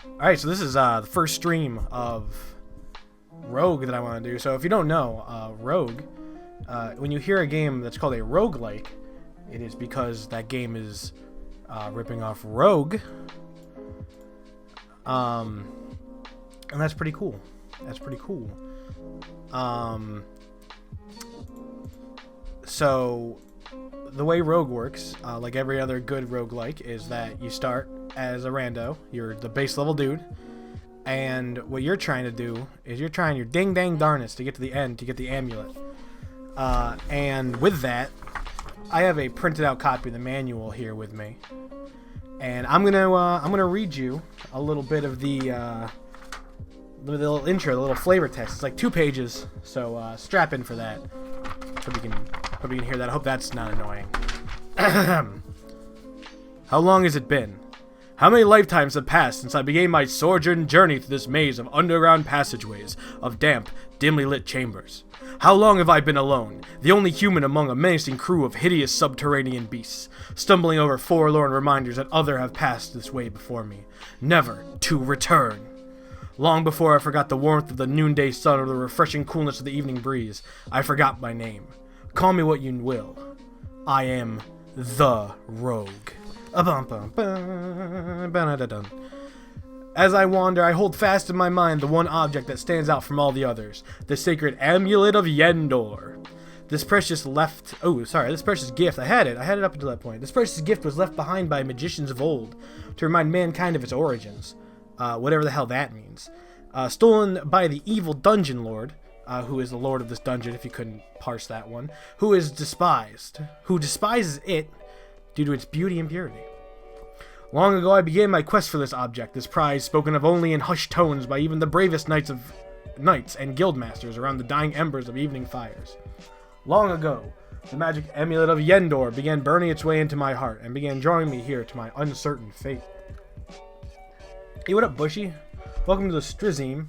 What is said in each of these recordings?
Alright, so this is the first stream of Rogue that I want to do. So if you don't know, Rogue, when you hear a game that's called a roguelike, it is because that game is ripping off Rogue. And that's pretty cool. That's pretty cool. So the way Rogue works, like every other good roguelike, is that you start as a rando. You're the base level dude. And what you're trying to do is you're trying your ding dang darnest to get to the end to get the amulet. And with that, I have a printed out copy of the manual here with me. And I'm gonna read you a little bit of the little intro, the little flavor text. It's like 2 pages, so strap in for that. Hope you can hear that. I hope that's not annoying. How long has it been? How many lifetimes have passed since I began my sojourn journey through this maze of underground passageways, of damp, dimly lit chambers? How long have I been alone, the only human among a menacing crew of hideous subterranean beasts, stumbling over forlorn reminders that other have passed this way before me, never to return? Long before I forgot the warmth of the noonday sun or the refreshing coolness of the evening breeze, I forgot my name. Call me what you will. I am the Rogue. As I wander, I hold fast in my mind the one object that stands out from all the others, the sacred amulet of Yendor. This precious gift, I had it up until that point. This precious gift was left behind by magicians of old to remind mankind of its origins, whatever the hell that means. Stolen by the evil dungeon lord, who is the lord of this dungeon, if you couldn't parse that one, who despises it due to its beauty and purity. Long ago I began my quest for this object, this prize spoken of only in hushed tones by even the bravest knights and guildmasters around the dying embers of evening fires. Long ago, the magic amulet of Yendor began burning its way into my heart and began drawing me here to my uncertain fate. Hey, what up, Bushy? Welcome to the Strizime.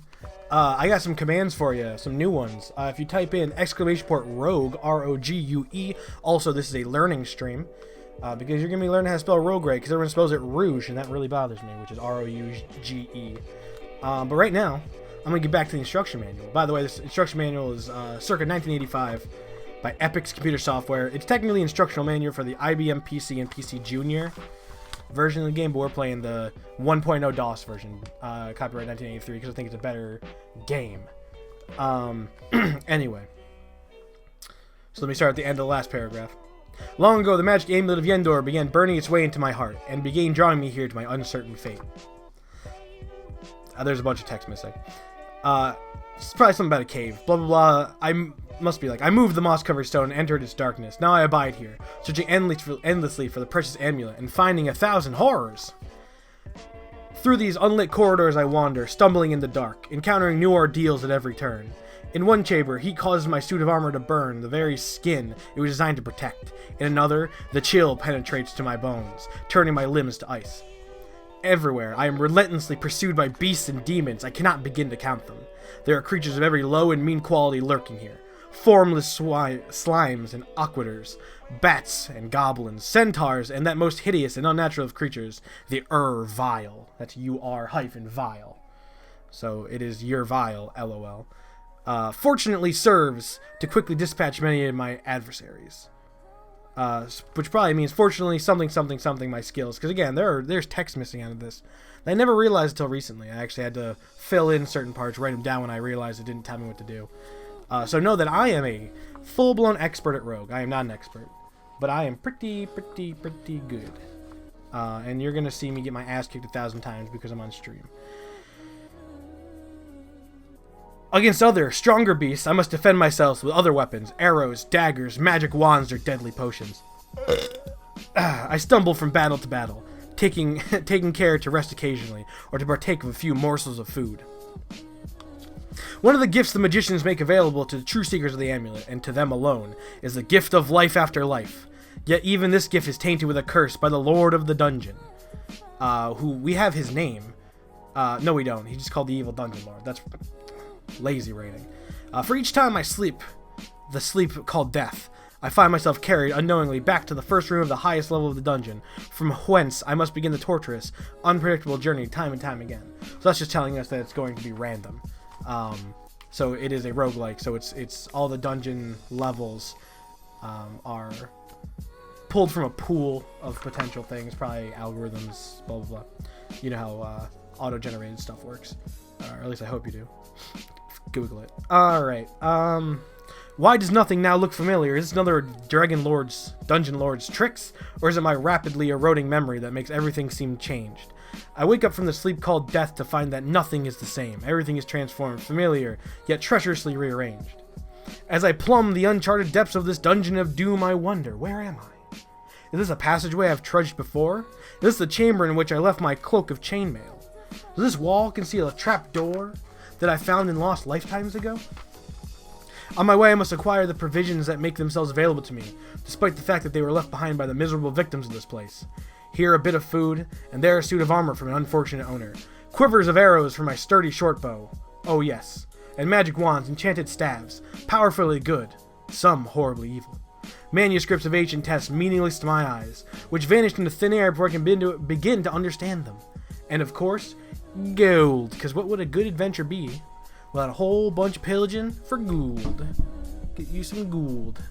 I got some commands for you, some new ones. If you type in !Rogue, R-O-G-U-E, also this is a learning stream, because you're going to be learning how to spell Rogue right, because everyone spells it Rouge, and that really bothers me, which is R-O-U-G-E. But right now, I'm going to get back to the instruction manual. By the way, this instruction manual is circa 1985 by Epic's Computer Software. It's technically an instructional manual for the IBM PC and PC Junior version of the game, but we're playing the 1.0 DOS version, copyright 1983, because I think it's a better game. Anyway, so let me start at the end of the last paragraph. Long ago, the magic amulet of Yendor began burning its way into my heart, and began drawing me here to my uncertain fate. There's a bunch of text missing. It's probably something about a cave. Blah, blah, blah. I moved the moss-covered stone and entered its darkness. Now I abide here, searching endlessly for the precious amulet, and finding 1,000 horrors. Through these unlit corridors I wander, stumbling in the dark, encountering new ordeals at every turn. In one chamber, heat causes my suit of armor to burn the very skin it was designed to protect. In another, the chill penetrates to my bones, turning my limbs to ice. Everywhere, I am relentlessly pursued by beasts and demons. I cannot begin to count them. There are creatures of every low and mean quality lurking here. Formless slimes and aquators, bats and goblins, centaurs, and that most hideous and unnatural of creatures, the Vile. That's U-R-Vile. So it is your vile, LOL. Fortunately serves to quickly dispatch many of my adversaries. Which probably means fortunately something my skills. Because again, there's text missing out of this. I never realized until recently. I actually had to fill in certain parts, write them down when I realized it didn't tell me what to do. So know that I am a full-blown expert at Rogue. I am not an expert, but I am pretty good. And you're going to see me get my ass kicked 1,000 times because I'm on stream. Against other, stronger beasts, I must defend myself with other weapons, arrows, daggers, magic wands, or deadly potions. I stumble from battle to battle, taking care to rest occasionally, or to partake of a few morsels of food. One of the gifts the magicians make available to the true seekers of the amulet, and to them alone, is the gift of life after life. Yet even this gift is tainted with a curse by the Lord of the Dungeon, who we have his name. No, we don't. He's just called the Evil Dungeon Lord. That's lazy rating. For each time I sleep, the sleep called death, I find myself carried unknowingly back to the first room of the highest level of the dungeon, from whence I must begin the torturous, unpredictable journey time and time again. So that's just telling us that it's going to be random. So it is a roguelike, so it's all the dungeon levels are pulled from a pool of potential things, probably algorithms, blah, blah, blah. You know how auto-generated stuff works. Or at least I hope you do. Google it. Alright, why does nothing now look familiar? Is this another Dungeon Lord's tricks? Or is it my rapidly eroding memory that makes everything seem changed? I wake up from the sleep called death to find that nothing is the same. Everything is transformed, familiar, yet treacherously rearranged. As I plumb the uncharted depths of this dungeon of doom, I wonder, where am I? Is this a passageway I've trudged before? Is this the chamber in which I left my cloak of chainmail? Does this wall conceal a trap door that I found in lost lifetimes ago? On my way, I must acquire the provisions that make themselves available to me, despite the fact that they were left behind by the miserable victims of this place. Here a bit of food, and there a suit of armor from an unfortunate owner. Quivers of arrows for my sturdy short bow. Oh yes. And magic wands, enchanted staves. Powerfully good, some horribly evil. Manuscripts of ancient texts meaningless to my eyes, which vanished into thin air before I can begin to understand them. And of course, gold, because what would a good adventure be without a whole bunch of pillaging for gold? Get you some gold.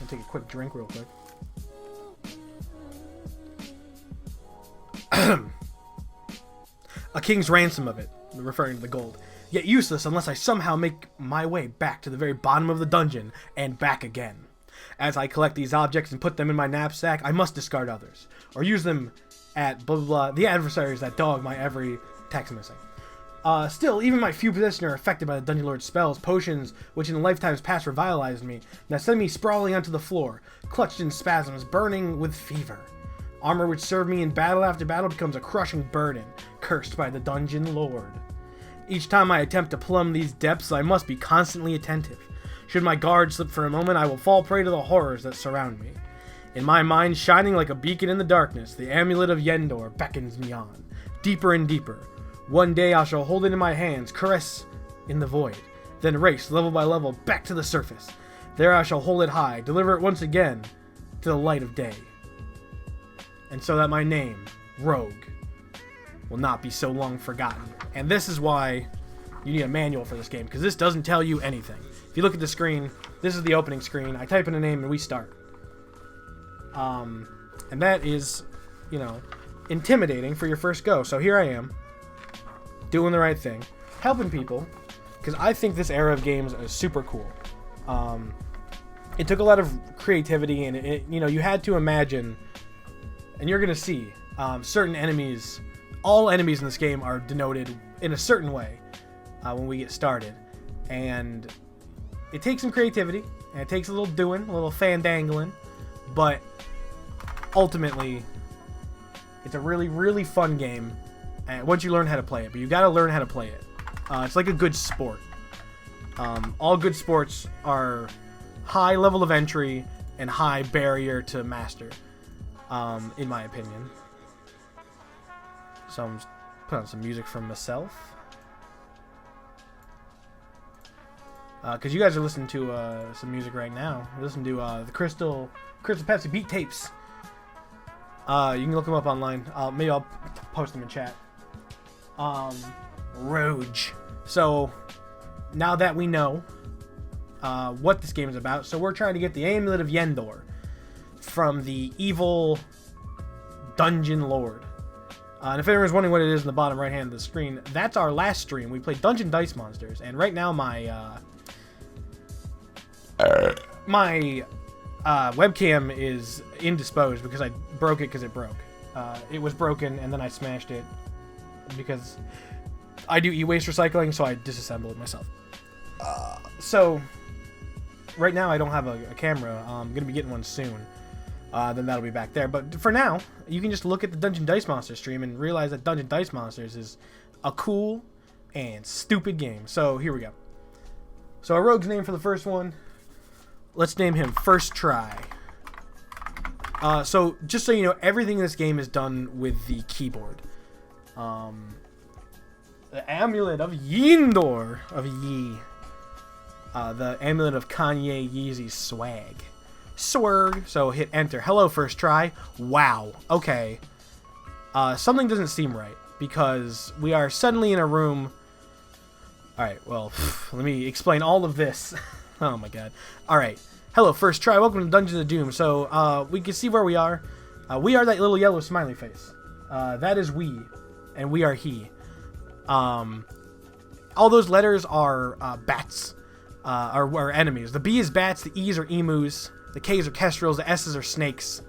I'll take a quick drink real quick. A king's ransom of it, referring to the gold, yet useless unless I somehow make my way back to the very bottom of the dungeon and back again. As I collect these objects and put them in my knapsack, I must discard others, or use them at blah blah blah, the adversaries that dog my every text missing. Still, even my few possessions are affected by the Dungeon Lord's spells, potions, which in lifetimes past revitalized me, now send me sprawling onto the floor, clutched in spasms, burning with fever. Armor which served me in battle after battle becomes a crushing burden, cursed by the Dungeon Lord. Each time I attempt to plumb these depths, I must be constantly attentive. Should my guard slip for a moment, I will fall prey to the horrors that surround me. In my mind, shining like a beacon in the darkness, the amulet of Yendor beckons me on, deeper and deeper. One day I shall hold it in my hands, caress in the void, then race level by level back to the surface. There I shall hold it high, deliver it once again to the light of day. And so that my name, Rogue, will not be so long forgotten. And this is why you need a manual for this game, because this doesn't tell you anything. If you look at the screen, this is the opening screen. I type in a name and we start. And that is, you know, intimidating for your first go. So here I am, doing the right thing, helping people, because I think this era of games is super cool. It took a lot of creativity, and it, you know, you had to imagine, and you're gonna see certain enemies. All enemies in this game are denoted in a certain way when we get started, and it takes some creativity, and it takes a little doing, a little fandangling, but ultimately, it's a really, really fun game. And once you learn how to play it, but you got to learn how to play it. It's like a good sport. All good sports are high level of entry and high barrier to master, in my opinion. So I'm just put on some music from myself, because you guys are listening to some music right now. Listen to the Crystal Pepsi beat tapes. You can look them up online. Maybe I'll post them in chat. Rouge. So now that we know what this game is about, so we're trying to get the amulet of Yendor from the evil Dungeon Lord. And if anyone's wondering what it is in the bottom right hand of the screen, that's our last stream. We played Dungeon Dice Monsters, and right now my webcam is indisposed because I broke it because it broke. It was broken, and then I smashed it because I do e-waste recycling, so I disassembled it myself. So right now I don't have a camera. I'm going to be getting one soon. Then that'll be back there. But for now, you can just look at the Dungeon Dice Monsters stream and realize that Dungeon Dice Monsters is a cool and stupid game. So here we go. So our rogue's name for the first one, let's name him First Try. So just so you know, everything in this game is done with the keyboard. The amulet of Yendor of Yi. The amulet of Kanye Yeezy's swag. Swag. So hit enter. Hello, First Try. Wow. Okay. Something doesn't seem right. because we are suddenly in a room. Alright, well, let me explain all of this. Oh my god. Alright. Hello, first try. Welcome to Dungeons of Doom. So, we can see where we are. We are that little yellow smiley face. That is we, and we are he. All those letters are bats, are enemies. The B is bats, the E's are emus, the K's are kestrels, the S's are snakes.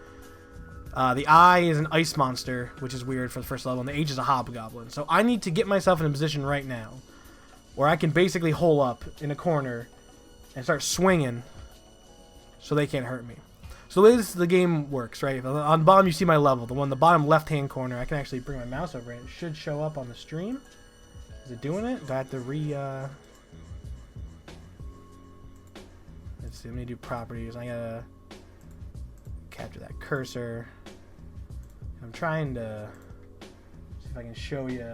The I is an ice monster, which is weird for the first level, and the H is a hobgoblin. So I need to get myself in a position right now where I can basically hole up in a corner and start swinging so they can't hurt me. So the way the game works, right? On the bottom you see my level, the one in the bottom left-hand corner. I can actually bring my mouse over it. It should show up on the stream. Is it doing it? Do I have to let's see, let me do properties. I gotta capture that cursor. I'm trying to see if I can show you.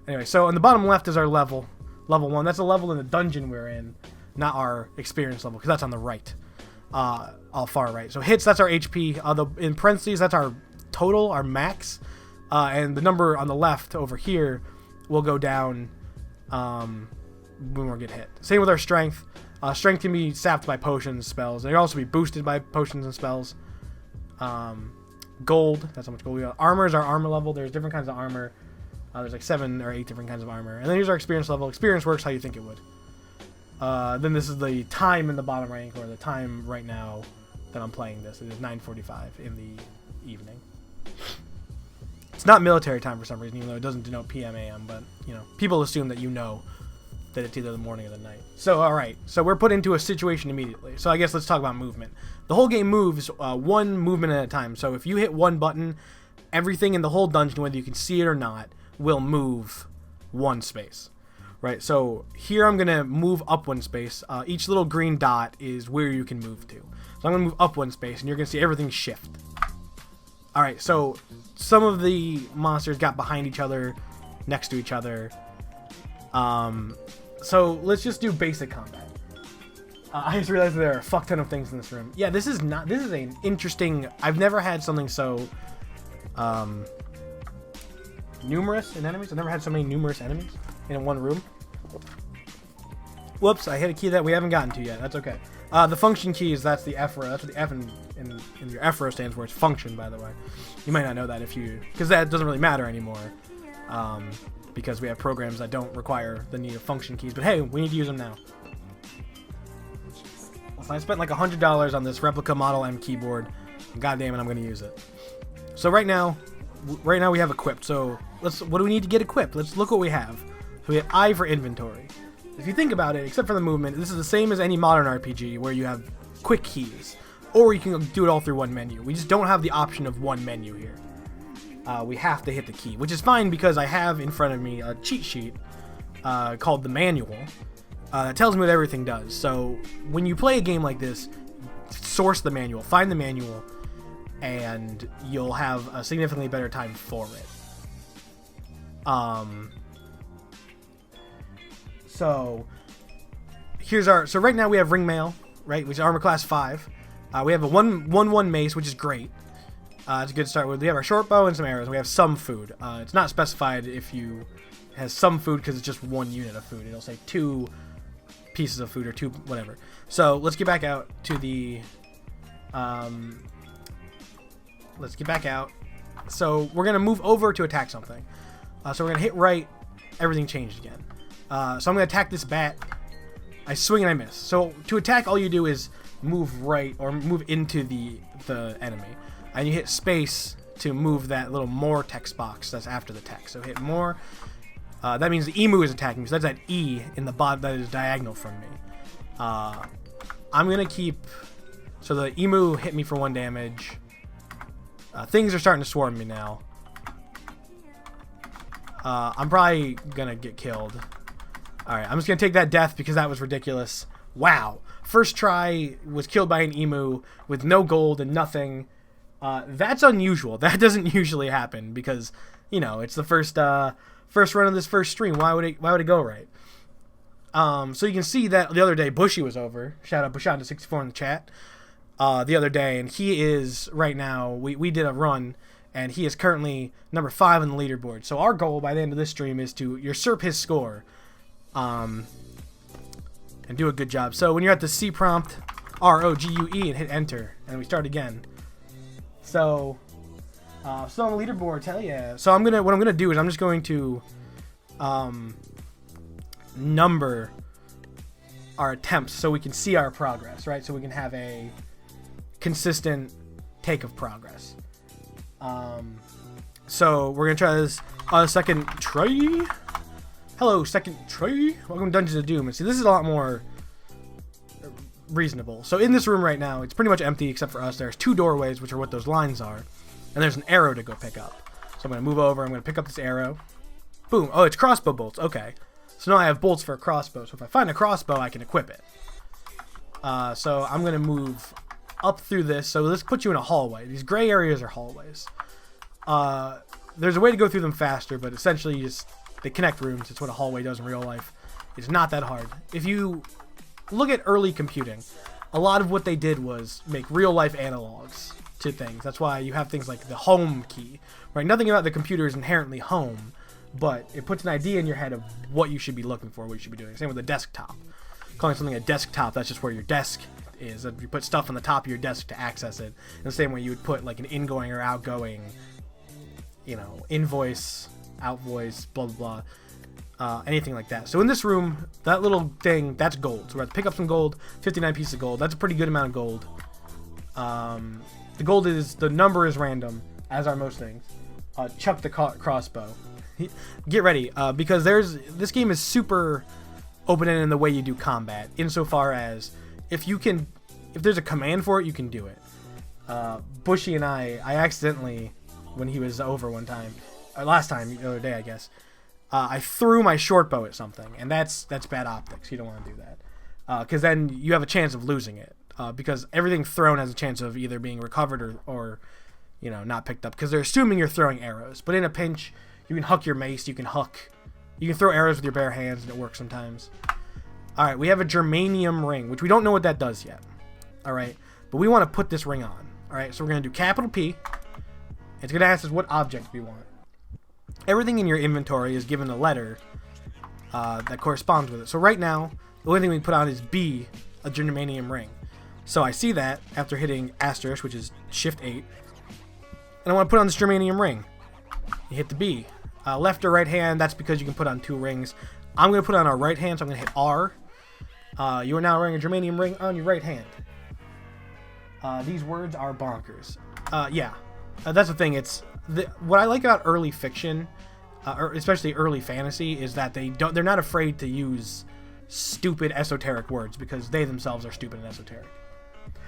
Anyway, so on the bottom left is our level. Level 1. That's a level in the dungeon we're in, not our experience level, because that's on the right. All far right. So hits, that's our HP. In parentheses, that's our total, our max. And the number on the left over here will go down when we get hit. Same with our strength. Strength can be sapped by potions, spells. They can also be boosted by potions and spells. Gold, that's how much gold we got. Armor is our armor level. There's different kinds of armor. There's like 7 or 8 different kinds of armor. And then here's our experience level. Experience works how you think it would. Then this is the time in the bottom right corner. The time right now that I'm playing this. It is 9:45 in the evening. It's not military time for some reason, even though it doesn't denote PM AM. But you know, people assume that you know that it's either the morning or the night. So all right, so we're put into a situation immediately. So I guess let's talk about movement. The whole game moves one movement at a time. So if you hit one button, everything in the whole dungeon, whether you can see it or not, will move one space. Right, so here I'm going to move up one space. Each little green dot is where you can move to. So I'm going to move up one space, and you're going to see everything shift. Alright, so some of the monsters got behind each other, next to each other. So let's just do basic combat. I just realized that there are a fuck ton of things in this room. Yeah, this is an interesting... I've never had something so... numerous in enemies. I've never had so many numerous enemies in one room. Whoops, I hit a key that we haven't gotten to yet. That's okay. The function keys, that's the F row. That's what the F in your F row stands for. It's function, by the way. You might not know that because that doesn't really matter anymore. Because we have programs that don't require the need of function keys. But hey, we need to use them now. So I spent like $100 on this replica Model M keyboard. And God damn it, I'm going to use it. So right now we have equipped. So what do we need to get equipped? Let's look what we have. So we have I for inventory. If you think about it, except for the movement, this is the same as any modern RPG where you have quick keys. Or you can do it all through one menu. We just don't have the option of one menu here. We have to hit the key, which is fine because I have in front of me a cheat sheet called the manual that tells me what everything does. So when you play a game like this, source the manual, find the manual, and you'll have a significantly better time for it. So here's so right now we have ring mail, right, which is armor class 5. We have a 1/1 mace, which is great. It's a good start with. We have our short bow and some arrows. We have some food. It's not specified if you has some food because it's just one unit of food. It'll say 2 pieces of food or 2 whatever. So let's get back out to the let's get back out. So we're gonna move over to attack something. So we're gonna hit right. Everything changed again. So I'm gonna attack this bat. I swing and I miss. So to attack, all you do is move right or move into the enemy, and you hit space to move that little more text box that's after the text. So hit more. That means the emu is attacking me. So that's that E in the bot that is diagonal from me. I'm gonna keep. So the emu hit me for 1 damage. Things are starting to swarm me now. I'm probably gonna get killed. Alright, I'm just gonna take that death because that was ridiculous. Wow. First try was killed by an emu with no gold and nothing. That's unusual. That doesn't usually happen because, you know, it's the first run of this first stream. Why would it go right? So you can see that the other day Bushy was over. Shout out Bushanda64 in the chat. The other day, and he is right now. We did a run, and he is currently number 5 on the leaderboard. So our goal by the end of this stream is to usurp his score, and do a good job. So when you're at the C prompt, ROGUE, and hit enter, and we start again. So still on the leaderboard, hell yeah. So what I'm gonna do is I'm just going to number our attempts so we can see our progress, right? So we can have a consistent take of progress. So we're gonna try this second try. Hello, second try. Welcome to Dungeons of Doom. And see, this is a lot more reasonable. So in this room right now, it's pretty much empty except for us. There's 2 doorways, which are what those lines are, and there's an arrow to go pick up. So I'm gonna move over. I'm gonna pick up this arrow. Boom. Oh, it's crossbow bolts. Okay. So now I have bolts for a crossbow. So if I find a crossbow, I can equip it. So I'm gonna move up through this. So this puts you in a hallway. These gray areas are hallways. There's a way to go through them faster, but essentially they connect rooms. It's what a hallway does in real life. It's not that hard. If you look at early computing, a lot of what they did was make real life analogs to things. That's why you have things like the home key, right? Nothing about the computer is inherently home, but it puts an idea in your head of what you should be looking for, what you should be doing. Same with the desktop. Calling something a desktop, that's just where your desk is. You put stuff on the top of your desk to access it. In the same way you would put like an ingoing or outgoing, invoice, outvoice, blah, blah, blah. Anything like that. So in this room, that little thing, that's gold. So we're going to pick up some gold, 59 pieces of gold. That's a pretty good amount of gold. The number is random, as are most things. Chuck the crossbow. Get ready, because this game is super open-ended in the way you do combat, insofar as if there's a command for it, you can do it. Bushy and I accidentally, when he was over one time, last time, the other day, I guess, I threw my short bow at something, and that's bad optics. You don't want to do that, because then you have a chance of losing it, because everything thrown has a chance of either being recovered or not picked up, because they're assuming you're throwing arrows. But in a pinch, you can huck your mace, you can throw arrows with your bare hands, and it works sometimes. Alright, we have a germanium ring, which we don't know what that does yet. Alright, but we want to put this ring on. Alright, so we're going to do capital P. It's going to ask us what object we want. Everything in your inventory is given a letter that corresponds with it. So right now, the only thing we can put on is B, a germanium ring. So I see that after hitting asterisk, which is shift 8. And I want to put on this germanium ring. You hit the B. Left or right hand, that's because you can put on 2 rings. I'm going to put on our right hand, so I'm going to hit R. You are now wearing a germanium ring on your right hand. These words are bonkers. Yeah, that's the thing. What I like about early fiction, or especially early fantasy, is that they're not afraid to use stupid esoteric words, because they themselves are stupid and esoteric.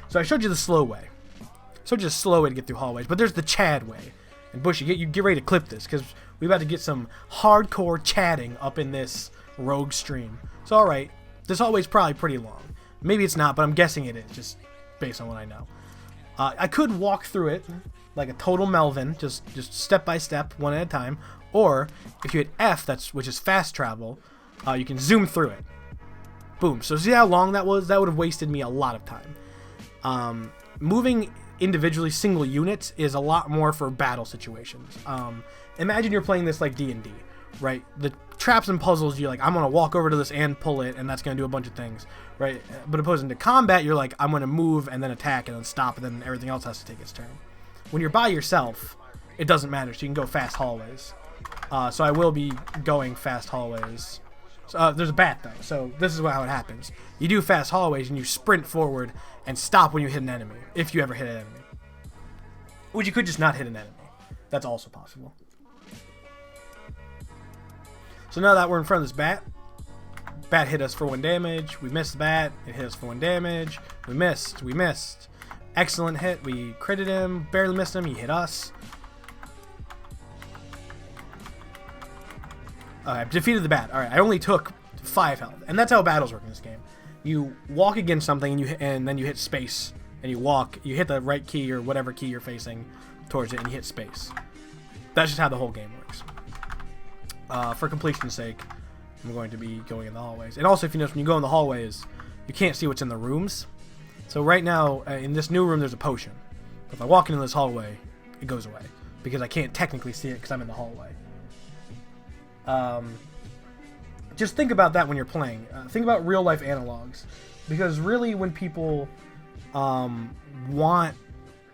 So I showed you the slow way. So just slow way to get through hallways. But there's the Chad way. And Bushy, you get ready to clip this, because we're about to get some hardcore chatting up in this Rogue stream. So alright, this hallway's probably pretty long. Maybe it's not, but I'm guessing it is, just based on what I know. I could walk through it like a total Melvin, just step by step, one at a time. Or if you hit F, which is fast travel, you can zoom through it. Boom. So see how long that was? That would have wasted me a lot of time. Moving individually single units is a lot more for battle situations. Imagine you're playing this like D&D, right? The traps and puzzles, you're like, I'm gonna walk over to this and pull it, and that's gonna do a bunch of things, right? But opposing to combat, you're like, I'm gonna move and then attack and then stop, and then everything else has to take its turn. When you're by yourself, it doesn't matter, so you can go fast hallways. So I will be going fast hallways. So, there's a bat though, so this is how it happens. You do fast hallways and you sprint forward and stop when you hit an enemy, if you ever hit an enemy. Which you could just not hit an enemy. That's also possible. So now that we're in front of this bat hit us for 1 damage. We missed the bat, it hit us for 1 damage. We missed. Excellent hit, we critted him, barely missed him, he hit us. I've defeated the bat. Alright, I only took 5 health. And that's how battles work in this game. You walk against something and then you hit space. And you hit the right key or whatever key you're facing towards it, and you hit space. That's just how the whole game works. For completion's sake, I'm going to be going in the hallways. And also, if you notice, when you go in the hallways, you can't see what's in the rooms. So right now, in this new room, there's a potion. If I walk into this hallway, it goes away. because I can't technically see it because I'm in the hallway. Just think about that when you're playing. Think about real life analogs, because really when people want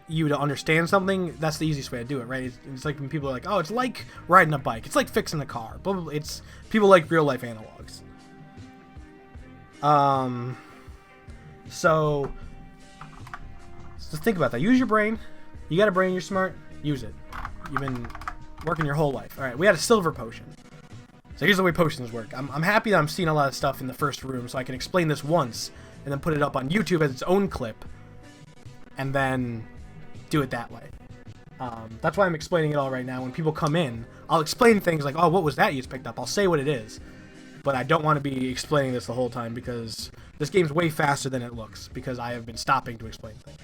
you to understand something, that's the easiest way to do it, right? It's like when people are like, oh, it's like riding a bike, it's like fixing a car. Blah, blah, blah. It's people like real life analogs. So think about that. Use your brain. You got a brain, you're smart, use it. You've been working your whole life. All right, we had a silver potion. So here's the way potions work. I'm happy that I'm seeing a lot of stuff in the first room, so I can explain this once and then put it up on YouTube as its own clip and then do it that way. That's why I'm explaining it all right now. When people come in, I'll explain things like, oh, what was that you just picked up? I'll say what it is. But I don't want to be explaining this the whole time because this game's way faster than it looks because I have been stopping to explain things.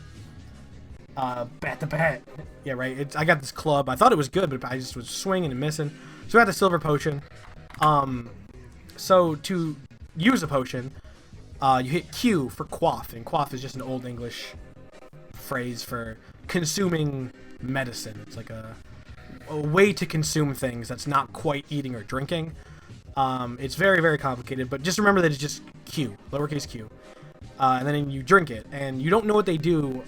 Bat the bat. Yeah, right. I got this club. I thought it was good, but I just was swinging and missing. So I got the silver potion. So to use a potion, you hit Q for quaff, and quaff is just an old English phrase for consuming medicine. It's like a way to consume things that's not quite eating or drinking. It's very, very complicated, but just remember that it's just Q, lowercase q. And then you drink it, and you don't know what they do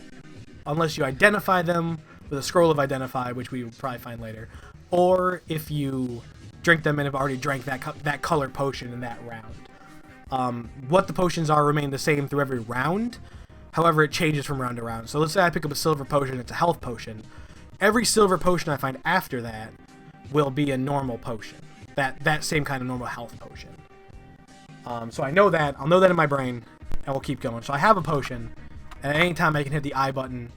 unless you identify them with a scroll of identify, which we will probably find later, or if you drink them and have already drank that color potion in that round. What the potions are remain the same through every round. However, it changes from round to round. So let's say I pick up a silver potion, it's a health potion. Every silver potion I find after that will be a normal potion. That same kind of normal health potion. So I know that. I'll know that in my brain, and we'll keep going. So I have a potion, and at any time I can hit the I button.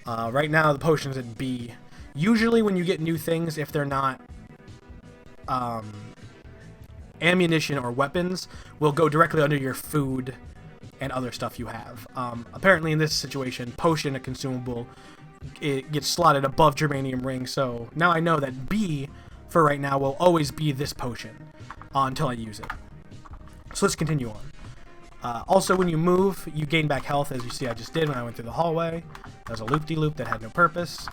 Right now the potion's at B. Usually when you get new things, if they're not ammunition or weapons, will go directly under your food and other stuff you have. Apparently in this situation, potion, a consumable, it gets slotted above germanium ring, so now I know that B for right now will always be this potion until I use it. So let's continue on. Also, when you move, you gain back health, as you see I just did when I went through the hallway. That was a loop-de-loop that had no purpose.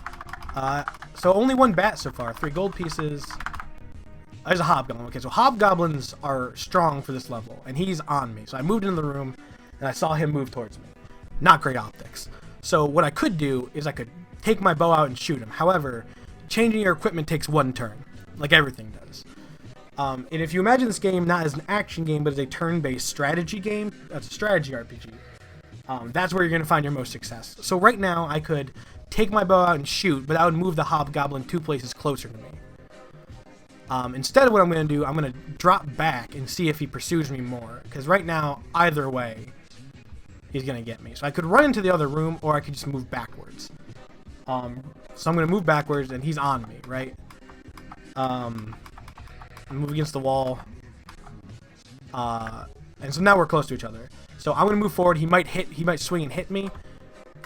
So only one bat so far, 3 gold pieces. There's a hobgoblin. Okay, so hobgoblins are strong for this level, and he's on me. So I moved into the room, and I saw him move towards me. Not great optics. So what I could do is I could take my bow out and shoot him. However, changing your equipment takes 1 turn, like everything does. And if you imagine this game not as an action game, but as a turn-based strategy game, that's a strategy RPG, that's where you're going to find your most success. So right now, I could take my bow out and shoot, but that would move the hobgoblin 2 places closer to me. Instead of what I'm going to do, I'm going to drop back and see if he pursues me more. Because right now, either way, he's going to get me. So I could run into the other room, or I could just move backwards. So I'm going to move backwards, and he's on me, right? Move against the wall. And so now we're close to each other. So I'm going to move forward. He might swing and hit me.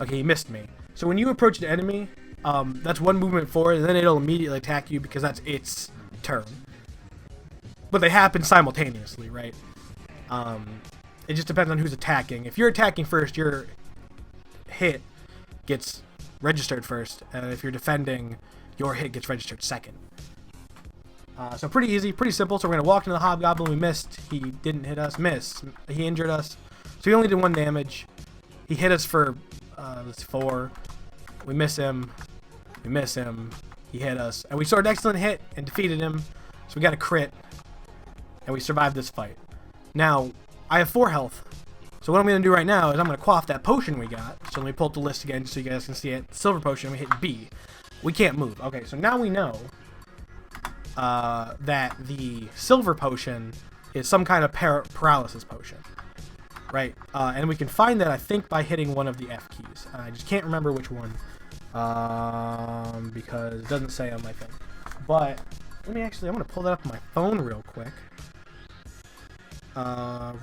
Okay, he missed me. So when you approach an enemy, that's 1 movement forward, and then it'll immediately attack you because that's its turn. But they happen simultaneously, right? It just depends on who's attacking. If you're attacking first, your hit gets registered first, and if you're defending, your hit gets registered second. So pretty easy, pretty simple. So we're going to walk into the hobgoblin. We missed. He didn't hit us. Miss. He injured us. So he only did 1 damage. He hit us for 4. We miss him. We miss him. He hit us. And we scored an excellent hit and defeated him. So we got a crit. And we survived this fight. Now, I have 4 health. So what I'm going to do right now is I'm going to quaff that potion we got. So let me pull up the list again so you guys can see it. Silver potion. We hit B. We can't move. Okay, so now we know that the silver potion is some kind of paralysis potion, right? And we can find that, I think, by hitting one of the F keys. I just can't remember which one, because it doesn't say on my thing. But I'm going to pull that up on my phone real quick.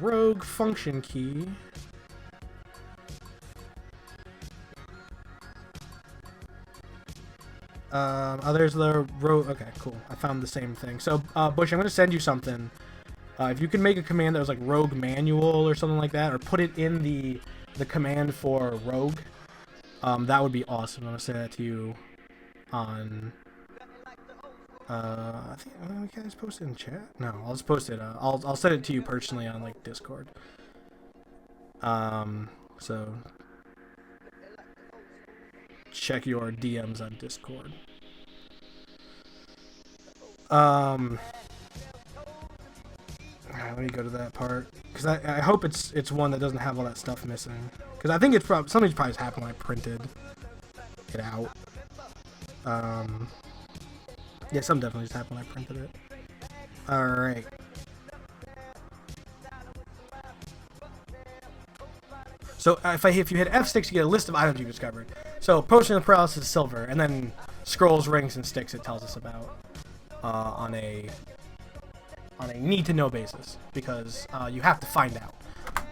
Rogue function key. There's the rogue. Okay, cool. I found the same thing. So, Bush, I'm going to send you something. If you can make a command that was like rogue manual or something like that, or put it in the command for rogue, that would be awesome. I'm going to send that to you on I think can I just post it in chat? No, I'll just post it. I'll send it to you personally on like Discord. So check your DMs on Discord. Let me go to that part because I hope it's one that doesn't have all that stuff missing, because I think it's probably something's probably happened when I printed it out. Yeah, something definitely just happened when I printed it. All right. So if you hit F6, you get a list of items you discovered. So potion of paralysis is silver, and then scrolls, rings, and sticks it tells us about on a need to know basis, because you have to find out.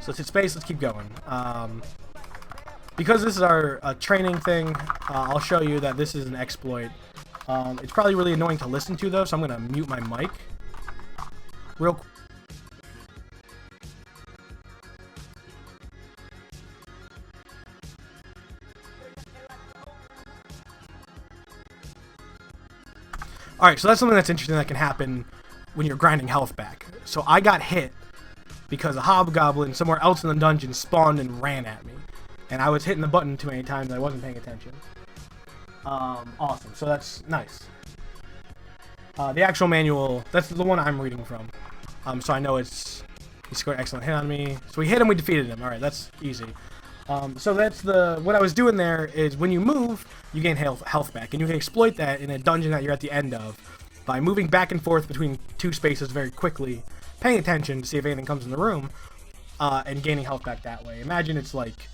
So let's hit space. Let's keep going. Because this is our training thing, I'll show you that this is an exploit. It's probably really annoying to listen to though, so I'm gonna mute my mic real quick. Alright, so that's something that's interesting that can happen when you're grinding health back. So I got hit because a hobgoblin somewhere else in the dungeon spawned and ran at me. And I was hitting the button too many times and I wasn't paying attention. Awesome, so that's nice. The actual manual, that's the one I'm reading from. So I know he scored an excellent hit on me. So we hit him, we defeated him. Alright, that's easy. So that's what I was doing there is when you move, you gain health back, and you can exploit that in a dungeon that you're at the end of by moving back and forth between two spaces very quickly, paying attention to see if anything comes in the room, and gaining health back that way. Imagine it's like,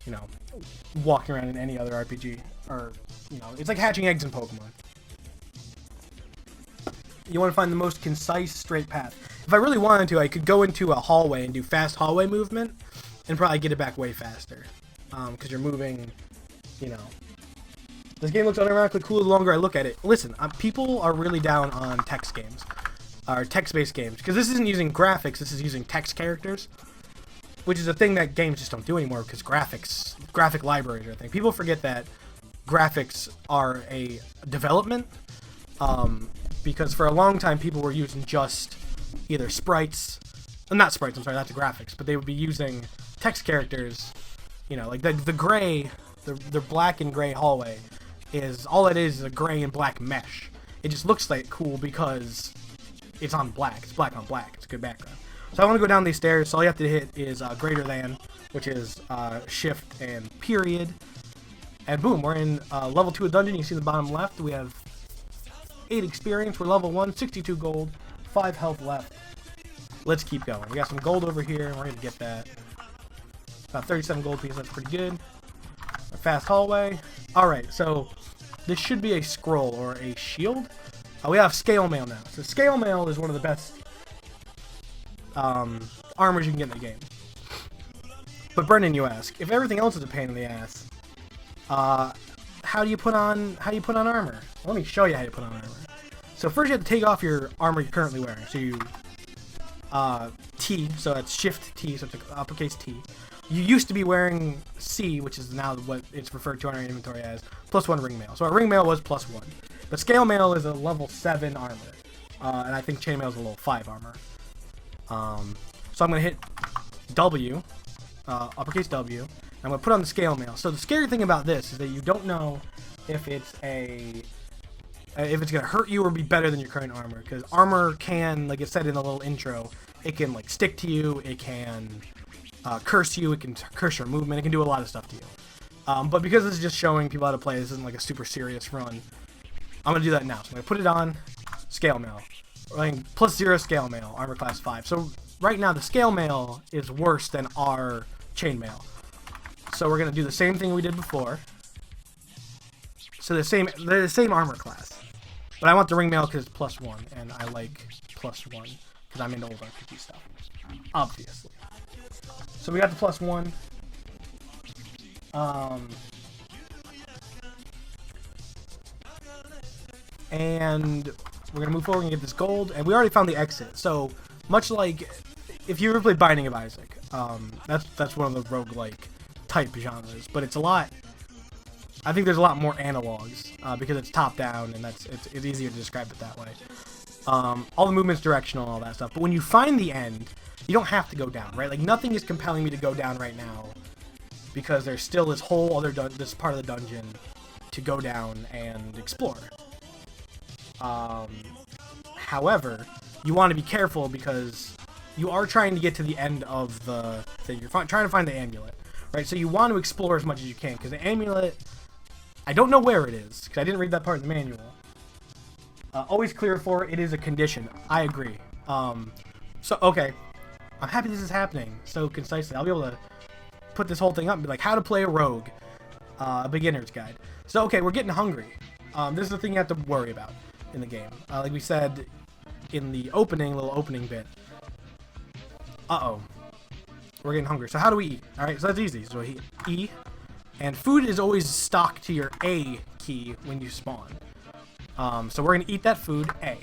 you know, walking around in any other RPG, or, you know, it's like hatching eggs in Pokemon. You want to find the most concise, straight path. If I really wanted to, I could go into a hallway and do fast hallway movement, and probably get it back way faster, because you're moving, you know. This game looks unironically cool the longer I look at it. Listen, people are really down on text games, or text-based games, because this isn't using graphics, this is using text characters, which is a thing that games just don't do anymore, because graphic libraries are a thing. People forget that graphics are a development, because for a long time people were using just either sprites, not sprites, I'm sorry, that's the graphics, but they would be using text characters, you know, like the gray, the black and gray hallway is, all it is a gray and black mesh. It just looks like cool because it's on black, it's black on black, it's a good background. So I want to go down these stairs, so all you have to hit is greater than, which is shift and period, and boom, we're in level 2 of dungeon. You can see the bottom left, we have 8 experience, we're level 1, 62 gold, 5 health left. Let's keep going. We got some gold over here, and we're going to get that. About 37 gold pieces, that's pretty good. A fast hallway. Alright, so this should be a scroll or a shield. We have scale mail now. So scale mail is one of the best armors you can get in the game. But Brendan, you ask, if everything else is a pain in the ass, how do you put on armor? Let me show you how you put on armor. So first you have to take off your armor you're currently wearing. So you T, so that's shift T, so it's uppercase T. You used to be wearing C, which is now what it's referred to on our inventory as +1 ring mail. So our ring mail was +1. But scale mail is a level 7 armor. And I think chain mail is a level 5 armor. So I'm going to hit W, uppercase W, and I'm going to put on the scale mail. So the scary thing about this is that you don't know if it's going to hurt you or be better than your current armor. Because armor can, like it said in the little intro, it can like stick to you, it can curse you, it can curse your movement, it can do a lot of stuff to you. But because this is just showing people how to play, this isn't like a super serious run, I'm going to do that now. So I'm going to put it on, scale mail. Running +0 scale mail, armor class 5. So right now the scale mail is worse than our chain mail. So we're going to do the same thing we did before. So they're the same armor class. But I want the ring mail because it's +1, and I like +1 because I'm into old RPG stuff. Obviously. So we got the +1. And we're going to move forward and get this gold. And we already found the exit. So, much like, if you ever played Binding of Isaac, that's one of the roguelike type genres. But it's a lot I think there's a lot more analogs because it's top down, and it's easier to describe it that way. All the movement's directional and all that stuff. But when you find the end, you don't have to go down, right? Like, nothing is compelling me to go down right now because there's still this whole other this part of the dungeon to go down and explore. However, you want to be careful because you are trying to get to the end of the thing. You're trying to find the amulet, right? So you want to explore as much as you can because the amulet, I don't know where it is because I didn't read that part of the manual. Always clear for it is a condition. I agree. So, okay. I'm happy this is happening so concisely. I'll be able to put this whole thing up and be like, how to play a rogue. A beginner's guide. So, okay, we're getting hungry. This is the thing you have to worry about in the game. Like we said in the little opening bit. Uh-oh. We're getting hungry. So how do we eat? Alright, so that's easy. So we hit E. And food is always stocked to your A key when you spawn. So we're going to eat that food, A.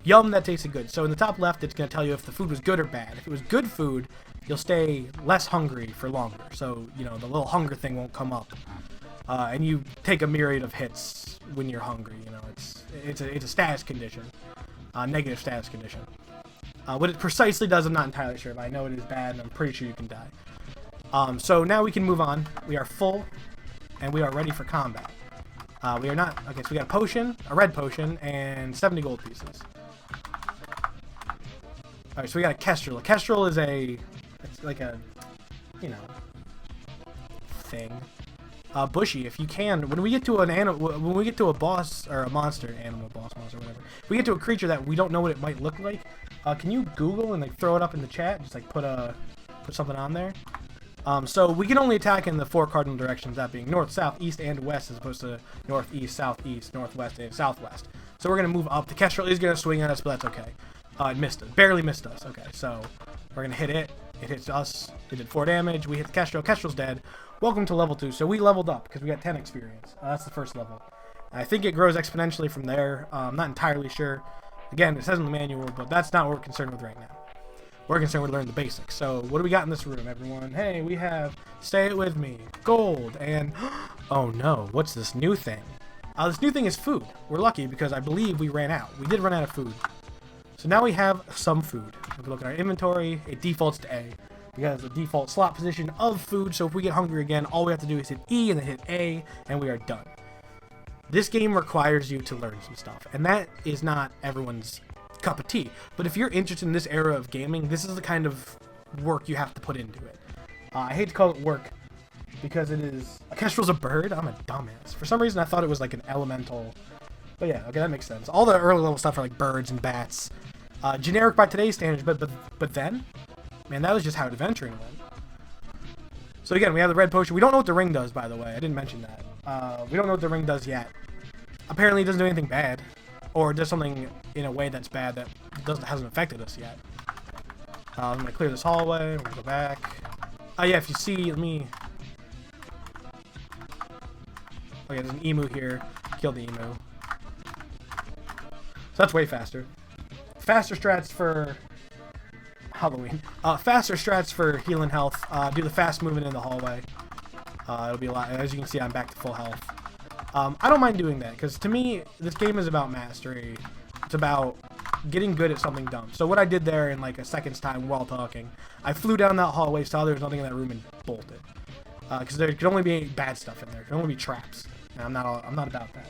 Yum, that tasted good. So in the top left, it's going to tell you if the food was good or bad. If it was good food, you'll stay less hungry for longer. So, you know, the little hunger thing won't come up. And you take a myriad of hits when you're hungry. You know, it's a status condition. Negative status condition. What it precisely does, I'm not entirely sure, but I know it is bad, and I'm pretty sure you can die. So now we can move on. We are full, and we are ready for combat. We are not... Okay, so we got a potion, a red potion, and 70 gold pieces. Alright, so we got a Kestrel. A Kestrel is it's like a, you know, thing. Bushy, if you can, when we get to when we get to a boss, or a monster, boss monster, whatever, if we get to a creature that we don't know what it might look like, can you Google and like throw it up in the chat? Just like put something on there. So we can only attack in the 4 cardinal directions, that being north, south, east, and west, as opposed to northeast, southeast, northwest, and southwest. So we're gonna move up. The Kestrel is gonna swing at us, but that's okay. It missed us, barely missed us. Okay, so we're gonna hit it. It hits us. It did 4 damage. We hit the Kestrel. Kestrel's dead. Welcome to level 2. So we leveled up because we got 10 experience. That's the first level. I think it grows exponentially from there. I'm not entirely sure. Again, it says in the manual, but that's not what we're concerned with right now. We're concerned with learning the basics. So what do we got in this room, everyone? Hey, we have, say it with me, gold, and oh no, what's this new thing? This new thing is food. We're lucky because I believe we ran out. We did run out of food. So now we have some food. If we look at our inventory, it defaults to A. Because the default slot position of food, so if we get hungry again, all we have to do is hit E and then hit A, and we are done. This game requires you to learn some stuff, and that is not everyone's cup of tea. But if you're interested in this era of gaming, this is the kind of work you have to put into it. I hate to call it work, because it is... A Kestrel's a bird? I'm a dumbass. For some reason, I thought it was like an elemental... But yeah, okay, that makes sense. All the early level stuff are like birds and bats. Generic by today's standards, but then... Man, that was just how adventuring went. So again, we have the red potion. We don't know what the ring does, by the way. I didn't mention that. We don't know what the ring does yet. Apparently, it doesn't do anything bad. Or it does something in a way that's bad that hasn't affected us yet. I'm going to clear this hallway. We're going to go back. Yeah, if you see, let me... Okay, there's an emu here. Kill the emu. So that's way faster. Faster strats for... Halloween. Faster strats for healing health. Do the fast movement in the hallway. It'll be a lot. As you can see, I'm back to full health. I don't mind doing that, because to me, this game is about mastery. It's about getting good at something dumb. So what I did there in like a second's time while talking, I flew down that hallway, saw there was nothing in that room, and bolted. Because there could only be bad stuff in there. There could only be traps. And I'm not about that.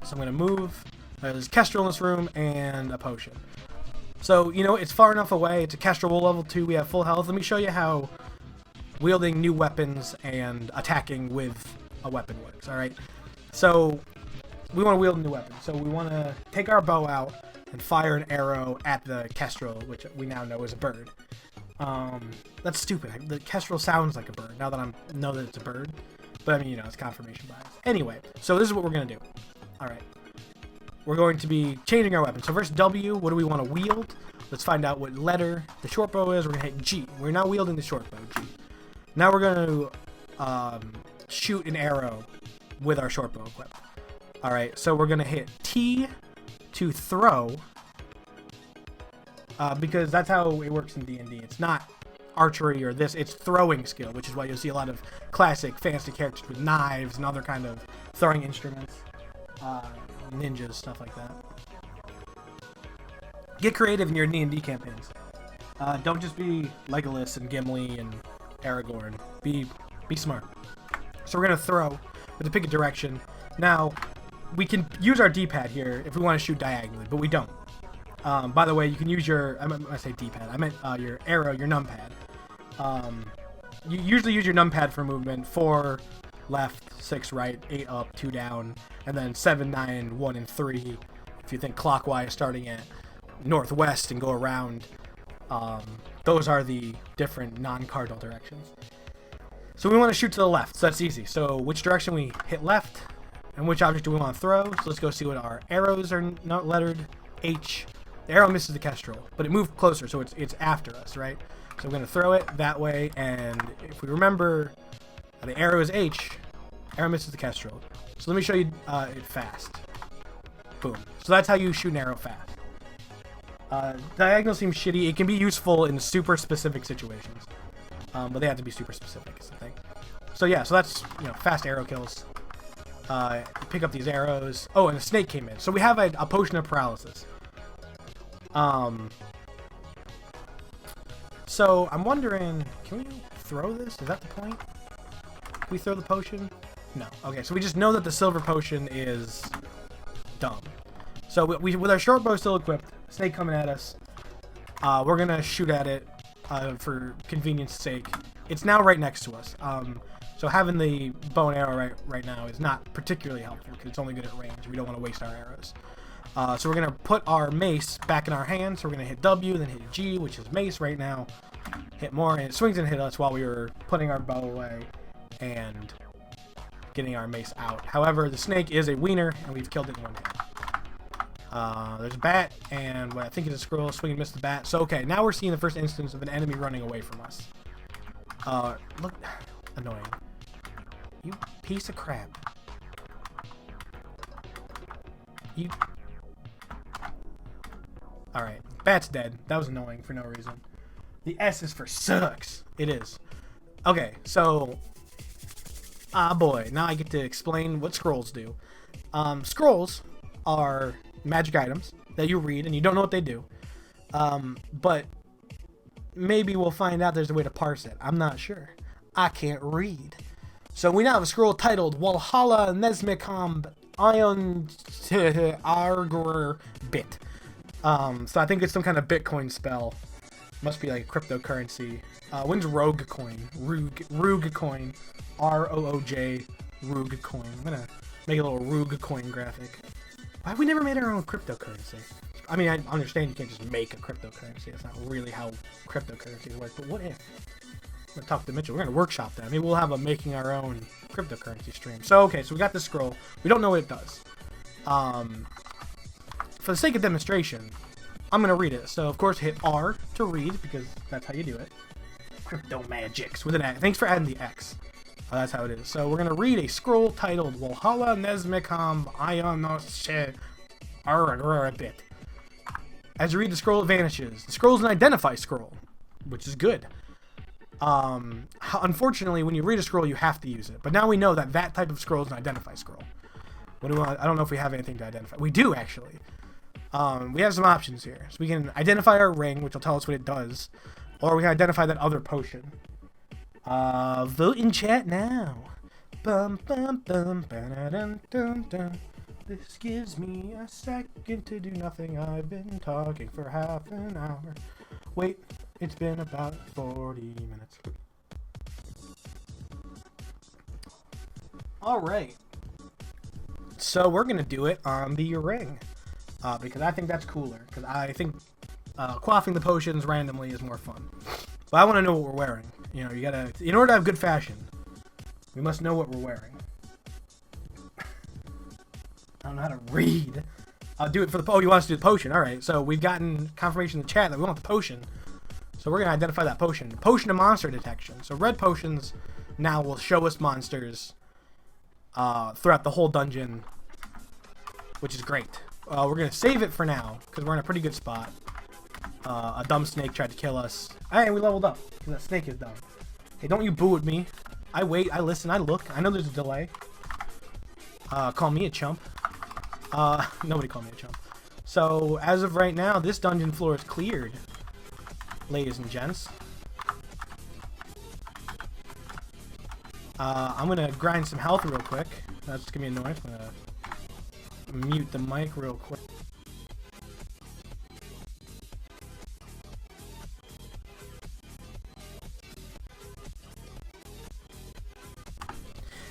So I'm gonna move. There's Kestrel in this room and a potion. So, you know, it's far enough away. It's a Kestrel level 2. We have full health. Let me show you how wielding new weapons and attacking with a weapon works, alright? So, we want to wield a new weapon. So, we want to take our bow out and fire an arrow at the Kestrel, which we now know is a bird. That's stupid. The Kestrel sounds like a bird, now that I know that it's a bird. But, I mean, you know, it's confirmation bias. Anyway, so this is what we're going to do. Alright. We're going to be changing our weapon. So first W, what do we want to wield? Let's find out what letter the short bow is. We're going to hit G. We're now wielding the short bow, G. Now we're going to shoot an arrow with our short bow equipped. Alright, so we're going to hit T to throw. Because that's how it works in D&D. It's not archery or this. It's throwing skill, which is why you'll see a lot of classic fantasy characters with knives and other kind of throwing instruments, ninjas, stuff like that. Get creative in your D&D campaigns. Don't just be Legolas and Gimli and Aragorn. Be smart. So we're gonna throw. We have to pick a direction. Now, we can use our D-pad here if we want to shoot diagonally, but we don't. By the way, you can use your, I say D-pad, I meant your arrow, your numpad. You usually use your numpad for movement: 4 left, 6 right, 8 up, 2 down, and then 7, 9, 1, and 3. If you think clockwise, starting at northwest and go around. Those are the different non-cardinal directions. So we want to shoot to the left, so that's easy. So which direction we hit left, and which object do we want to throw? So let's go see what our arrows are not lettered. H. The arrow misses the kestrel, but it moved closer, so it's after us, right? So I'm going to throw it that way, and if we remember, the arrow is H. Arrow misses the kestrel. So let me show you it fast. Boom. So that's how you shoot an arrow fast. Diagonal seems shitty. It can be useful in super specific situations, but they have to be super specific, is the thing. So yeah, so that's, you know, fast arrow kills. Pick up these arrows. Oh, and a snake came in. So we have a potion of paralysis. So I'm wondering, can we throw this? Is that the point? Can we throw the potion? No. Okay, so we just know that the silver potion is dumb. So with our short bow still equipped, snake coming at us, we're gonna shoot at it for convenience sake. It's now right next to us. So having the bow and arrow right now is not particularly helpful because it's only good at range. We don't want to waste our arrows. So we're gonna put our mace back in our hand. So we're gonna hit W, then hit G, which is mace right now. Hit more, and it swings and hit us while we were putting our bow away and getting our mace out. However, the snake is a wiener, and we've killed it in one hit. There's a bat, and what I think is a squirrel. Swing and miss the bat. So okay, now we're seeing the first instance of an enemy running away from us. Look, annoying. You piece of crap. You. Alright, bat's dead. That was annoying for no reason. The S is for sucks. It is. Okay, so... boy, now I get to explain what scrolls do. Scrolls are magic items that you read and you don't know what they do. But maybe we'll find out there's a way to parse it. I'm not sure. I can't read. So we now have a scroll titled Walhalla Nesmicomb Ion Argor Bit. So I think it's some kind of Bitcoin spell. Must be like a cryptocurrency. When's Rogue Coin? Rouge Coin. R-O-O-J. Rouge Coin. I'm gonna make a little Rouge Coin graphic. Why have we never made our own cryptocurrency? I mean, I understand you can't just make a cryptocurrency. That's not really how cryptocurrencies work. But what if? I'm gonna talk to Mitchell. We're gonna workshop that. Maybe we'll have a making our own cryptocurrency stream. So okay, so we got this scroll. We don't know what it does. For the sake of demonstration, I'm gonna read it. So of course hit R to read because that's how you do it. Crypto magics with an X. Thanks for adding the X. That's how it is. So we're gonna read a scroll titled Walhalla Nesmicomb Ionos Bit. As you read the scroll, it vanishes. The scroll is an identify scroll, which is good. Unfortunately, when you read a scroll, you have to use it. But now we know that that type of scroll is an identify scroll. What do we want? I don't know if we have anything to identify. We do, actually. We have some options here. So we can identify our ring, which will tell us what it does. Or we can identify that other potion. Vote in chat now. Bum, bum, bum, ba-da-dun, dun, dun. This gives me a second to do nothing. I've been talking for half an hour. Wait, it's been about 40 minutes. Alright. So we're going to do it on the ring. Because I think that's cooler. Because I think quaffing the potions randomly is more fun. But I want to know what we're wearing. You know, you gotta... In order to have good fashion, we must know what we're wearing. I don't know how to read. I'll do it for the... Oh, you want us to do the potion. Alright, so we've gotten confirmation in the chat that we want the potion. So we're going to identify that potion. Potion of monster detection. So red potions now will show us monsters throughout the whole dungeon, which is great. We're going to save it for now, because we're in a pretty good spot. A dumb snake tried to kill us. Hey, we leveled up. Because that snake is dumb. Hey, don't you boo at me. I wait, I listen, I look. I know there's a delay. Call me a chump. Nobody call me a chump. So, as of right now, this dungeon floor is cleared. Ladies and gents. I'm gonna grind some health real quick. That's gonna be annoying. I'm gonna mute the mic real quick.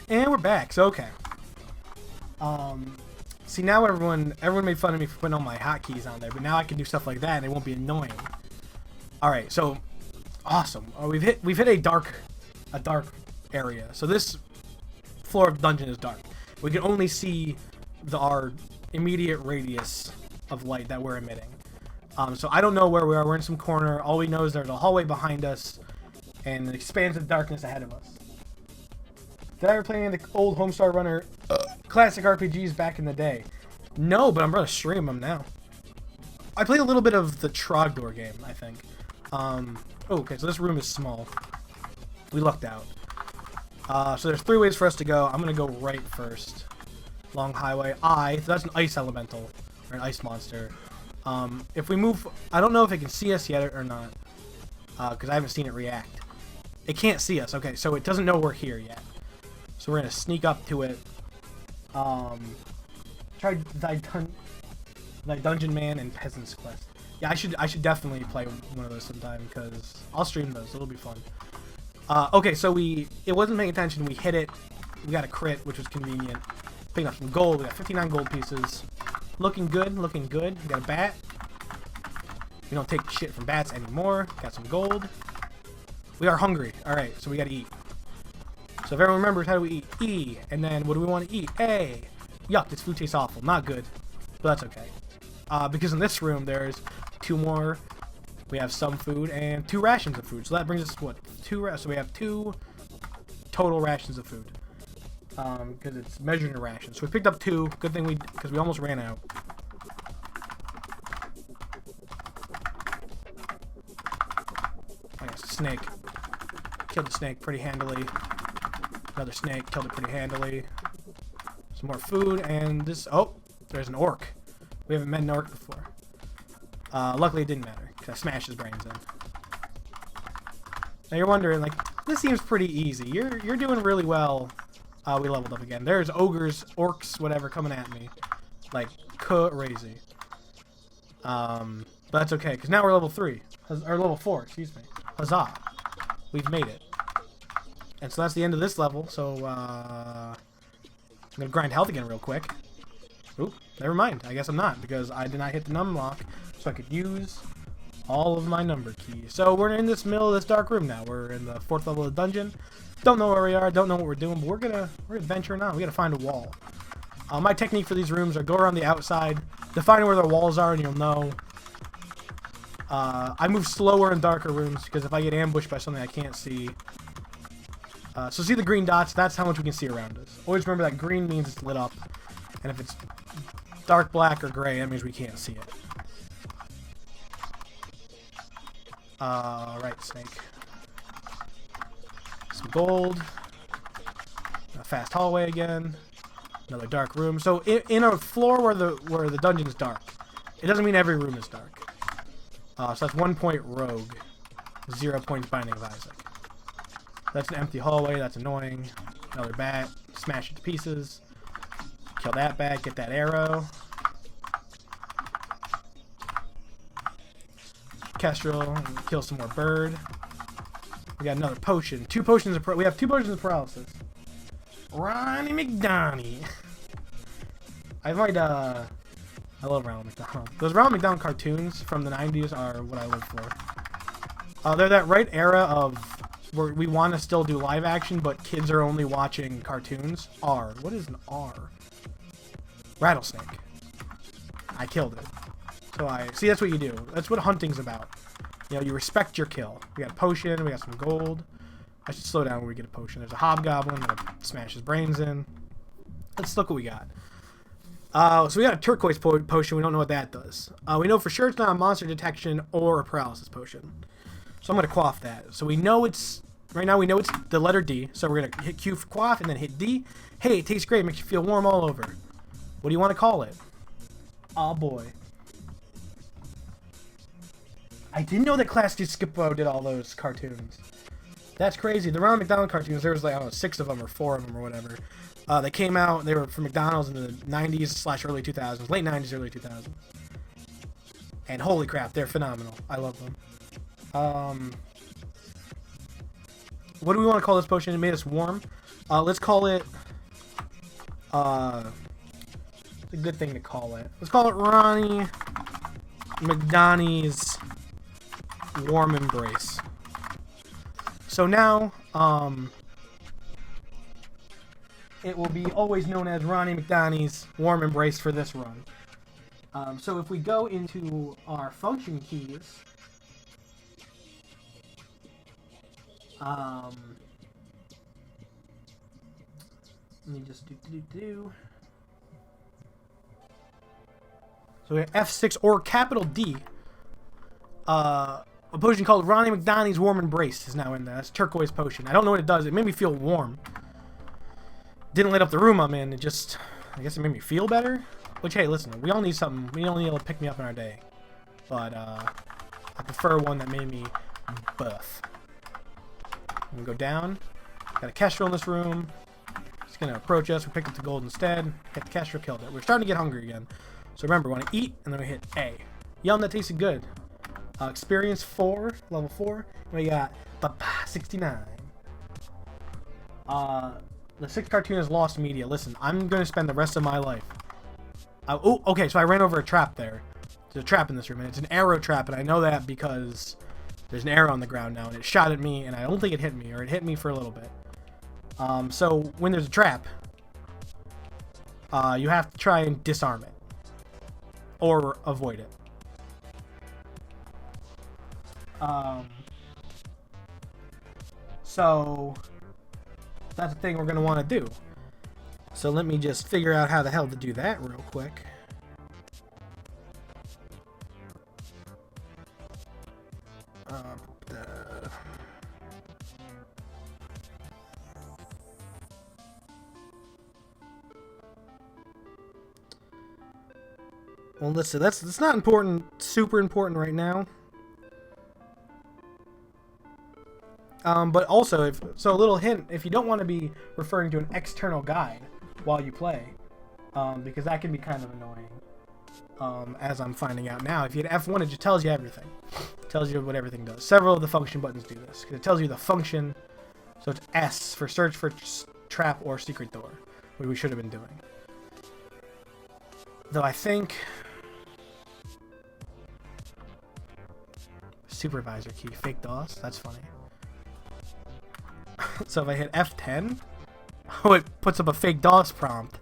And we're back. So okay. See now everyone made fun of me for putting all my hotkeys on there, but now I can do stuff like that and it won't be annoying. All right, so awesome. We've hit a dark area. So this floor of the dungeon is dark. We can only see our immediate radius of light that we're emitting. So I don't know where we are. We're in some corner. All we know is there's a hallway behind us and an expansive darkness ahead of us. Did I ever play any of the old Homestar Runner classic RPGs back in the day? No, but I'm going to stream them now. I played a little bit of the Trogdor game, I think. Okay, so this room is small. We lucked out. So there's 3 ways for us to go. I'm going to go right first. Long highway. So that's an ice elemental, or an ice monster. If we move, I don't know if it can see us yet or not, because I haven't seen it react. It can't see us. Okay, so it doesn't know we're here yet. So we're gonna sneak up to it. Try thy Dungeon Man and Peasant's Quest. Yeah, I should definitely play one of those sometime because I'll stream those. It'll be fun. Okay, so it wasn't paying attention. We hit it. We got a crit, which was convenient. Picking up some gold. We got 59 gold pieces. Looking good. Looking good. We got a bat. We don't take shit from bats anymore. Got some gold. We are hungry. All right, so we gotta eat. So if everyone remembers, how do we eat? E. And then what do we want to eat? A. Yuck, this food tastes awful. Not good. But that's okay. Because in this room, there's 2 more. We have some food and 2 rations of food. So that brings us, what? 2 so we have 2 total rations of food. Because it's measured in rations. So we picked up 2. Good thing because we almost ran out. I guess snake. Killed the snake pretty handily. Another snake, killed it pretty handily. Some more food, and this... Oh, there's an orc. We haven't met an orc before. Luckily it didn't matter, because I smashed his brains in. Now you're wondering, like, this seems pretty easy. You're doing really well. We leveled up again. There's ogres, orcs, whatever, coming at me. Like, crazy. But that's okay, because now we're level 3. Or level 4, excuse me. Huzzah. We've made it. And so that's the end of this level, so I'm going to grind health again real quick. Oop, never mind. I guess I'm not, because I did not hit the num lock, so I could use all of my number keys. So we're in this middle of this dark room now. We're in the 4th level of the dungeon. Don't know where we are, don't know what we're doing, but we're gonna venturing on. We gotta find a wall. My technique for these rooms are go around the outside, define where the walls are, and you'll know. I move slower in darker rooms, because if I get ambushed by something I can't see... so see the green dots? That's how much we can see around us. Always remember that green means it's lit up. And if it's dark black or gray, that means we can't see it. Right, snake. Some gold. A fast hallway again. Another dark room. So in a floor where the dungeon is dark, it doesn't mean every room is dark. So that's 1 point rogue. 0 points Binding of Isaac. That's an empty hallway. That's annoying. Another bat. Smash it to pieces. Kill that bat. Get that arrow. Kestrel. Kill some more bird. We got another potion. 2 potions of we have 2 potions of paralysis. Ronnie McDonnie. I love Ronald McDonald. Those Ronald McDonald cartoons from the 90s are what I live for. They're that right era of where we want to still do live action, but kids are only watching cartoons. R. What is an R? Rattlesnake. I killed it. So see, that's what you do. That's what hunting's about. You know, you respect your kill. We got a potion. We got some gold. I should slow down when we get a potion. There's a hobgoblin. I'm gonna smash his brains in. Let's look what we got. So we got a turquoise potion. We don't know what that does. We know for sure it's not a monster detection or a paralysis potion. So I'm going to quaff that. So we know it's... Right now we know it's the letter D. So we're going to hit Q for quaff and then hit D. Hey, it tastes great. Makes you feel warm all over. What do you want to call it? Oh boy. I didn't know that Classic Skippo did all those cartoons. That's crazy. The Ronald McDonald cartoons, there was like, I don't know, 6 of them or 4 of them or whatever. They came out, they were from McDonald's in the 90s / early 2000s. Late 90s, early 2000s. And holy crap, they're phenomenal. I love them. What do we want to call this potion? It made us warm. Let's call it... it's a good thing to call it. Let's call it Ronnie McDonald's Warm Embrace. So now, it will be always known as Ronnie McDonald's Warm Embrace for this run. So if we go into our function keys, let me just do. So we have F6 or capital D. A potion called Ronnie McDonald's Warm Embrace is now in there. That's turquoise potion. I don't know what it does. It made me feel warm. Didn't light up the room I'm in. It just, I guess it made me feel better. Which, hey, listen, we all need something. We all need to pick me up in our day. But, I prefer one that made me buff. I'm gonna go down. Got a Kestrel in this room. It's gonna approach us. We picked up the gold instead. Hit the Kestrel, killed it. We're starting to get hungry again. So remember, we want to eat, and then we hit A. Yum, that tasted good. Experience 4, level 4. And we got 69. The 6th cartoon is Lost Media. Listen, I'm going to spend the rest of my life. Oh, okay, so I ran over a trap there. There's a trap in this room, and it's an arrow trap, and I know that because there's an arrow on the ground now, and it shot at me, and I don't think it hit me, or it hit me for a little bit. So when there's a trap, you have to try and disarm it. Or avoid it. So that's the thing we're going to want to do. So let me just figure out how the hell to do that real quick. Well, listen, that's not important, super important right now. But also, so a little hint, if you don't want to be referring to an external guide while you play, because that can be kind of annoying, as I'm finding out now. If you hit F1, it just tells you everything. It tells you what everything does. Several of the function buttons do this, because it tells you the function, so it's S for search for trap or secret door, which we should have been doing. Though I think... Supervisor key, fake DOS, that's funny. So if I hit F10, oh, it puts up a fake DOS prompt.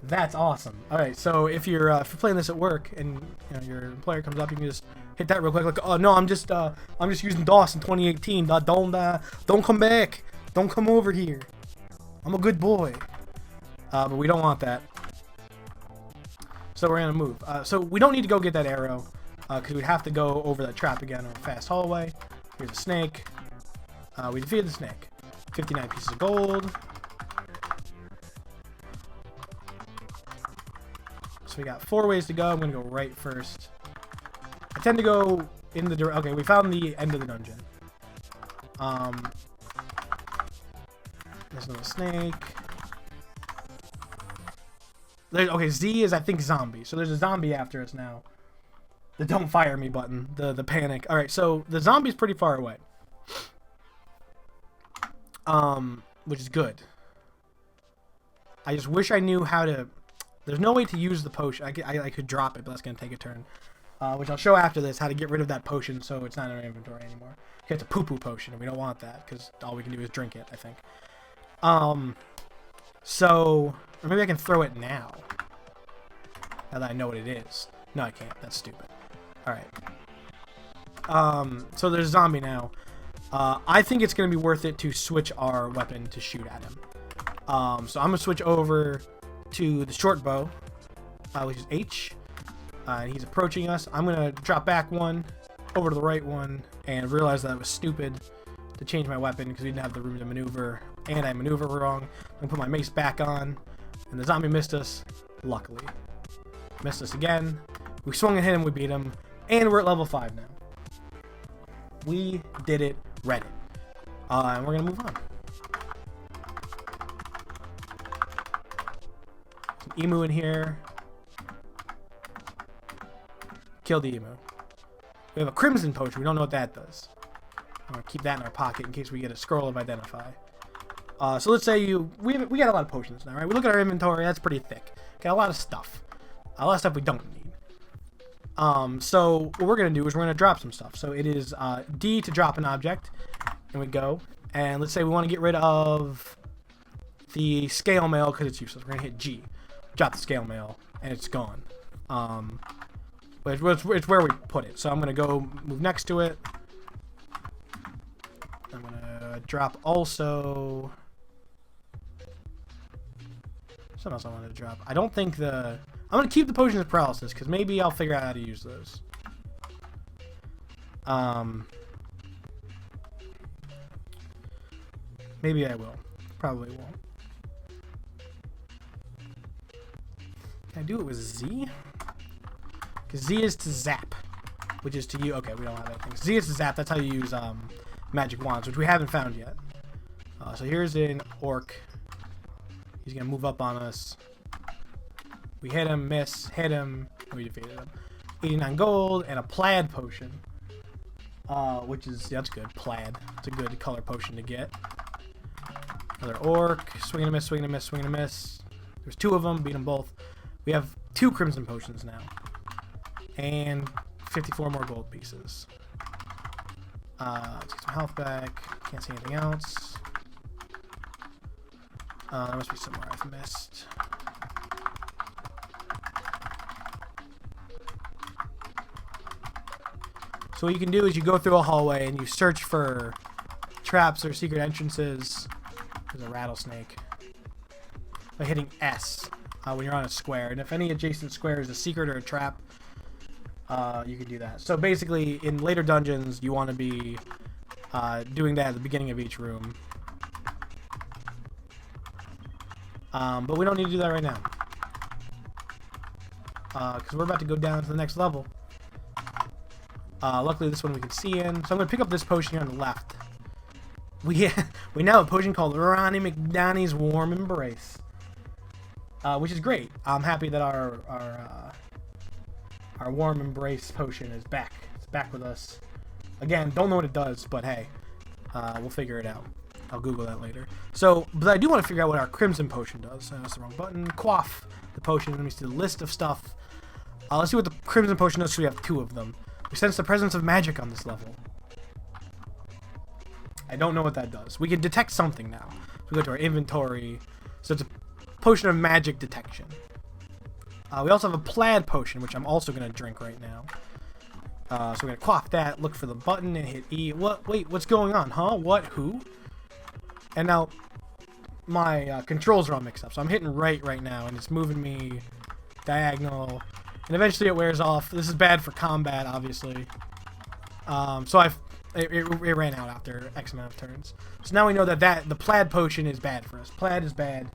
That's awesome. All right, so if you're playing this at work and you know, your employer comes up, you can just hit that real quick. Like, oh no, I'm just using DOS in 2018. Don't come back. Don't come over here. I'm a good boy. But we don't want that. So we're gonna move. So we don't need to go get that arrow because we'd have to go over that trap again or a fast hallway. Here's a snake. We defeated the snake. 59 pieces of gold. So we got 4 ways to go. I'm going to go right first. I tend to go in the direction... Okay, we found the end of the dungeon. There's no snake. Okay, Z is, I think, zombie. So there's a zombie after us now. The don't fire me button. The panic. Alright, so the zombie's pretty far away. Which is good. I just wish I knew how to... There's no way to use the potion. I could drop it, but that's going to take a turn. Which I'll show after this, how to get rid of that potion so it's not in our inventory anymore. It's a poo-poo potion, and we don't want that, because all we can do is drink it, I think. So... Or maybe I can throw it now. Now that I know what it is. No, I can't. That's stupid. Alright. So there's a zombie now. I think it's going to be worth it to switch our weapon to shoot at him. So I'm going to switch over to the short bow. which is H. And he's approaching us. I'm going to drop back one, over to the right one, and realize that it was stupid to change my weapon because we didn't have the room to maneuver, and I maneuvered wrong. I'm going to put my mace back on, and the zombie missed us, luckily. Missed us again. We swung and hit him, we beat him, and we're at level 5 now. We did it, Reddit. And we're going to move on. Some emu in here. Kill the emu. We have a crimson potion. We don't know what that does. I'm going to keep that in our pocket in case we get a scroll of identify. So let's say we got a lot of potions now, right? We look at our inventory. That's pretty thick. Got a lot of stuff. A lot of stuff we don't need. So what we're going to do is we're going to drop some stuff. So it is D to drop an object. And we go. And let's say we want to get rid of the scale mail because it's useless. We're going to hit G. Drop the scale mail. And it's gone. But it's where we put it. So I'm going to go move next to it. I'm going to drop also... Something else I wanted to drop. I don't think I'm going to keep the potions of paralysis because maybe I'll figure out how to use those. Maybe I will. Probably won't. Can I do it with Z? Because Z is to zap, which is to you. Okay, we don't have anything. Z is to zap. That's how you use magic wands, which we haven't found yet. So here's an orc. He's gonna move up on us. We hit him, miss, hit him. We defeated him. 89 gold and a plaid potion, which is that's good. Plaid. It's a good color potion to get. Another orc. Swing and a miss. Swing and a miss. Swing and a miss. There's 2 of them. Beat them both. We have 2 crimson potions now. And 54 more gold pieces. Let's get some health back. Can't see anything else. There must be somewhere I've missed. So what you can do is you go through a hallway and you search for traps or secret entrances. There's a rattlesnake. By hitting S when you're on a square. And if any adjacent square is a secret or a trap, you can do that. So basically, in later dungeons, you want to be doing that at the beginning of each room. But we don't need to do that right now. Because we're about to go down to the next level. Luckily, this one we can see in. So I'm going to pick up this potion here on the left. We now have a potion called Ronnie McDonnie's Warm Embrace. Which is great. I'm happy that our Warm Embrace potion is back. It's back with us. Again, don't know what it does, but hey, we'll figure it out. I'll Google that later. So, but I do want to figure out what our Crimson Potion does. That's the wrong button. Quaff the potion. Let me see the list of stuff. Let's see what the Crimson Potion does, so we have 2 of them. We sense the presence of magic on this level. I don't know what that does. We can detect something now. So we go to our inventory. So it's a potion of magic detection. We also have a plaid potion, which I'm also going to drink right now. So we're going to quaff that, look for the button, and hit E. What? Wait, what's going on? Huh? What? Who? And now my controls are all mixed up. So I'm hitting right now, and it's moving me diagonal. And eventually it wears off. This is bad for combat, obviously. So it ran out after X amount of turns. So now we know that the plaid potion is bad for us. Plaid is bad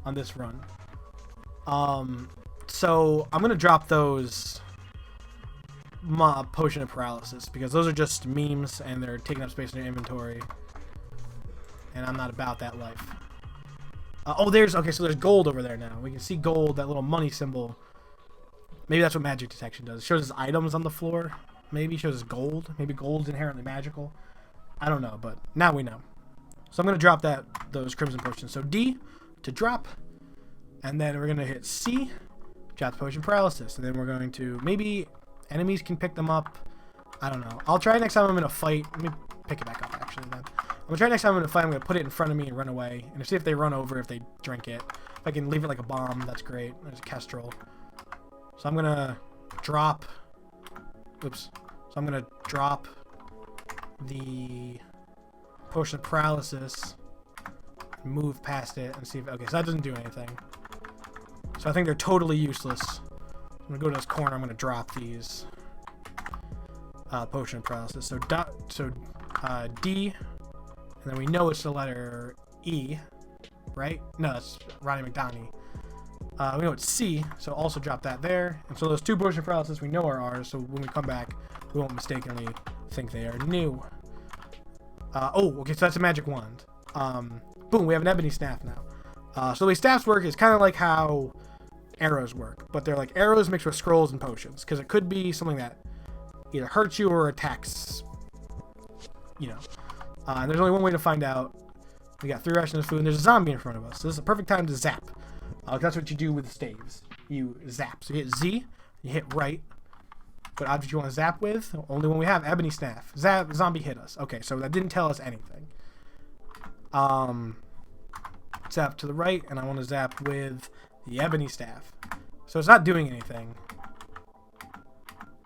on this run. So I'm gonna drop those potion of paralysis because those are just memes and they're taking up space in your inventory. And I'm not about that life. So there's gold over there now. We can see gold, that little money symbol. Maybe that's what magic detection does. It shows us items on the floor. Maybe it shows us gold. Maybe gold's inherently magical. I don't know, but now we know. So I'm going to drop those crimson potions. So D to drop. And then we're going to hit C. Drop the potion paralysis. And then we're going to... Maybe enemies can pick them up. I don't know. I'll try next time I'm in a fight. Let me pick it back up, actually, then. I'm going to try next time I'm in a fight. I'm going to put it in front of me and run away. And see if they run over, if they drink it. If I can leave it like a bomb, that's great. There's a kestrel. So I'm going to drop... Oops. So I'm going to drop the potion of paralysis, move past it, and see if... Okay, so that doesn't do anything. So I think they're totally useless I'm gonna go to this corner. I'm gonna drop these potion paralysis. So D, and then we know it's the letter E, right? No, that's Ronnie McDonnie. We know it's C, so also drop that there. And so those 2 potion paralysis we know are ours, so when we come back, we won't mistakenly think they are new. Oh, okay, so that's a magic wand. Boom, we have an ebony staff now. So the way staffs work is kind of like how arrows work, but they're like arrows mixed with scrolls and potions, because it could be something that either hurts you or attacks, you know. And there's only one way to find out. We got 3 rations of food, and there's a zombie in front of us, so this is a perfect time to zap. That's what you do with staves. You zap. So you hit Z, you hit right. What object you want to zap with? Only when we have ebony staff. Zap, zombie hit us. Okay, so that didn't tell us anything. Zap to the right, and I want to zap with the ebony staff. So it's not doing anything.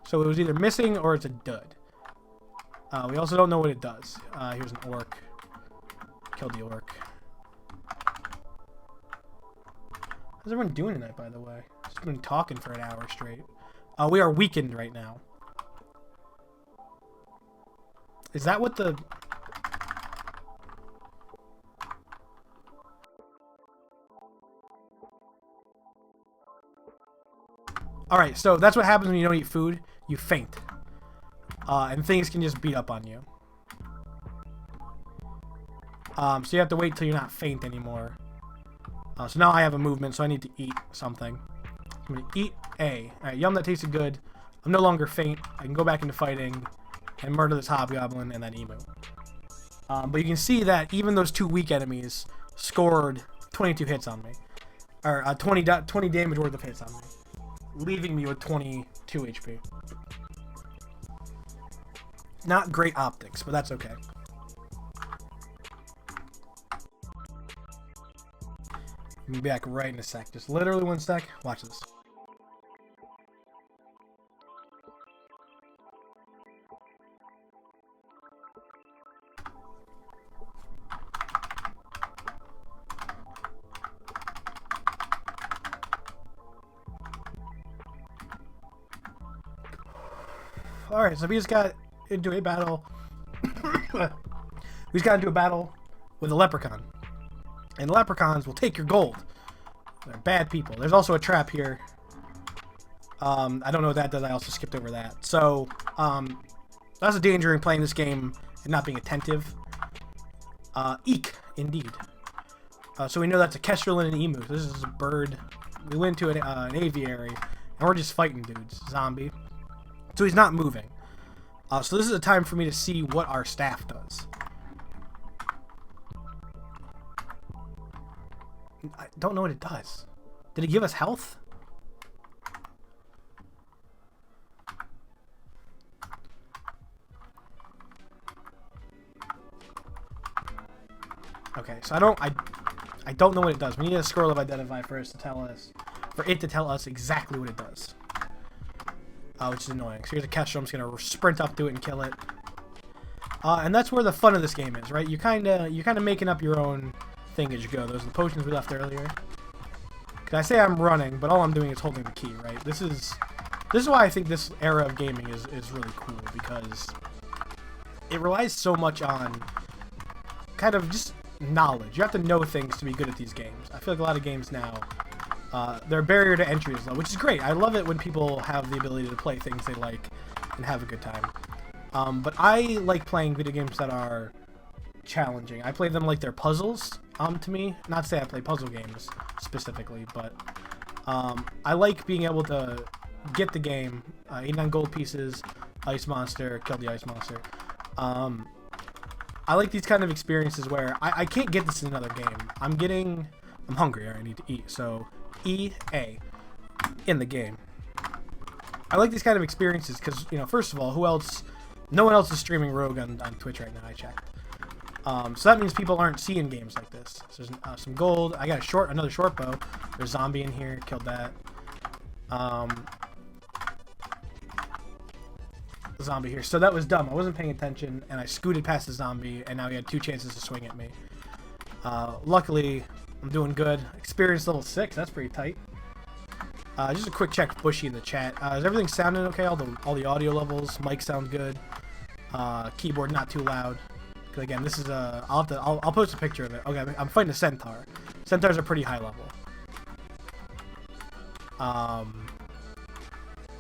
So it was either missing or it's a dud. We also don't know what it does. Here's an orc. Killed the orc. How's everyone doing tonight, by the way? Just been talking for an hour straight. We are weakened right now. Is that what the... Alright, so that's what happens when you don't eat food. You faint. And things can just beat up on you. So you have to wait till you're not faint anymore. So now I have a movement, so I need to eat something. I'm going to eat A. Alright, yum, that tasted good. I'm no longer faint. I can go back into fighting and murder this hobgoblin and that emu. But you can see that even those 2 weak enemies scored 22 hits on me. Or 20 damage worth of hits on me. Leaving me with 22 HP. Not great optics, but that's okay. I'll be back right in a sec. Just literally 1 sec. Watch this. Alright, so we just got into a battle. We just got into a battle with a leprechaun. And leprechauns will take your gold. They're bad people. There's also a trap here. I don't know what that does. I also skipped over that. So, that's a danger in playing this game and not being attentive. Eek, indeed. So we know that's a kestrel and an emu. This is a bird. We went to an aviary, and we're just fighting dudes. Zombie. So he's not moving. So this is a time for me to see what our staff does. I don't know what it does. Did it give us health? Okay, so I don't know what it does. We need a scroll of identify for us to tell us, for it to tell us exactly what it does. Which is annoying. So here's a kestrel. I'm just gonna sprint up to it and kill it. And that's where the fun of this game is, right? You're kind of making up your own thing as you go. Those are the potions we left earlier. Cause I say I'm running, but all I'm doing is holding the key, right? This is why I think this era of gaming is really cool, because it relies so much on kind of just knowledge. You have to know things to be good at these games. I feel like a lot of games now, their barrier to entry is low, which is great. I love it when people have the ability to play things they like and have a good time. But I like playing video games that are challenging. I play them like they're puzzles, to me. Not to say I play puzzle games specifically, but I like being able to get the game, 89 gold pieces, ice monster, kill the ice monster. I like these kind of experiences where I can't get this in another game. I'm hungry, or I need to eat, so EA in the game. I like these kind of experiences because, you know, first of all, no one else is streaming Rogue on Twitch right now, I checked. So that means people aren't seeing games like this. So there's some gold. I got another short bow. There's a zombie in here, killed that. Zombie here. So that was dumb. I wasn't paying attention, and I scooted past the zombie, and now he had 2 chances to swing at me. Luckily, I'm doing good. Experience level 6. That's pretty tight. Just a quick check, Bushy in the chat. Is everything sounding okay? All the audio levels, mic sound good. Keyboard not too loud. Because again, this is I'll post a picture of it. Okay, I'm fighting a centaur. Centaurs are pretty high level.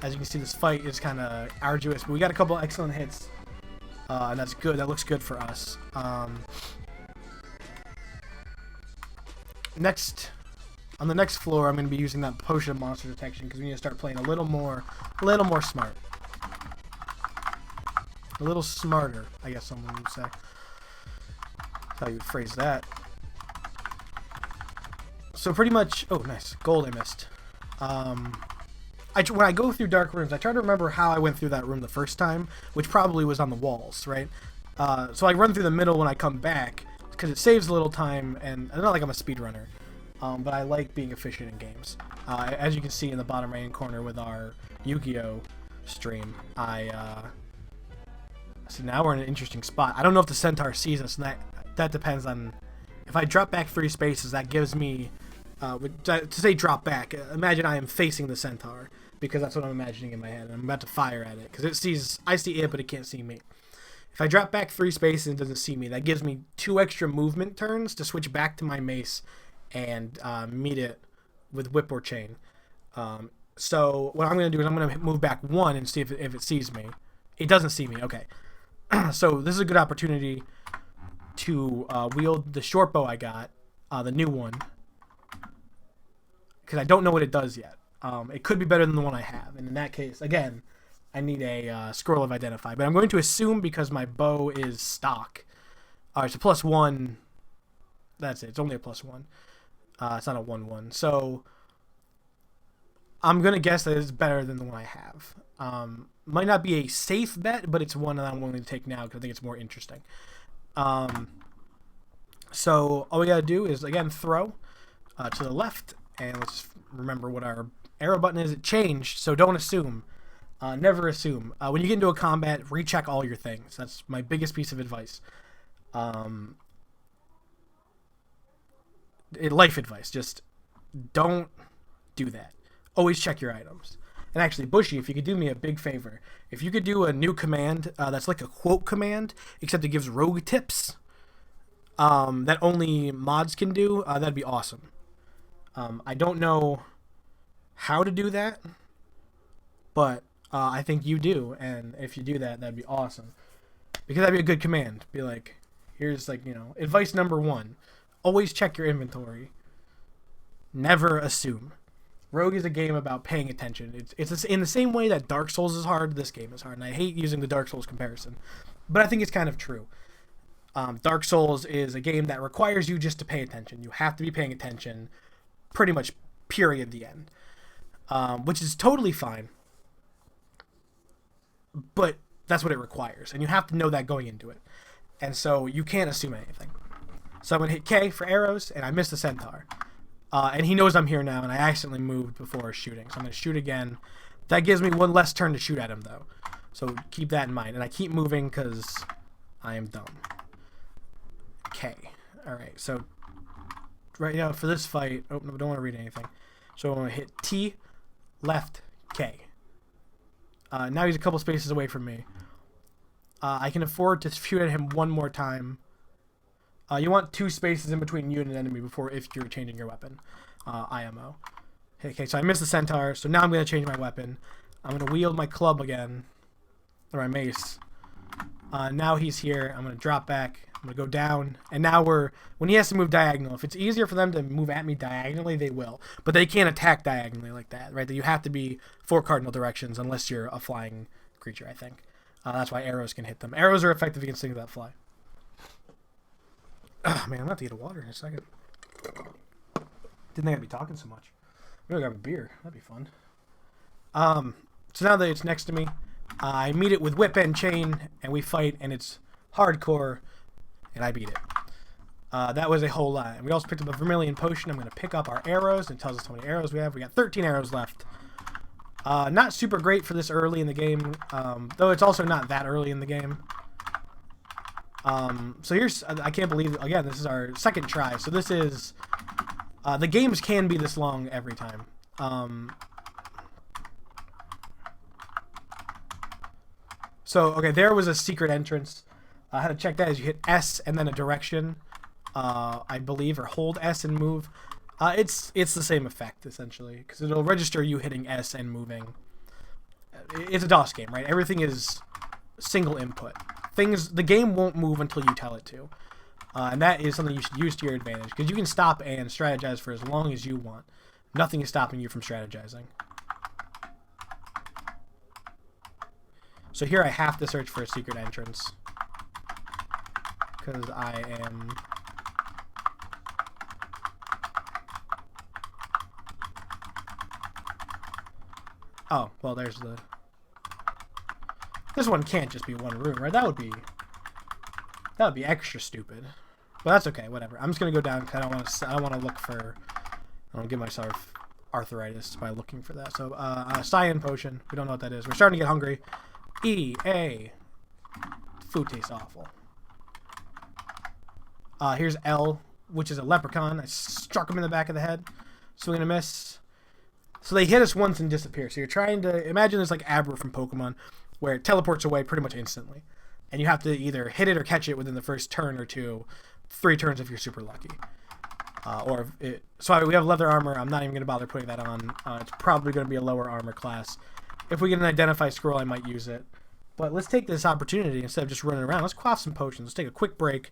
As you can see, this fight is kind of arduous, but we got a couple excellent hits, and that's good. That looks good for us. Next. On the next floor, I'm going to be using that potion of monster detection because we need to start playing a little more smart. A little smarter, I guess someone would say. That's how you would phrase that. So pretty much, oh nice, gold I missed. When I go through dark rooms, I try to remember how I went through that room the first time, which probably was on the walls, right? So I run through the middle when I come back because it saves a little time, and it's not like I'm a speedrunner. But I like being efficient in games. As you can see in the bottom right-hand corner with our Yu-Gi-Oh! Stream, so now we're in an interesting spot. I don't know if the centaur sees us, and that depends on... If I drop back 3 spaces, that gives me... to say drop back, imagine I am facing the centaur, because that's what I'm imagining in my head, and I'm about to fire at it, because it sees... I see it, but it can't see me. If I drop back 3 spaces and it doesn't see me, that gives me 2 extra movement turns to switch back to my mace and meet it with whip or chain. So what I'm going to do is I'm going to move back 1 and see if it sees me. It doesn't see me. Okay. So this is a good opportunity to wield the short bow I got, the new one, because I don't know what it does yet. It could be better than the one I have, and in that case, again, I need a scroll of identify. But I'm going to assume because my bow is stock. It's a +1. That's it. It's only a +1. It's not a 1/1. So I'm going to guess that it's better than the one I have. Might not be a safe bet, but it's one that I'm willing to take now because I think it's more interesting. So all we got to do is, again, throw to the left. And let's remember what our arrow button is. It changed, so don't assume. Never assume. When you get into a combat, recheck all your things. That's my biggest piece of advice. Life advice, just don't do that. Always check your items. And actually, Bushy, if you could do me a big favor, if you could do a new command that's like a quote command, except it gives rogue tips that only mods can do, that'd be awesome. I don't know how to do that, but I think you do, and if you do that, that'd be awesome. Because that'd be a good command. Be like, here's like, advice number 1. Always check your inventory. Never assume. Rogue is a game about paying attention. It's in the same way that Dark Souls is hard, this game is hard. And I hate using the Dark Souls comparison. But I think it's kind of true. Dark Souls is a game that requires you just to pay attention. You have to be paying attention pretty much period the end. Which is totally fine. But that's what it requires. And you have to know that going into it. And so you can't assume anything. So I'm going to hit K for arrows, and I missed the centaur. And he knows I'm here now, and I accidentally moved before shooting. So I'm going to shoot again. That gives me 1 less turn to shoot at him, though. So keep that in mind. And I keep moving because I am dumb. K. Alright, so right now for this fight... Oh, no, don't want to read anything. So I'm going to hit T, left, K. Now he's a couple spaces away from me. I can afford to shoot at him 1 more time. You want 2 spaces in between you and an enemy if you're changing your weapon. IMO. Okay, so I missed the centaur, so now I'm going to change my weapon. I'm going to wield my club again, or my mace. Now he's here. I'm going to drop back. I'm going to go down. And now when he has to move diagonal, if it's easier for them to move at me diagonally, they will. But they can't attack diagonally like that, right? You have to be 4 cardinal directions unless you're a flying creature, I think. That's why arrows can hit them. Arrows are effective against things that fly. Oh, man, I'm going to get a water in a second. Didn't think I'd be talking so much. Maybe I'll grab a beer. That'd be fun. So now that it's next to me, I meet it with whip and chain, and we fight, and it's hardcore, and I beat it. That was a whole lot. And we also picked up a vermilion potion. I'm going to pick up our arrows. It tells us how many arrows we have. We got 13 arrows left. Not super great for this early in the game, though it's also not that early in the game. So here's, I can't believe, again, this is our second try. So this is, the games can be this long every time. So, okay, there was a secret entrance. How to check that is you hit S and then a direction, I believe, or hold S and move. It's the same effect, essentially, because it'll register you hitting S and moving. It's a DOS game, right? Everything is single input. The game won't move until you tell it to. And that is something you should use to your advantage, because you can stop and strategize for as long as you want. Nothing is stopping you from strategizing. So here I have to search for a secret entrance, because I am... Oh, well, there's the... This one can't just be one room, right? That would be extra stupid. But that's okay, whatever. I'm just gonna go down because I don't want to look for... I don't give myself arthritis by looking for that. So, cyan potion. We don't know what that is. We're starting to get hungry. E, A. Food tastes awful. Here's L, which is a leprechaun. I struck him in the back of the head. Swing and a miss. So they hit us once and disappear. So you're trying to... Imagine it's like Abra from Pokemon, where it teleports away pretty much instantly. And you have to either hit it or catch it within the first turn or two. 3 turns if you're super lucky. So we have leather armor. I'm not even going to bother putting that on. It's probably going to be a lower armor class. If we get an identify scroll, I might use it. But let's take this opportunity instead of just running around. Let's quaff some potions. Let's take a quick break.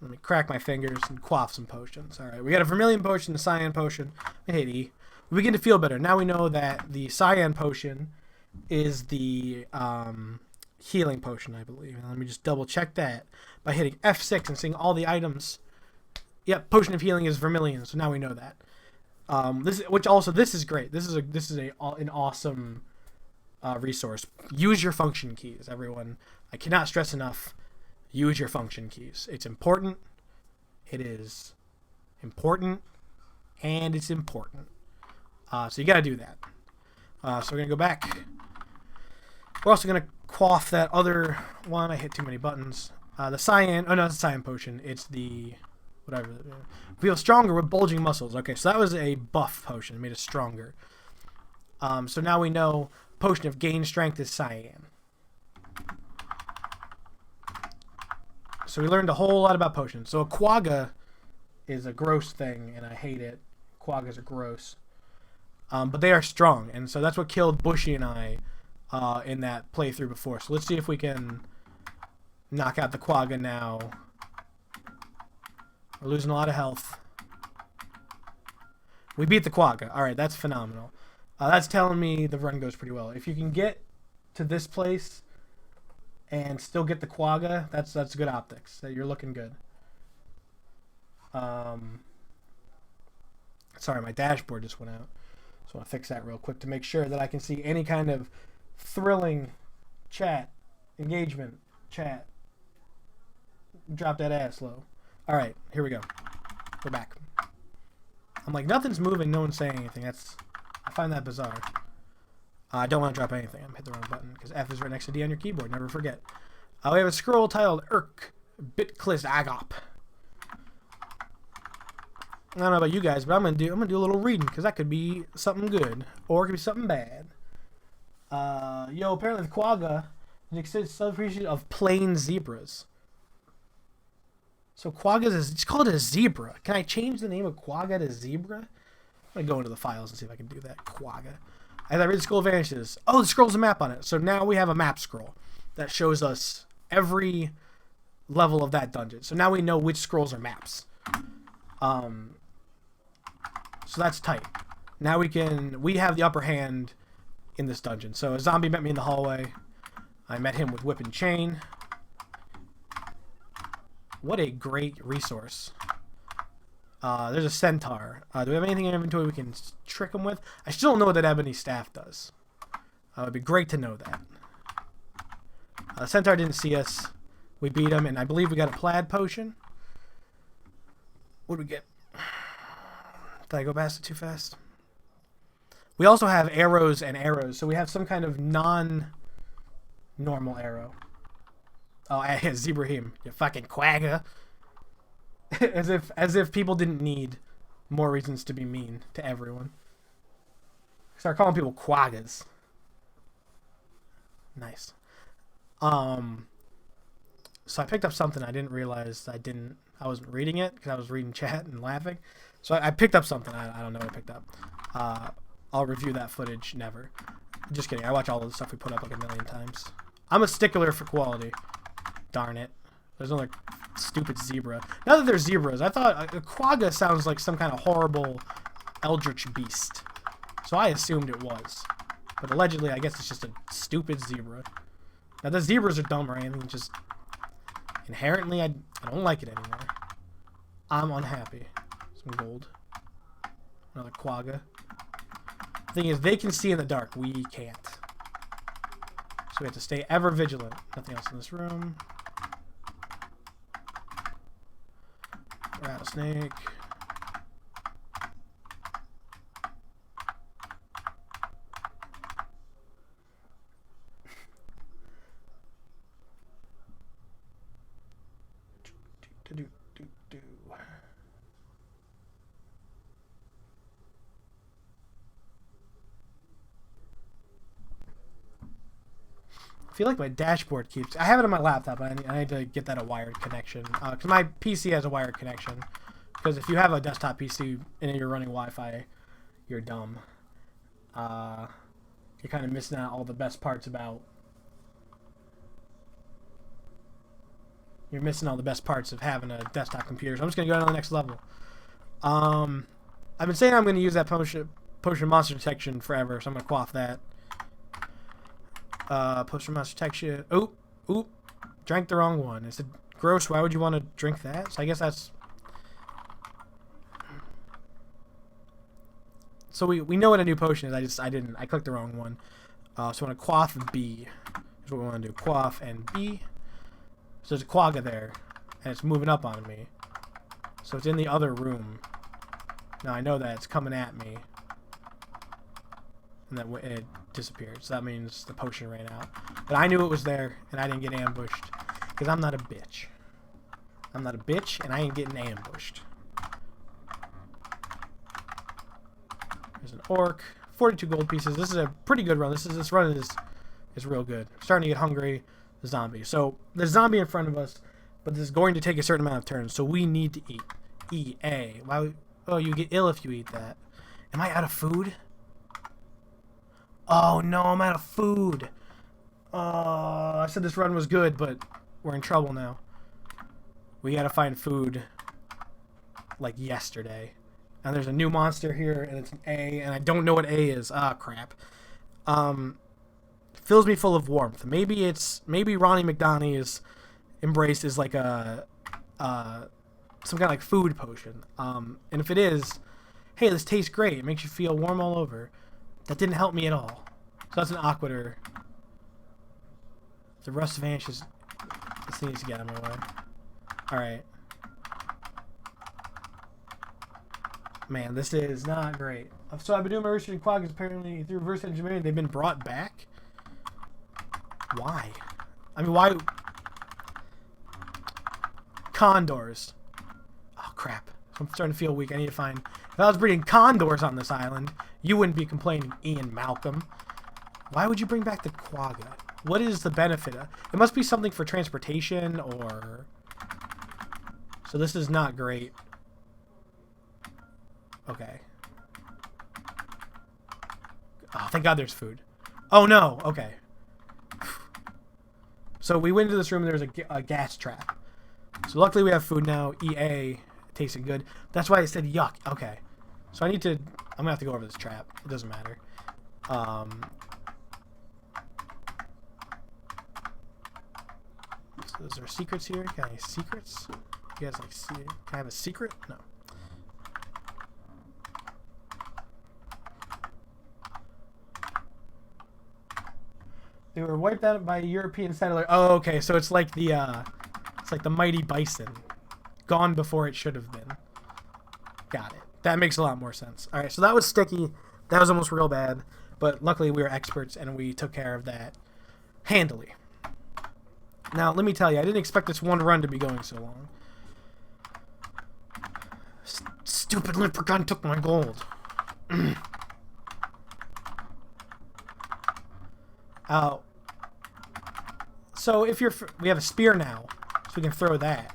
Let me crack my fingers and quaff some potions. Alright, we got a vermilion potion, a cyan potion. I hate E. We begin to feel better. Now we know that the cyan potion is the healing potion, I believe. And let me just double check that by hitting F6 and seeing all the items. Yep, potion of healing is vermilion, so now we know that. This is great. This is an awesome resource. Use your function keys, everyone. I cannot stress enough. Use your function keys. It's important. It is important, and it's important. So you got to do that. So we're gonna go back. We're also gonna quaff that other one. I hit too many buttons. The cyan. Oh no, it's the cyan potion. It's the whatever. Feel stronger with bulging muscles. Okay, so that was a buff potion. It made us stronger. So now we know potion of gain strength is cyan. So we learned a whole lot about potions. So a quagga is a gross thing, and I hate it. Quaggas are gross. But they are strong, and so that's what killed Bushy and I in that playthrough before. So let's see if we can knock out the quagga now. We're losing a lot of health. We beat the quagga. Alright, that's phenomenal. That's telling me the run goes pretty well. If you can get to this place and still get the quagga, that's good optics. You're looking good. Sorry, my dashboard just went out. So I want to fix that real quick to make sure that I can see any kind of thrilling chat, engagement, chat. Drop that ass low. Alright, here we go. We're back. I'm like, nothing's moving, no one's saying anything. I find that bizarre. I don't want to drop anything. I'm hit the wrong button because F is right next to D on your keyboard. Never forget. We have a scroll titled Urk Bitklis Agop. I don't know about you guys, but I'm gonna do a little reading because that could be something good or it could be something bad. Apparently the quagga is subspecies of plain zebras. So quagga it's called a zebra. Can I change the name of quagga to zebra? I'm gonna go into the files and see if I can do that. Quagga. As I read the scroll vanishes. Oh, the scroll's a map on it. So now we have a map scroll that shows us every level of that dungeon. So now we know which scrolls are maps. So that's tight. Now we have the upper hand in this dungeon. So a zombie met me in the hallway. I met him with whip and chain. What a great resource. There's a centaur. Do we have anything in inventory we can trick him with? I still don't know what that ebony staff does. It'd be great to know that. Centaur didn't see us. We beat him, and I believe we got a plaid potion. What did we get? Did I go past it too fast? We also have arrows and arrows, so we have some kind of non-normal arrow. Oh, Zebrahim, you fucking quagga. as if people didn't need more reasons to be mean to everyone. Start calling people quaggas. Nice. So I picked up something I didn't realize I wasn't reading it because I was reading chat and laughing. So I picked up something. I don't know what I picked up. I'll review that footage. Never. Just kidding. I watch all of the stuff we put up like a million times. I'm a stickler for quality. Darn it. There's another stupid zebra. Now that there's zebras, I thought a quagga sounds like some kind of horrible eldritch beast. So I assumed it was. But allegedly, I guess it's just a stupid zebra. Now, the zebras are dumb or anything. Just inherently, I don't like it anymore. I'm unhappy. Some gold. Another quagga. Thing is, they can see in the dark. We can't. So we have to stay ever vigilant. Nothing else in this room. Rattlesnake. I feel like my dashboard keeps... I have it on my laptop, but I need to get that a wired connection. Because my PC has a wired connection. Because if you have a desktop PC and you're running Wi-Fi, you're dumb. You're kind of missing out all the best parts about... You're missing all the best parts of having a desktop computer. So I'm just going to go to the next level. I've been saying I'm going to use that potion monster detection forever, so I'm going to quaff that. Potion monster detection. Oop. Drank the wrong one. Is it gross? Why would you want to drink that? So I guess that's... So we know what a new potion is. I clicked the wrong one. So I want to quaff B. That's what we want to do. Quaff and B. So there's a quagga there, and it's moving up on me. So it's in the other room. Now I know that it's coming at me. And then it disappeared. So that means the potion ran out. But I knew it was there, and I didn't get ambushed. Because I'm not a bitch. I'm not a bitch, and I ain't getting ambushed. There's an orc. 42 gold pieces. This is a pretty good run. This run is real good. I'm starting to get hungry. The zombie. So there's a zombie in front of us, but this is going to take a certain amount of turns. So we need to eat. E-A. Why? Oh, you get ill if you eat that. Am I out of food? Oh no, I'm out of food. I said this run was good, but we're in trouble now. We gotta find food like yesterday. And there's a new monster here, and it's an A, and I don't know what A is. Ah, crap. Fills me full of warmth. Maybe Ronnie McDonough's embrace is like some kind of like food potion. And if it is, hey, this tastes great. It makes you feel warm all over. That didn't help me at all. So that's an Aquator. The rust vanishes. This needs to get out of my way. Alright. Man, this is not great. So I've been doing my research in quaggas. Apparently, through reverse engineering, they've been brought back. Why? I mean, why? Condors. Oh, crap. I'm starting to feel weak. I need to find... If I was breeding condors on this island, you wouldn't be complaining, Ian Malcolm. Why would you bring back the quagga? What is the benefit? It must be something for transportation or... So this is not great. Okay. Oh, thank God there's food. Oh, no. Okay. So we went into this room and there was a gas trap. So luckily we have food now. EA. Tasting good. That's why I said yuck. Okay. So I'm going to have to go over this trap. It doesn't matter. So is there secrets here? Got any secrets? You guys like see? Can I have a secret? No. They were wiped out by a European settler. Oh, okay. So it's like the mighty bison, gone before it should have been. Got it. That makes a lot more sense. All right. So that was sticky. That was almost real bad. But luckily we were experts and we took care of that handily. Now let me tell you, I didn't expect this one run to be going so long. Stupid leprechaun took my gold. So if you're... We have a spear now, so we can throw that.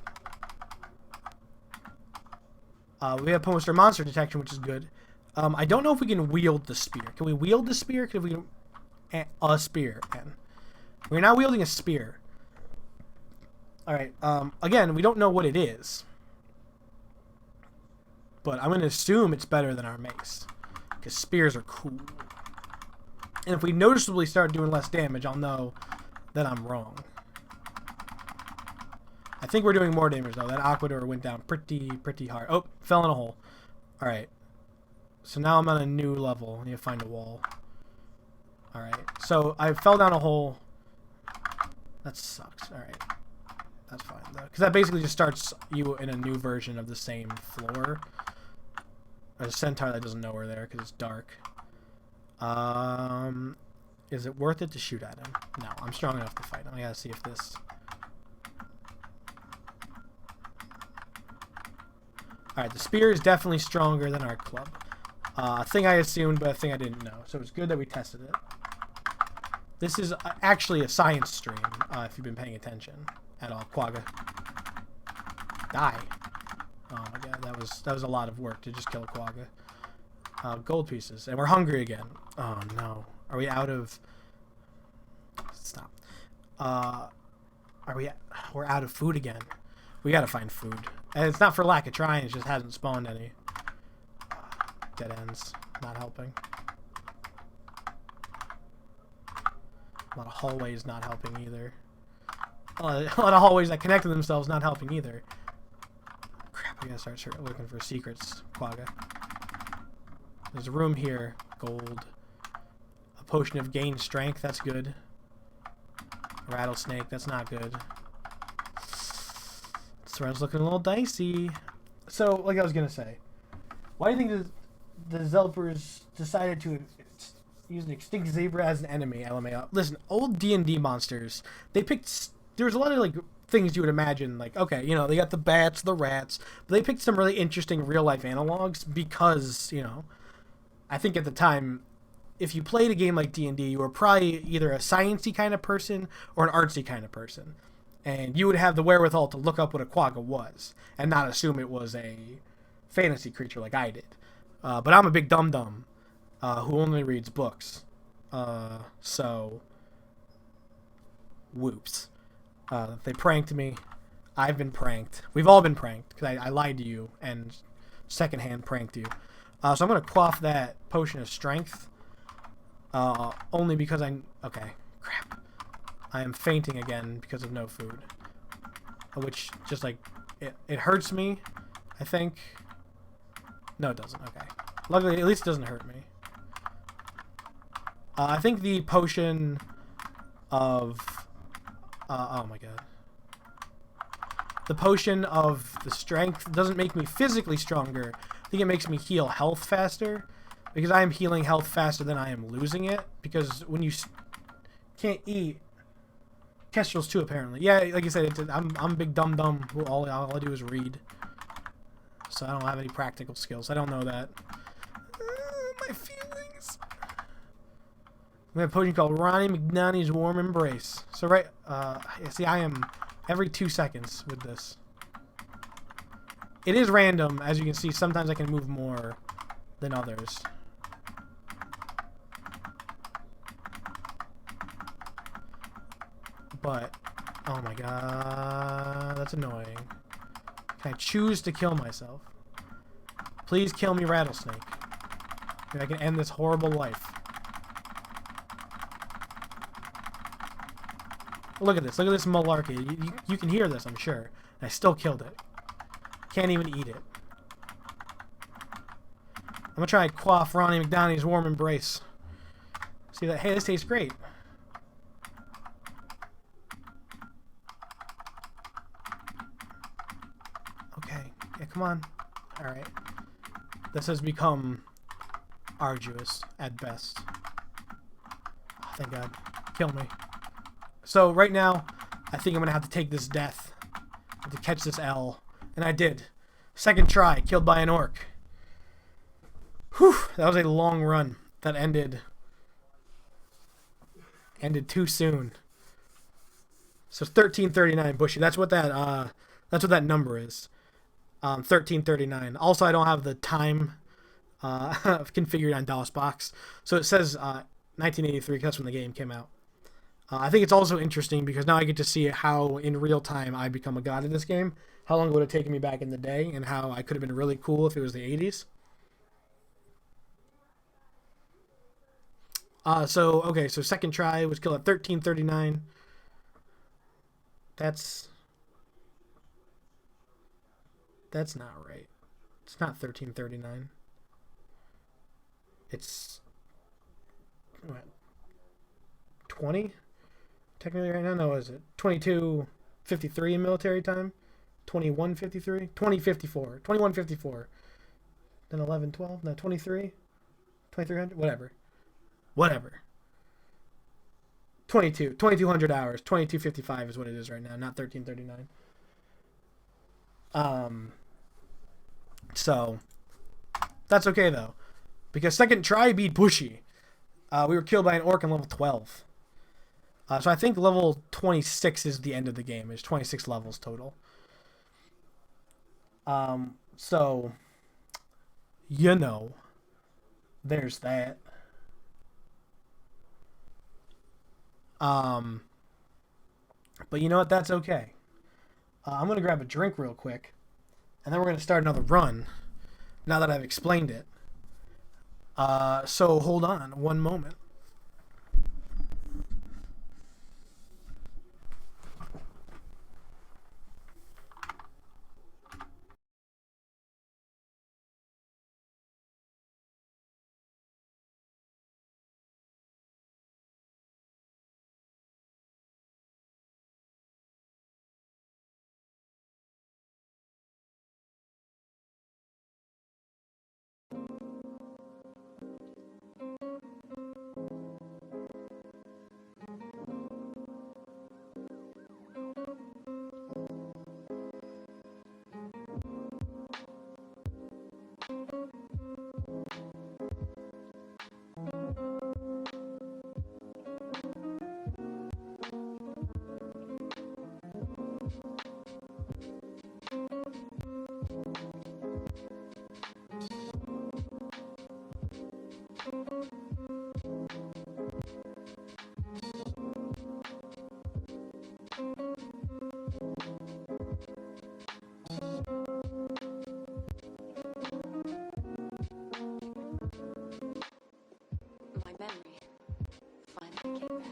We have poster monster detection, which is good. I don't know if we can wield the spear. Can we wield the spear? Can we... A spear. We're now wielding a spear. Alright, again, we don't know what it is. But I'm going to assume it's better than our mace. Because spears are cool. And if we noticeably start doing less damage, I'll know that I'm wrong. I think we're doing more damage, though. That Aquador went down pretty hard. Oh, fell in a hole. Alright. So now I'm on a new level. I need to find a wall. Alright. So I fell down a hole. That sucks. Alright. That's fine, though. Because that basically just starts you in a new version of the same floor. There's a centaur that doesn't know we're there because it's dark. Is it worth it to shoot at him? No, I'm strong enough to fight him. I gotta see if this... Alright, the spear is definitely stronger than our club. A thing I assumed, but a thing I didn't know. So it's good that we tested it. This is actually a science stream, if you've been paying attention at all. Quagga. Die. Oh my god, that was a lot of work to just kill a Quagga. Gold pieces. And we're hungry again. Oh no. Are we out of... Stop. We're out of food again. We gotta find food. And it's not for lack of trying, it just hasn't spawned any. Dead ends. Not helping. A lot of hallways not helping either. A lot of hallways that connect to themselves not helping either. Crap, I gotta start looking for secrets, Quagga. There's a room here. Gold. A potion of gain strength, that's good. Rattlesnake, that's not good. This round's looking a little dicey. So, like I was gonna say, why do you think the developers decided to use an extinct zebra as an enemy? LMAO. Listen, old D&D monsters, they picked... There was a lot of, like, things you would imagine, like, okay, you know, they got the bats, the rats, but they picked some really interesting real-life analogs because, you know, I think at the time, if you played a game like D&D, you were probably either a sciencey kind of person or an artsy kind of person. And you would have the wherewithal to look up what a Quagga was and not assume it was a fantasy creature like I did. But I'm a big dum-dum who only reads books. So, whoops. They pranked me. I've been pranked. We've all been pranked because I lied to you and secondhand pranked you. So I'm going to quaff that potion of strength. Only because okay, crap. I am fainting again because of no food. Which, just like, it hurts me, I think. No, it doesn't. Okay. Luckily, at least it doesn't hurt me. I think the potion of... oh my god. The potion of the strength doesn't make me physically stronger. I think it makes me heal health faster. Because I am healing health faster than I am losing it. Because when you can't eat... Kestrels too, apparently. Yeah, like you said, I'm a big dum-dum who all I do is read. So I don't have any practical skills. I don't know that. My feelings. We have a potion called Ronnie McNanny's Warm Embrace. So right, see, I am every 2 seconds with this. It is random, as you can see. Sometimes I can move more than others. But, oh my god, that's annoying. Can I choose to kill myself? Please kill me, Rattlesnake. Maybe I can end this horrible life. Look at this malarkey. You can hear this, I'm sure. And I still killed it. Can't even eat it. I'm gonna try and quaff Ronnie McDonald's Warm Embrace. See that? Hey, this tastes great. Come on. Alright. This has become arduous at best. Oh, thank God. Kill me. So, right now, I think I'm going to have to take this death to catch this L. And I did. Second try, killed by an orc. Whew, that was a long run that ended too soon. So 1339 Bushy. That's what that number is. 1339. Also, I don't have the time configured on DOSBox, so it says 1983 because that's when the game came out. I think it's also interesting because now I get to see how in real time I become a god in this game. How long it would have taken me back in the day, and how I could have been really cool if it was the 80s. So second try was killed at 1339. That's not right. It's not 1339. It's what, 20? Technically right now, no, is it 22:53 in military time? 21:53, 20:54, 21:54. Then 11:12, no 23, 2300, whatever. 2200 hours. 22:55 is what it is right now, not 1339. So that's okay though, because second try beat Bushy. We were killed by an orc on level 12. So I think level 26 is the end of the game. There's 26 levels total. So there's that. But you know what? That's okay. I'm gonna grab a drink real quick, and then we're gonna start another run. Now that I've explained it. So hold on one moment. My memory finally came back.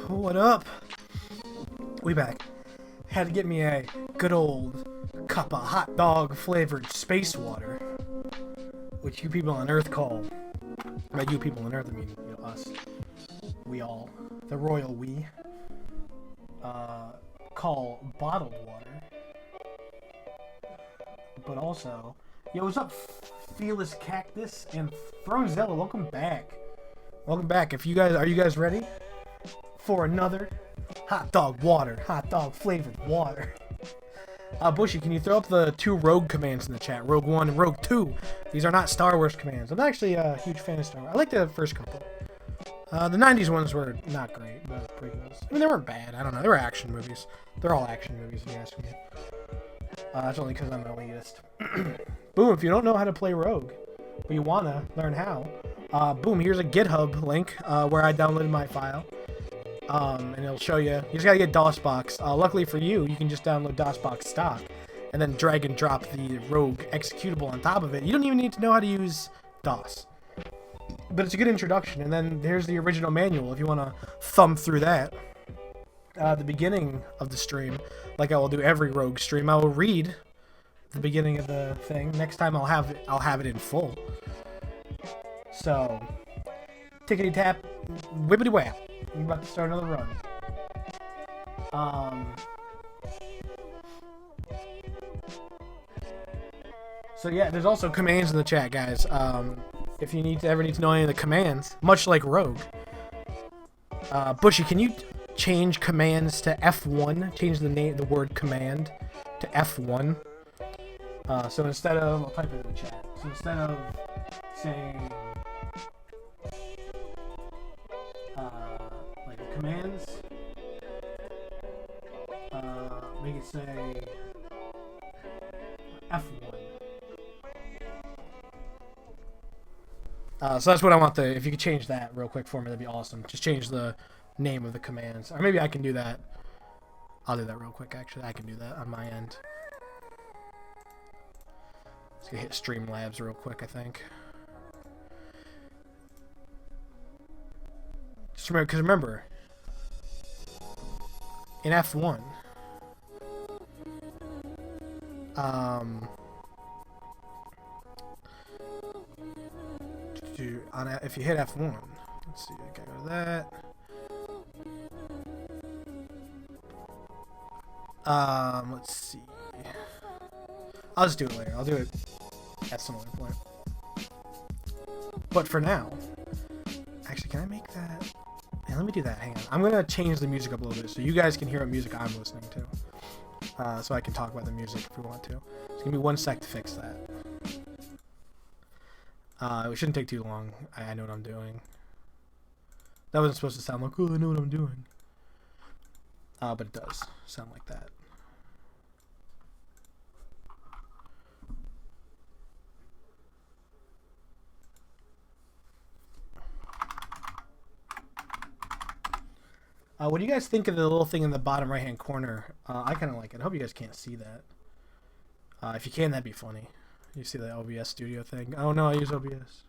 What up? We back. Had to get me a good old cup of hot dog flavored space water, which you people on Earth call. By you people on Earth, I mean us. We all, the royal we, call bottled water. But also, yo, what's up, Fearless Cactus and Throwzilla? Welcome back. Welcome back. Are you guys ready for another hot dog flavored water? Bushy, can you throw up the 2 rogue commands in the chat? Rogue 1 and Rogue 2. These are not Star Wars commands. I'm actually a huge fan of Star Wars. I like the first couple. The 90s ones were not great, but prequels. I mean, they weren't bad. I don't know. They were action movies. They're all action movies, if you ask me. That's only because I'm an elitist. Boom, if you don't know how to play Rogue, but you want to learn how, boom, here's a GitHub link where I downloaded my file. And it'll show you. You just gotta get DOSBox. Luckily for you, you can just download DOSBox stock, and then drag and drop the Rogue executable on top of it. You don't even need to know how to use DOS. But it's a good introduction, and then here's the original manual if you want to thumb through that. The beginning of the stream, like I will do every Rogue stream, I will read the beginning of the thing. Next time I'll have it in full. So, tickety tap, whippity whap. We're about to start another run. So yeah, there's also commands in the chat, guys. If you ever need to know any of the commands, much like Rogue. Bushy, can you change commands to F1? Change the word command to F1. So instead of, I'll type it in the chat. So instead of saying like commands, make it say F1. So that's what I want if you could change that real quick for me, that'd be awesome. Just change the name of the commands. Or maybe I can do that. I'll do that real quick, actually. I can do that on my end. Just gonna hit Streamlabs real quick, I think. Just remember, because remember, in F1, if you hit F1, let's see, I gotta go to that. Let's see. I'll just do it later. I'll do it at some other point. But for now, actually, can I make that? Yeah, let me do that. Hang on. I'm gonna change the music up a little bit so you guys can hear what music I'm listening to. So I can talk about the music if we want to. It's gonna be 1 sec to fix that. It shouldn't take too long. I know what I'm doing. That wasn't supposed to sound like, oh, I know what I'm doing. But it does sound like that. What do you guys think of the little thing in the bottom right-hand corner? I kind of like it. I hope you guys can't see that. If you can, that'd be funny. You see the OBS studio thing? Oh no, I use OBS.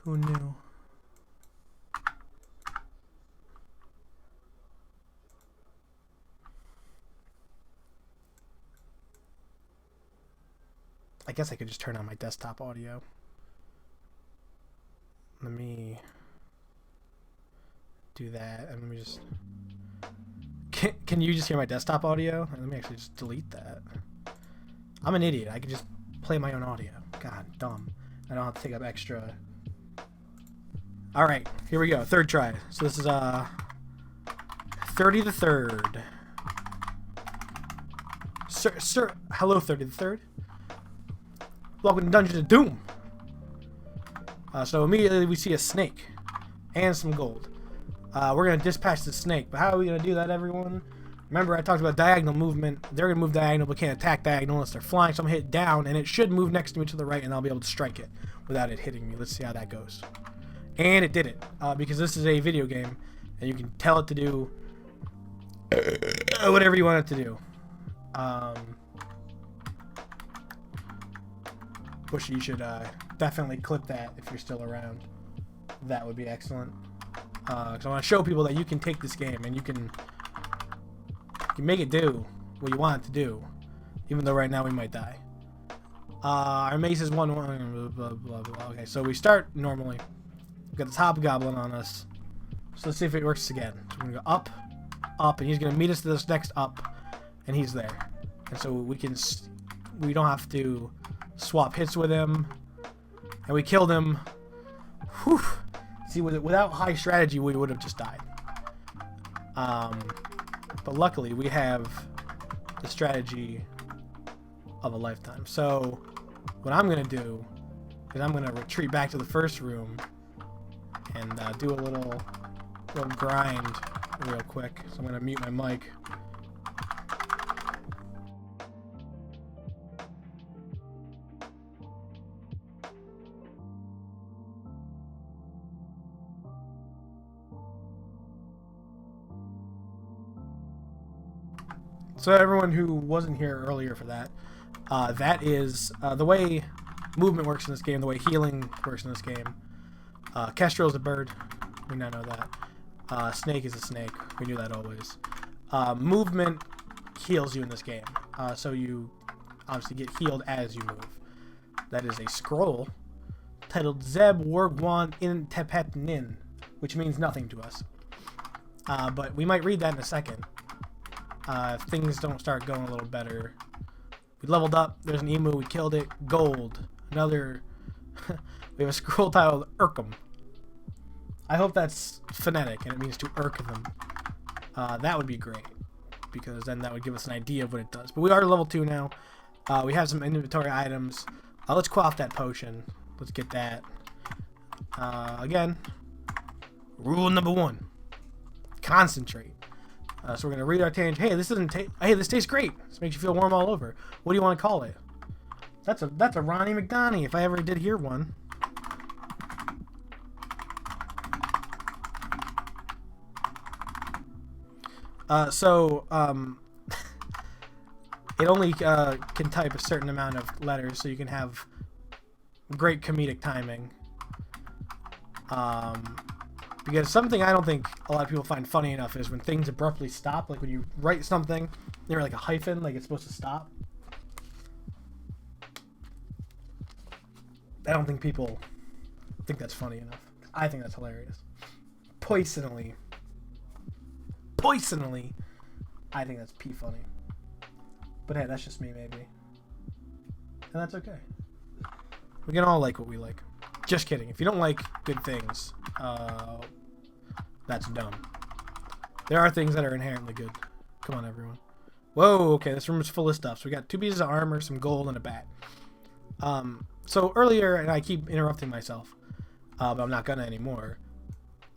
Who knew? I guess I could just turn on my desktop audio. Let me do that, and let me just... Can you just hear my desktop audio? Let me actually just delete that. I'm an idiot. I can just play my own audio. God, dumb. I don't have to take up extra. Alright, here we go. Third try. So this is 30 the 3rd. Sir, hello 30 the 3rd. Welcome to Dungeons of Doom. So immediately we see a snake and some gold. We're going to dispatch the snake, but how are we going to do that, everyone? Remember, I talked about diagonal movement. They're going to move diagonal, but can't attack diagonal unless they're flying, so I'm going to hit down, and it should move next to me to the right, and I'll be able to strike it without it hitting me. Let's see how that goes. And it did it, because this is a video game, and you can tell it to do whatever you want it to do. Bushy, you should definitely clip that if you're still around. That would be excellent. Because I want to show people that you can take this game and you can make it do what you want it to do, even though right now we might die. Our mace is 1-1. Blah, blah, blah. Okay, so we start normally. We've got the top goblin on us. So let's see if it works again. So we're gonna go up, up, and he's gonna meet us to this next up, and he's there. And so we don't have to swap hits with him, and we killed him. Whew. See, without high strategy, we would have just died. But luckily, we have the strategy of a lifetime. So what I'm going to do is I'm going to retreat back to the first room and do a little grind real quick. So I'm going to mute my mic. So everyone who wasn't here earlier for that, that is the way movement works in this game, the way healing works in this game. Kestrel is a bird. We now know that. Snake is a snake. We knew that always. Movement heals you in this game. So you obviously get healed as you move. That is a scroll titled Zeb Wargwan in Tepet Nin, which means nothing to us. But we might read that in a second. If things don't start going a little better. We leveled up. There's an emu. We killed it. Gold. Another. We have a scroll titled Urkum. I hope that's phonetic and it means to irk them. That would be great, because then that would give us an idea of what it does. But we are level 2 now. We have some inventory items. Let's quaff that potion. Let's get that. Again, rule number 1: concentrate. So we're gonna read our change. Hey, this doesn't taste. Hey, this tastes great. This makes you feel warm all over. What do you want to call it? That's a Ronnie McDonnie if I ever did hear one. It only can type a certain amount of letters, so you can have great comedic timing. Because something I don't think a lot of people find funny enough is when things abruptly stop. Like when you write something, there's like a hyphen, like it's supposed to stop. I don't think people think that's funny enough. I think that's hilarious. Poisonally, I think that's pee funny. But hey, that's just me, maybe. And that's okay. We can all like what we like. Just kidding. If you don't like good things, that's dumb. There are things that are inherently good. Come on, everyone. Whoa, okay, this room is full of stuff. So we got 2 pieces of armor, some gold, and a bat. So earlier, and I keep interrupting myself, but I'm not gonna anymore.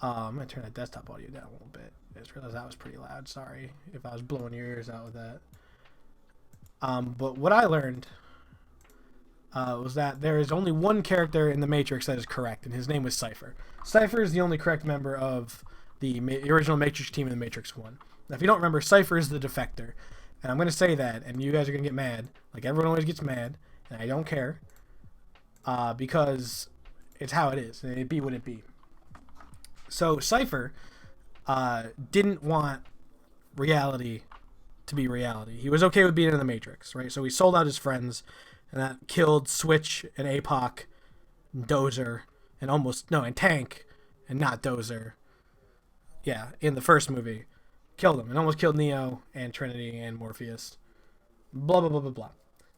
I'm gonna turn that desktop audio down a little bit. I just realized that was pretty loud. Sorry if I was blowing your ears out with that. But what I learned was that there is only one character in the Matrix that is correct, and his name was Cypher. Cypher is the only correct member of the original Matrix team in the Matrix 1. Now, if you don't remember, Cypher is the defector. And I'm going to say that, and you guys are going to get mad. Like everyone always gets mad, and I don't care. Because it's how it is, and it be what it be. So Cypher didn't want reality to be reality. He was okay with being in the Matrix, right? So he sold out his friends, and that killed Switch and APOC, and Dozer, and Tank, and not Dozer. Yeah, in the first movie. Killed him, and almost killed Neo, and Trinity, and Morpheus. Blah, blah, blah, blah, blah.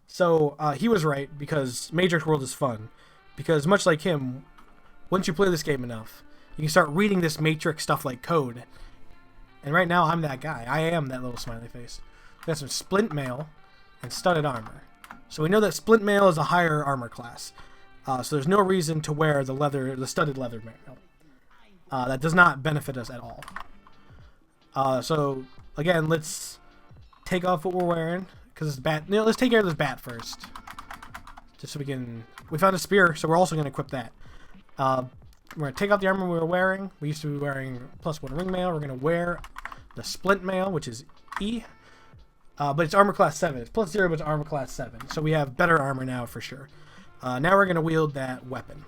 So he was right, because Matrix World is fun. Because much like him, once you play this game enough, you can start reading this Matrix stuff like code. And right now, I'm that guy. I am that little smiley face. We got some splint mail and studded armor. So we know that splint mail is a higher armor class. So there's no reason to wear the studded leather mail. That does not benefit us at all. So again, let's take off what we're wearing because it's bat. Let's take care of this bat first, just so we can. We found a spear, so we're also going to equip that. We're going to take off the armor we were wearing. We used to be wearing +1 ring mail. We're going to wear the splint mail, which is E. But it's armor class 7. It's +0, but it's armor class 7. So we have better armor now for sure. Now we're going to wield that weapon.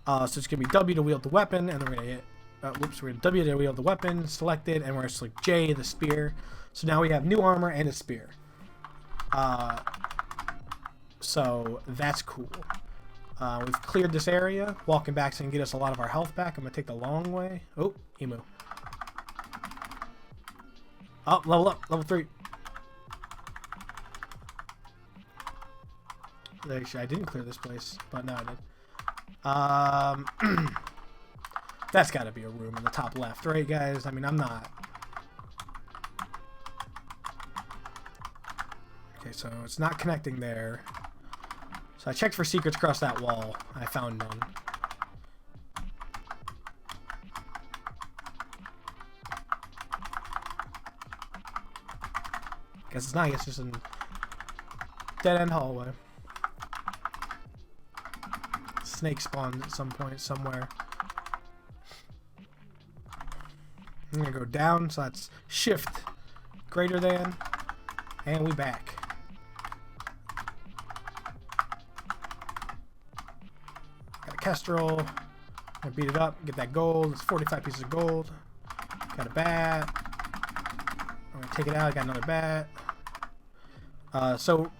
So it's going to be W to wield the weapon, and then we're going to hit. We're going to W to wield the weapon, selected, and we're going to select J, the spear. So now we have new armor and a spear. So that's cool. We've cleared this area. Walking back so can get us a lot of our health back. I'm going to take the long way. Oh, emu. Oh, level up. Level 3. Actually, I didn't clear this place, but now I did. That's got to be a room in the top left, right, guys? I mean, I'm not. Okay, so it's not connecting there. So I checked for secrets across that wall. I found none. Guess it's not. I guess it's just a dead-end hallway. Snake spawns at some point somewhere. I'm gonna go down, so that's shift greater than, And we back. Got a Kestrel. Gonna beat it up, get that gold. It's 45 pieces of gold. Got a bat. I'm gonna take it out. Got another bat. So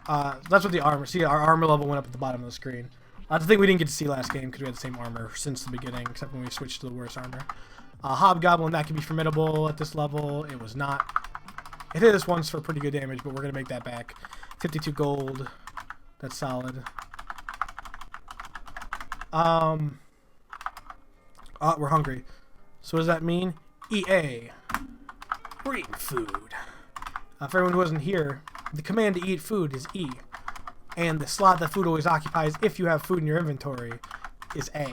that's what the armor. See, our armor level went up at the bottom of the screen. That's the thing we didn't get to see last game because we had the same armor since the beginning, except when we switched to the worst armor. Hobgoblin, that can be formidable at this level. It was not. It hit us once for pretty good damage, but we're gonna make that back. 52 gold. That's solid. Oh, we're hungry. So what does that mean? EA. We're eating food. For everyone who wasn't here, the command to eat food is E. And the slot that food always occupies if you have food in your inventory is A.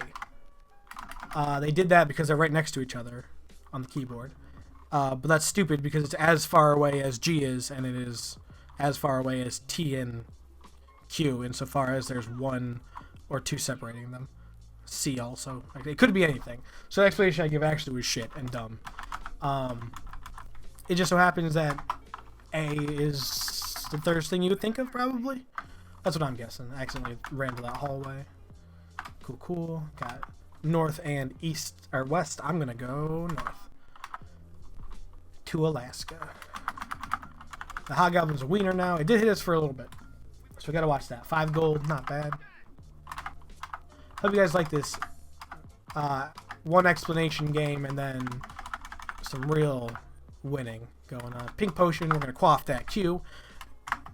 They did that because they're right next to each other on the keyboard. But that's stupid because it's as far away as G is, and it is as far away as T and Q insofar as there's 1 or 2 separating them. C also. Like, it could be anything. So the explanation I give actually was shit and dumb. It just so happens that A is the first thing you would think of, probably. That's what I'm guessing. I accidentally ran to that hallway. Cool, cool. Got north and east, or west. I'm gonna go north. To Alaska. The Hobgoblin's a wiener now. It did hit us for a little bit. So we gotta watch that. 5 gold, not bad. Hope you guys like this one explanation game and then some real winning going on. Pink potion, we're going to quaff that Q.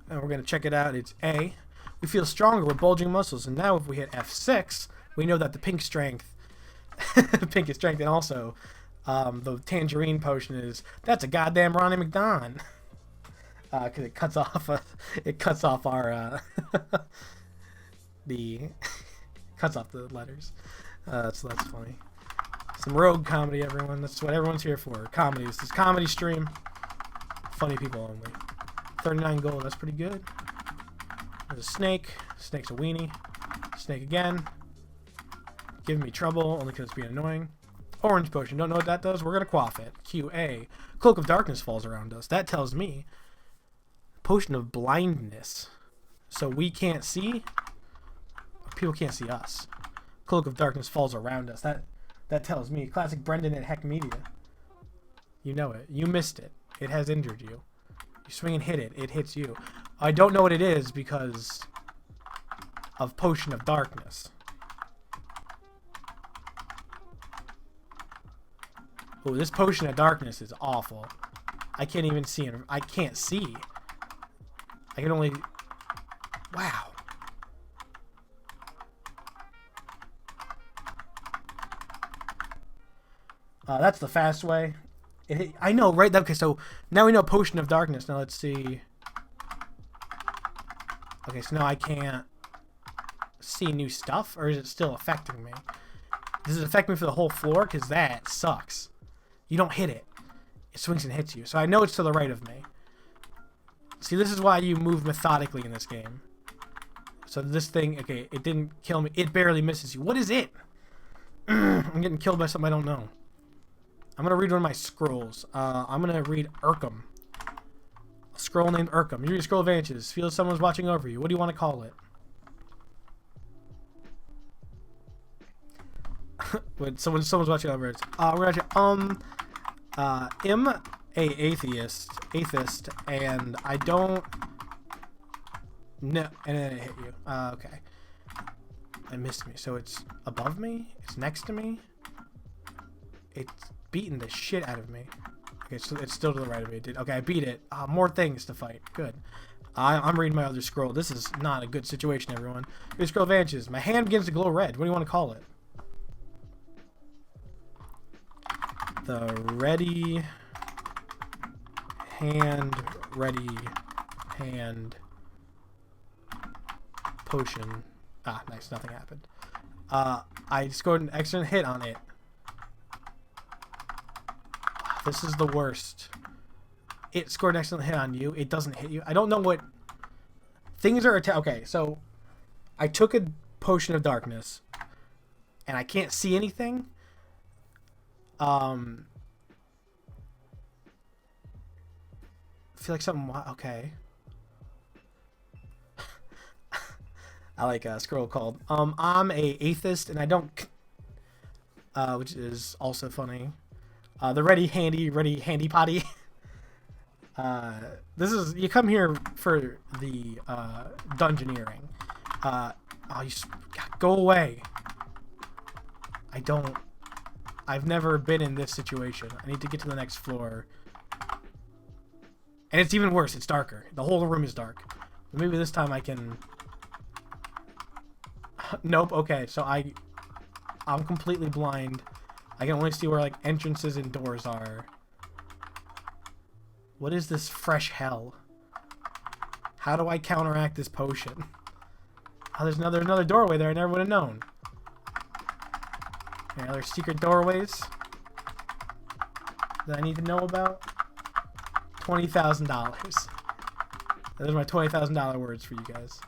And we're going to check it out. It's A. We feel stronger with bulging muscles. And now if we hit F6, we know that the pink strength, pink is strength, and also the tangerine potion is, that's a goddamn Ronnie McDon. Because it cuts off our, cuts off the letters. So that's funny. Some rogue comedy, everyone. That's what everyone's here for. Comedy. This is comedy stream. Funny people only. 39 gold. That's pretty good. There's a snake. Snake's a weenie. Snake again. Giving me trouble only because it's being annoying. Orange potion. Don't know what that does. We're going to quaff it. QA. Cloak of darkness falls around us. That tells me potion of blindness. So we can't see. People can't see us. Cloak of darkness falls around us. That tells me. Classic Brendan at Heck Media. You know it. You missed it. It has injured you. You swing and hit it. It hits you. I don't know what it is because of Potion of Darkness. Oh, this Potion of Darkness is awful. I can't even see it. I can't see. I can only... Wow. That's the fast way. I know, right? Okay, so now we know Potion of Darkness. Now let's see. Okay, so now I can't see new stuff, or is it still affecting me? Does it affect me for the whole floor? Because that sucks. You don't hit it. It swings and hits you. So I know it's to the right of me. See, this is why you move methodically in this game. So this thing, okay, it didn't kill me. It barely misses you. What is it? I'm getting killed by something I don't know. I'm going to read one of my scrolls. I'm going to read Urkham. A scroll named Urkham. You read Scroll of Advantages. Feel someone's watching over you. What do you want to call it? When someone's watching over it. We're actually, atheist, and I don't... No, and then it hit you. Okay. It missed me. So it's above me? It's next to me? It's beating the shit out of me. Okay, so it's still to the right of me. Okay, I beat it. More things to fight. Good. I'm reading my other scroll. This is not a good situation, everyone. Here's Scroll of Advantages. My hand begins to glow red. What do you want to call it? The ready hand potion. Nice, nothing happened. I scored an excellent hit on it. This is the worst. It scored an excellent hit on you. It doesn't hit you. I don't know what things are. Okay, so I took a Potion of Darkness, and I can't see anything. feel like something. Okay. I like a scroll called I'm a atheist and I don't, which is also funny. The ready handy potty. This is, you come here for the dungeoneering. Oh, go away. I've never been in this situation. I need to get to the next floor. And it's even worse, it's darker. The whole room is dark. Maybe this time I can... Nope, okay, so I'm completely blind. I can only see where, like, entrances and doors are. What is this fresh hell? How do I counteract this potion? Oh, there's another doorway there I never would have known. Okay, other secret doorways that I need to know about. $20,000. Those are my $20,000 words for you guys.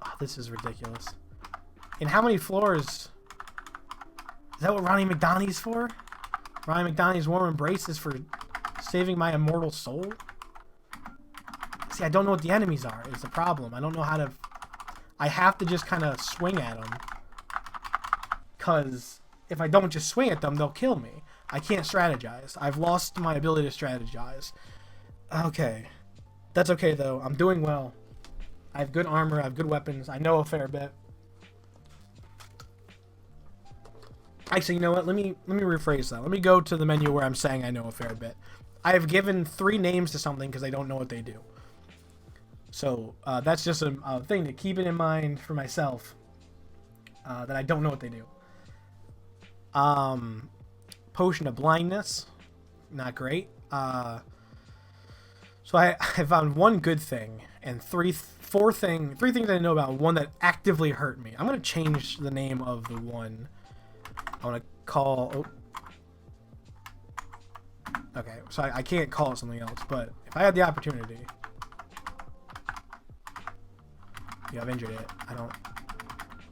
Oh, this is ridiculous. And how many floors? Is that what Ronnie McDonnie's for? Ronnie McDonnie's warm embrace is for saving my immortal soul? See, I don't know what the enemies are. It's the problem. I don't know how to... I have to just kind of swing at them. Because if I don't just swing at them, they'll kill me. I can't strategize. I've lost my ability to strategize. Okay. That's okay, though. I'm doing well. I have good armor. I have good weapons. I know a fair bit. Actually, you know what? Let me rephrase that. Let me go to the menu where I'm saying I know a fair bit. I have given 3 names to something because I don't know what they do. So that's just a thing to keep it in mind for myself, that I don't know what they do. Potion of blindness, not great. So I found one good thing and three things I know about. One that actively hurt me. I'm gonna change the name of the one. I want to call. Oh. Okay, so I can't call it something else, but if I had the opportunity. Yeah, I've injured it. I don't...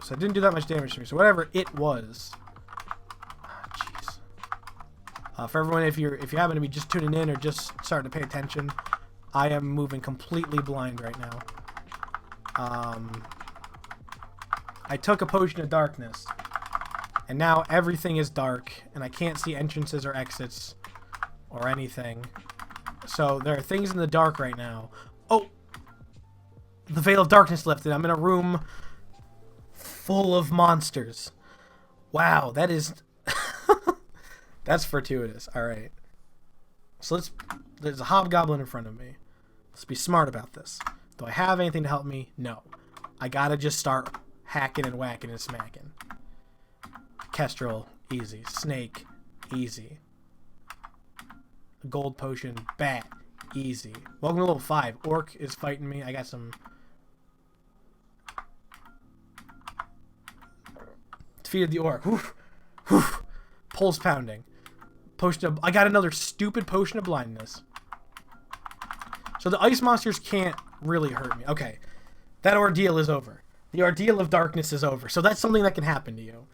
So it didn't do that much damage to me. So whatever it was... Jeez. For everyone, if you happen to be just tuning in or just starting to pay attention, I am moving completely blind right now. I took a potion of darkness. And now everything is dark. And I can't see entrances or exits. Or anything. So there are things in the dark right now. Oh! The veil of darkness lifted. I'm in a room full of monsters. Wow, that is... That's fortuitous. Alright. So there's a hobgoblin in front of me. Let's be smart about this. Do I have anything to help me? No. I gotta just start hacking and whacking and smacking. Kestrel, easy. Snake, easy. Gold potion, bat, easy. Welcome to level 5. Orc is fighting me. I got some... Defeated the orc. Woof. Woof. Pulse pounding. Potion of... I got another stupid potion of blindness. So the ice monsters can't really hurt me. Okay. That ordeal is over. The ordeal of darkness is over. So that's something that can happen to you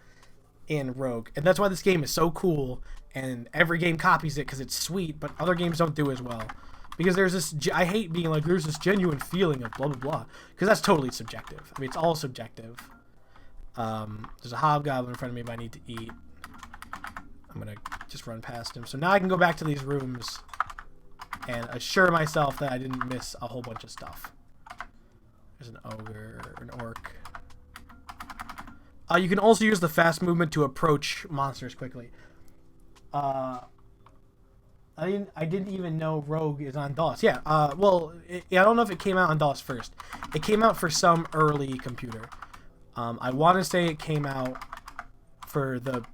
in Rogue. And that's why this game is so cool. And every game copies it because it's sweet. But other games don't do as well. Because there's this... I hate being like, there's this genuine feeling of blah, blah, blah. Because that's totally subjective. I mean, it's all subjective. There's a hobgoblin in front of me, but I need to eat. I'm gonna just run past him. So now I can go back to these rooms and assure myself that I didn't miss a whole bunch of stuff. There's an ogre, an orc. You can also use the fast movement to approach monsters quickly. I didn't even know Rogue is on DOS. Yeah. Well, I don't know if it came out on DOS first. It came out for some early computer. I want to say it came out for the...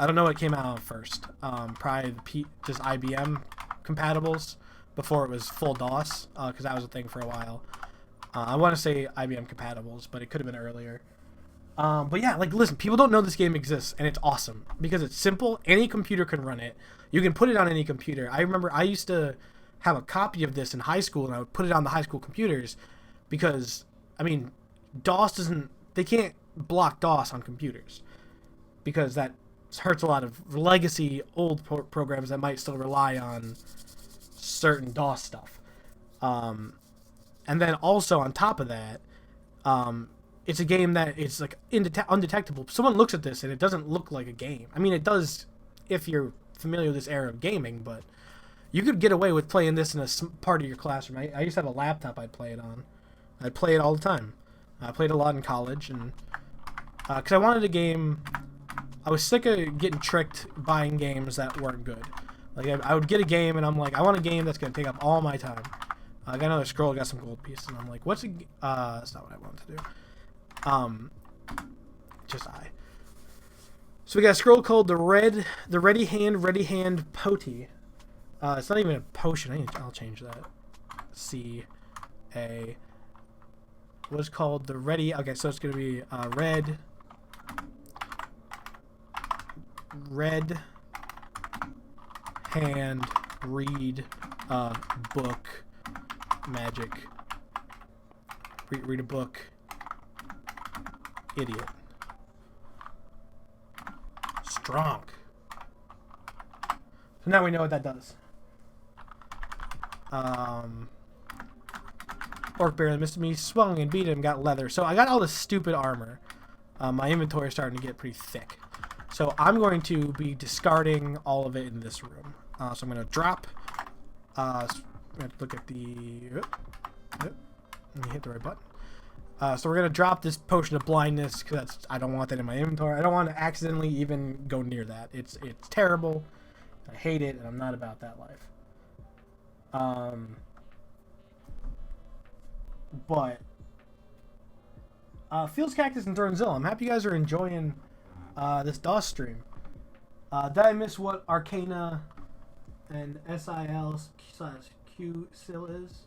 I don't know what came out on first. Probably just IBM compatibles before it was full DOS, because that was a thing for a while. I want to say IBM compatibles, but it could have been earlier. But yeah, like, listen, people don't know this game exists, and it's awesome because it's simple. Any computer can run it. You can put it on any computer. I remember I used to have a copy of this in high school, and I would put it on the high school computers because, I mean, DOS doesn't... They can't block DOS on computers because that hurts a lot of legacy old programs that might still rely on certain DOS stuff. And then also on top of that, it's a game that it's like undetectable. Someone looks at this and it doesn't look like a game. I mean, it does if you're familiar with this era of gaming, but you could get away with playing this in a part of your classroom. I used to have a laptop I'd play it on. I'd play it all the time. I played a lot in college, and because I wanted a game. I was sick of getting tricked buying games that weren't good. Like, I would get a game, and I'm like, I want a game that's going to take up all my time. I got another scroll, got some gold pieces, and I'm like, what's a... that's not what I wanted to do. Just I. So we got a scroll called the Ready Hand Poti. It's not even a potion. I'll change that. C-A... What's called the Ready... Okay, so it's going to be Red Hand Read Book Magic. Read a book. Idiot. Strong. So now we know what that does. Orc Bear missed me, swung and beat him, got leather. So I got all this stupid armor. My inventory is starting to get pretty thick. So I'm going to be discarding all of it in this room. So I'm going to drop. Look at the... Let me hit the right button. So we're going to drop this potion of blindness because I don't want that in my inventory. I don't want to accidentally even go near that. It's terrible. I hate it, and I'm not about that life. But Fields Cactus and Thornzilla, I'm happy you guys are enjoying this DOS stream. Did I miss what Arcana and SIL/Q-SIL is?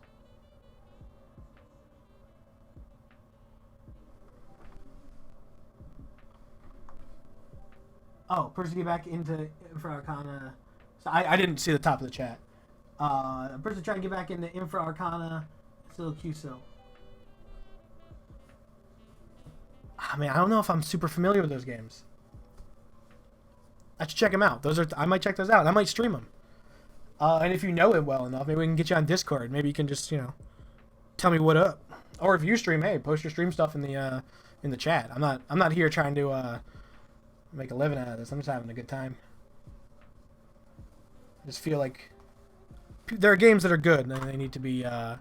Oh, person get back into Infra Arcana. So I didn't see the top of the chat. A person trying to get back into Infra Arcana, SIL/Q-SIL. I mean, I don't know if I'm super familiar with those games. I should check them out. I might check those out. I might stream them. And if you know it well enough, maybe we can get you on Discord. Maybe you can just, tell me what up. Or if you stream, hey, post your stream stuff in the chat. I'm not here trying to make a living out of this. I'm just having a good time. I just feel like there are games that are good, and they need to be. So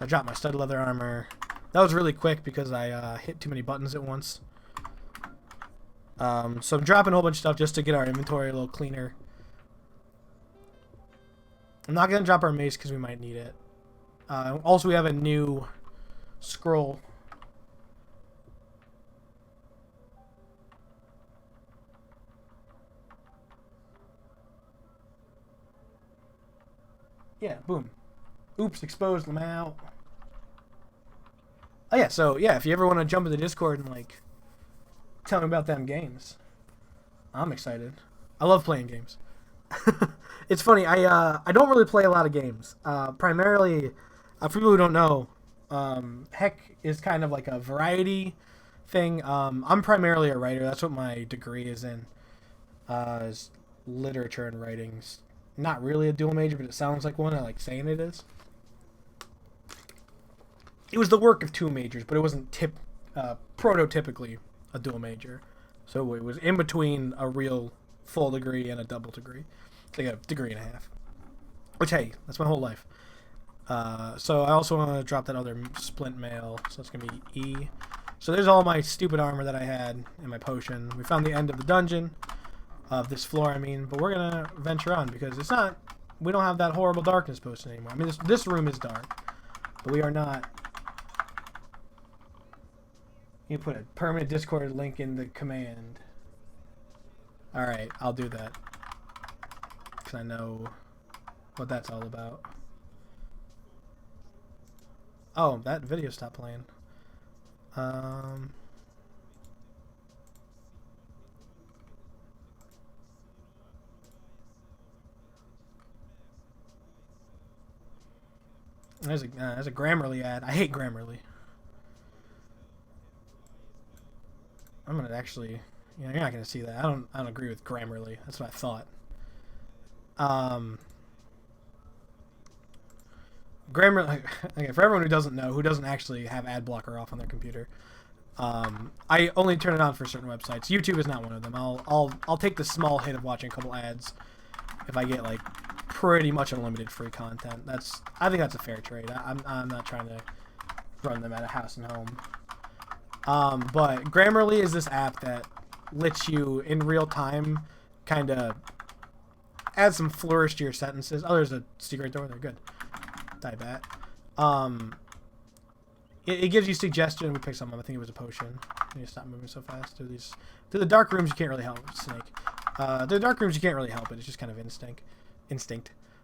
I dropped my stud leather armor. That was really quick because I hit too many buttons at once. So I'm dropping a whole bunch of stuff just to get our inventory a little cleaner. I'm not going to drop our mace because we might need it. Also, we have a new scroll. Yeah, boom. Oops, exposed Lamau. Oh yeah, so yeah, if you ever want to jump in the Discord and tell me about them games, I'm excited. I love playing games. It's funny, I don't really play a lot of games. Primarily, for people who don't know, Heck is kind of like a variety thing. I'm primarily a writer. That's what my degree is in. Is literature and writings. Not really a dual major, but it sounds like one. I like saying it is. It was the work of two majors, but it wasn't prototypically a dual major. So it was in between a real full degree and a double degree. It's like a degree and a half. Which, hey, that's my whole life. So I also want to drop that other splint mail. So it's going to be E. So there's all my stupid armor that I had and my potion. We found the end of the dungeon. Of this floor, but we're going to venture on because we don't have that horrible darkness potion anymore. I mean, this room is dark, but we are not. You put a permanent Discord link in the command. Alright, I'll do that. Because I know what that's all about. Oh, that video stopped playing. There's a Grammarly ad. I hate Grammarly. I'm gonna actually Yeah, you're not gonna see that. I don't agree with Grammarly. That's what I thought. Grammarly. Okay, for everyone who doesn't know, who doesn't actually have ad blocker off on their computer, I only turn it on for certain websites. YouTube is not one of them. I'll take the small hit of watching a couple ads if I get like pretty much unlimited free content. I think that's a fair trade. I'm not trying to run them at a house and home. But Grammarly is this app that lets you in real time kind of add some flourish to your sentences. Oh, there's a secret door there. Good. Type at. It gives you suggestion. We picked something up. I think it was a potion. I need to stop moving so fast. Through the dark rooms, you can't really help it. Snake. The dark rooms, you can't really help it. It's just kind of instinct.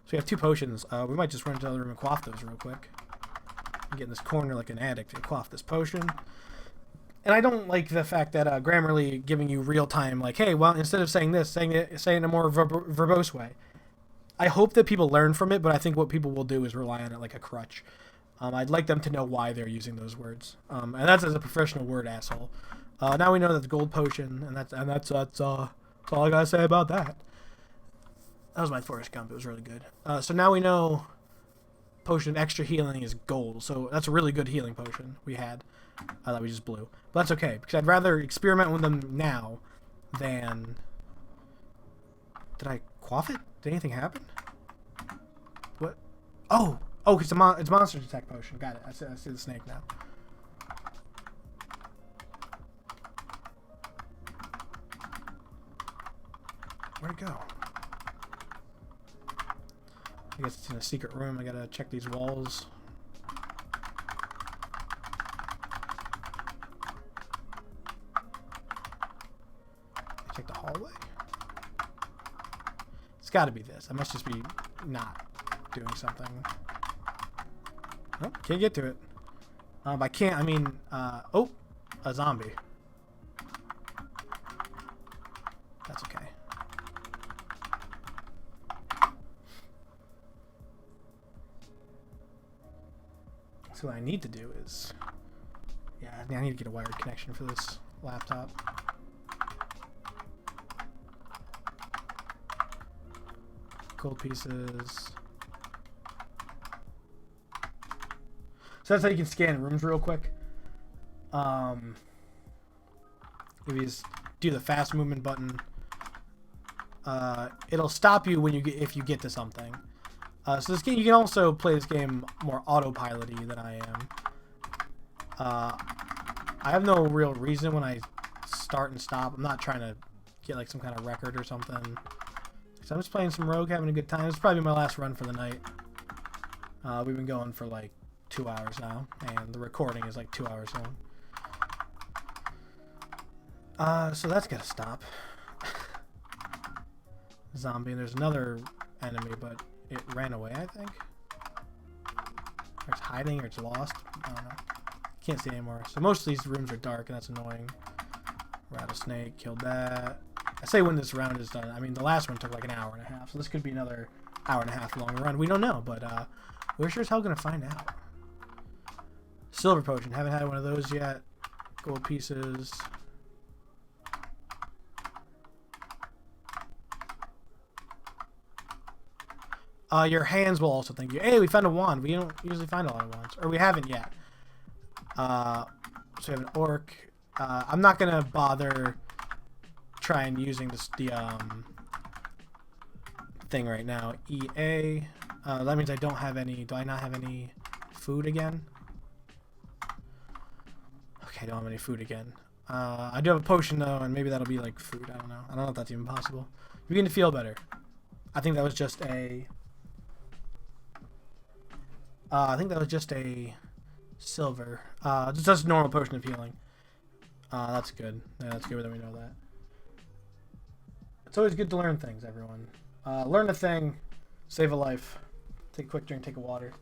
So we have 2 potions. We might just run into the other room and quaff those real quick. Get in this corner like an addict and quaff this potion. And I don't like the fact that Grammarly giving you real time, like, hey, well, instead of saying this, say it in a more verbose way. I hope that people learn from it, but I think what people will do is rely on it like a crutch. I'd like them to know why they're using those words. And that's as a professional word asshole. Now we know that the gold potion, and that's all I gotta say about that. That was my Forrest Gump. It was really good. So now we know potion of extra healing is gold. So that's a really good healing potion we had that we just blew. But that's okay, because I'd rather experiment with them now than... Did I quaff it? Did anything happen? What? Oh, it's monster detect potion. Got it. I see the snake now. Where'd it go? I guess it's in a secret room. I gotta check these walls. Check the hallway. It's gotta be this. I must just be not doing something. Nope, can't get to it. I can't, I mean, oh, a zombie. That's okay. So what I need to do is, yeah, I need to get a wired connection for this laptop. Gold pieces. So that's how you can scan rooms real quick. If you just do the fast movement button, it'll stop you when if you get to something. So this game, you can also play this game more autopilot-y than I am. I have no real reason when I start and stop. I'm not trying to get like some kind of record or something. So I'm just playing some Rogue, having a good time. This is probably my last run for the night. We've been going for like 2 hours now, and the recording is like 2 hours long. So that's gotta stop. Zombie, and there's another enemy, but it ran away, I think. Or it's hiding, or it's lost. I don't know. Can't see anymore. So most of these rooms are dark, and that's annoying. Rattlesnake, killed that. I say when this round is done. I mean, the last one took like an hour and a half, so this could be another hour and a half long run. We don't know, but we're sure as hell gonna find out. Silver potion, haven't had one of those yet. Gold pieces. Your hands will also thank you. Hey, we found a wand. We don't usually find a lot of wands, or we haven't yet. So we have an orc. I'm not gonna bother trying using the thing right now. EA. That means I don't have any. Do I not have any food again? Okay, I don't have any food again. I do have a potion though, and maybe that'll be like food. I don't know. I don't know if that's even possible. You begin to feel better. I think that was just a. I think that was just a silver. Just a normal potion of healing. That's good. Yeah, that's good that we know that. It's always good to learn things, everyone. Learn a thing, save a life. Take a quick drink, take a water.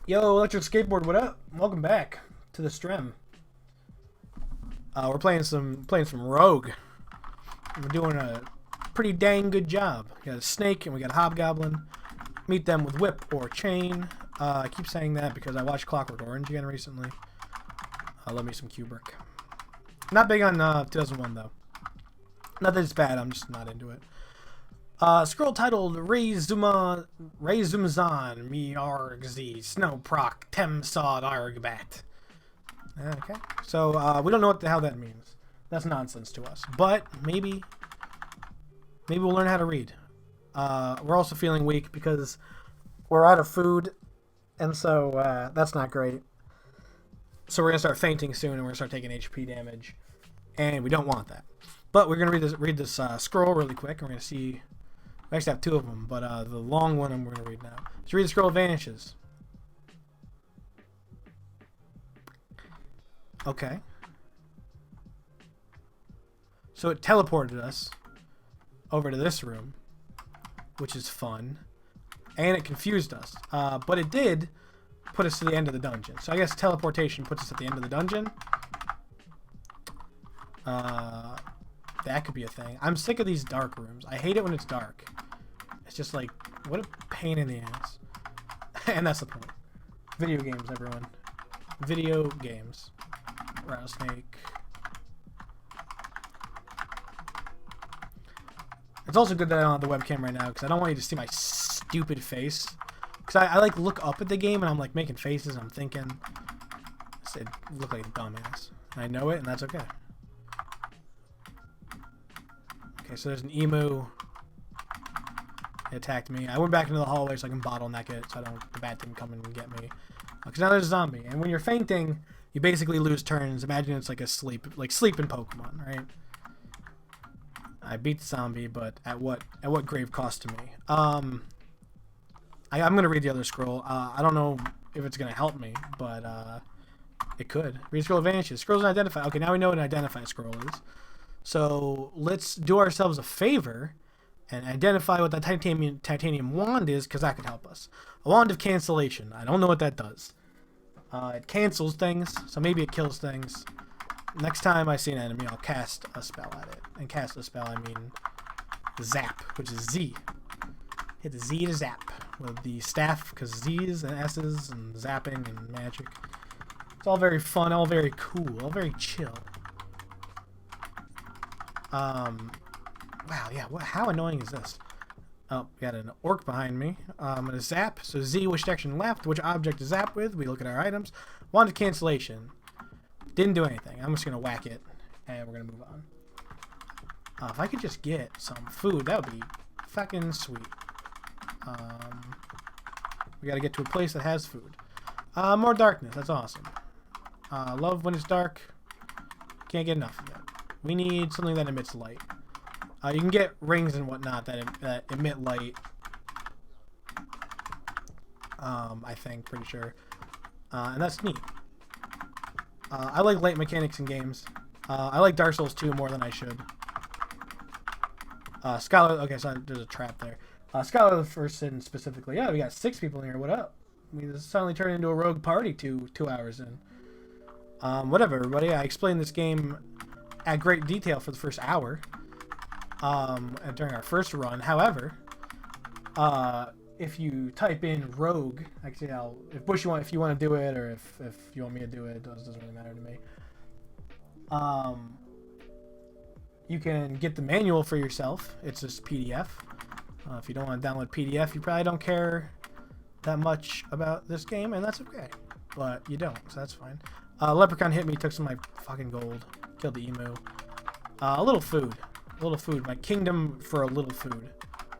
Yo, Electric Skateboard, what up? Welcome back to the stream. We're playing some Rogue. We're doing a pretty dang good job. We got a snake and we got a hobgoblin. Meet them with whip or chain. I keep saying that because I watched Clockwork Orange again recently. I love me some Kubrick. Not big on 2001 though. Not that it's bad, I'm just not into it. Scroll titled Rezumzan Mi Argz Snow Proc Tem Sod Argbat. Okay, so we don't know what the hell that means. That's nonsense to us. But maybe we'll learn how to read. We're also feeling weak because we're out of food, and so that's not great. So we're gonna start fainting soon, and we're gonna start taking HP damage, and we don't want that. But we're gonna read this scroll really quick, and we're gonna see. We actually have two of them, but the long one we're gonna read now. Let's read the scroll. Vanishes. Okay. So it teleported us over to this room, which is fun, and it confused us. But it did put us to the end of the dungeon. So I guess teleportation puts us at the end of the dungeon. That could be a thing. I'm sick of these dark rooms. I hate it when it's dark. It's just like, what a pain in the ass. And that's the point. Video games, everyone. Video games. Rattlesnake. It's also good that I don't have the webcam right now because I don't want you to see my stupid face. Because I like look up at the game and I'm like making faces and I'm thinking. I look like a dumbass. And I know it and that's okay. Okay, so there's an emu. It attacked me. I went back into the hallway so I can bottleneck it so the bat didn't come and get me. Because now there's a zombie. And when you're fainting, you basically lose turns. Imagine it's like a sleep in Pokemon, right? I beat the zombie, but at what grave cost to me? I'm gonna read the other scroll. I don't know if it's gonna help me, but it could. Read scroll vanishes. Scrolls identify. Okay, now we know what an identify scroll is. So let's do ourselves a favor and identify what the titanium wand is, because that could help us. A wand of cancellation. I don't know what that does. It cancels things, so maybe it kills things. Next time I see an enemy, I'll cast a spell at it. And cast a spell, I mean zap, which is Z. Hit the Z to zap with the staff, because Z's and S's and zapping and magic. It's all very fun, all very cool, all very chill. Wow, yeah, how annoying is this? Oh, we got an orc behind me. I'm going to zap. So Z, which direction left? Which object to zap with? We look at our items. Wand of cancellation. Didn't do anything. I'm just going to whack it, and we're going to move on. If I could just get some food, that would be fucking sweet. We got to get to a place that has food. More darkness. That's awesome. Love when it's dark. Can't get enough of it. We need something that emits light. You can get rings and whatnot that emit light. I think, pretty sure. And that's neat. I like light mechanics in games. I like Dark Souls 2 more than I should. Scholar, okay, so there's a trap there. Scholar of the First Sin specifically. Yeah, we got 6 people in here. What up? We suddenly turned into a rogue party 2 hours in. Whatever, everybody. I explained this game at great detail for the first hour. During our first run. However, if you type in rogue, actually, if you want to do it, or if you want me to do it, it doesn't really matter to me. You can get the manual for yourself. It's just PDF. If you don't want to download PDF, you probably don't care that much about this game, and that's okay. But you don't, so that's fine. Leprechaun hit me, took some of my fucking gold, killed the emu. A little food. A little food. My kingdom for a little food.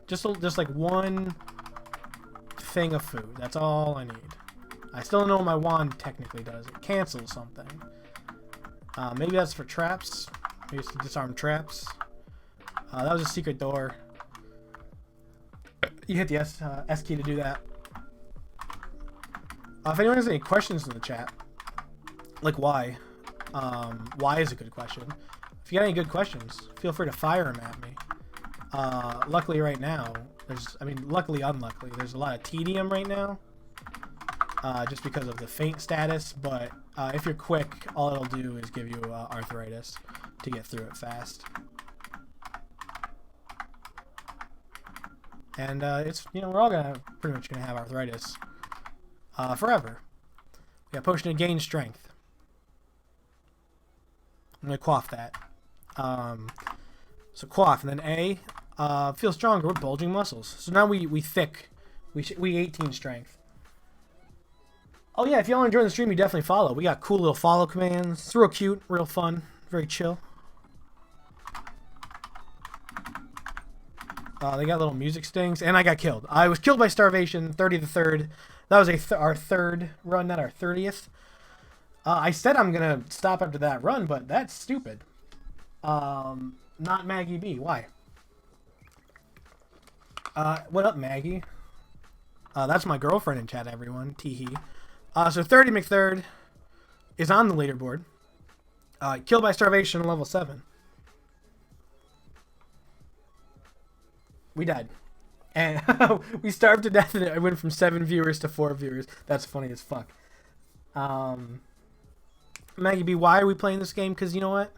Just like one thing of food. That's all I need. I still don't know what my wand technically does. It cancels something. Maybe that's for traps. Maybe it's to disarm traps. That was a secret door. You hit the S key to do that. If anyone has any questions in the chat, like why is a good question. If you got any good questions, feel free to fire them at me. Luckily right now, luckily, unluckily, there's a lot of tedium right now. Just because of the faint status, but if you're quick, all it'll do is give you arthritis to get through it fast. And it's, we're all pretty much gonna have arthritis forever. We got potion to gain strength. I'm gonna quaff that. So quaff, and then A. Feel stronger with bulging muscles. So now we thick. We 18 strength. Oh yeah, if y'all are enjoying the stream, you definitely follow. We got cool little follow commands. It's real cute, real fun, very chill. They got little music stings, and I got killed. I was killed by starvation, 30 to 3rd. That was our 3rd run, not our 30th. I said I'm gonna stop after that run, but that's stupid. Not Maggie B. Why? What up, Maggie? That's my girlfriend in chat, everyone. Teehee. So 30 McThird is on the leaderboard. Killed by starvation, level 7. We died. And we starved to death, and it went from 7 viewers to 4 viewers. That's funny as fuck. Maggie B, why are we playing this game? Because you know what?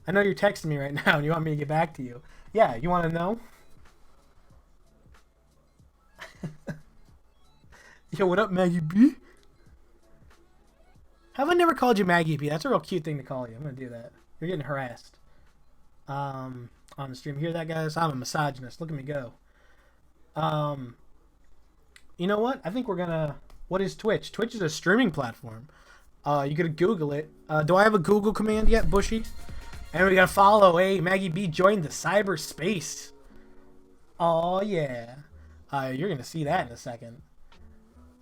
I know you're texting me right now, and you want me to get back to you. Yeah, you want to know? Yo, what up, Maggie B? Have I never called you Maggie B? That's a real cute thing to call you. I'm going to do that. You're getting harassed. On the stream. Hear that, guys? I'm a misogynist. Look at me go. You know what? I think we're going to... What is Twitch? Twitch is a streaming platform. You gotta Google it. Do I have a Google command yet, Bushy? And we gotta follow. Hey, Maggie B joined the cyberspace. Oh, yeah. You're gonna see that in a second.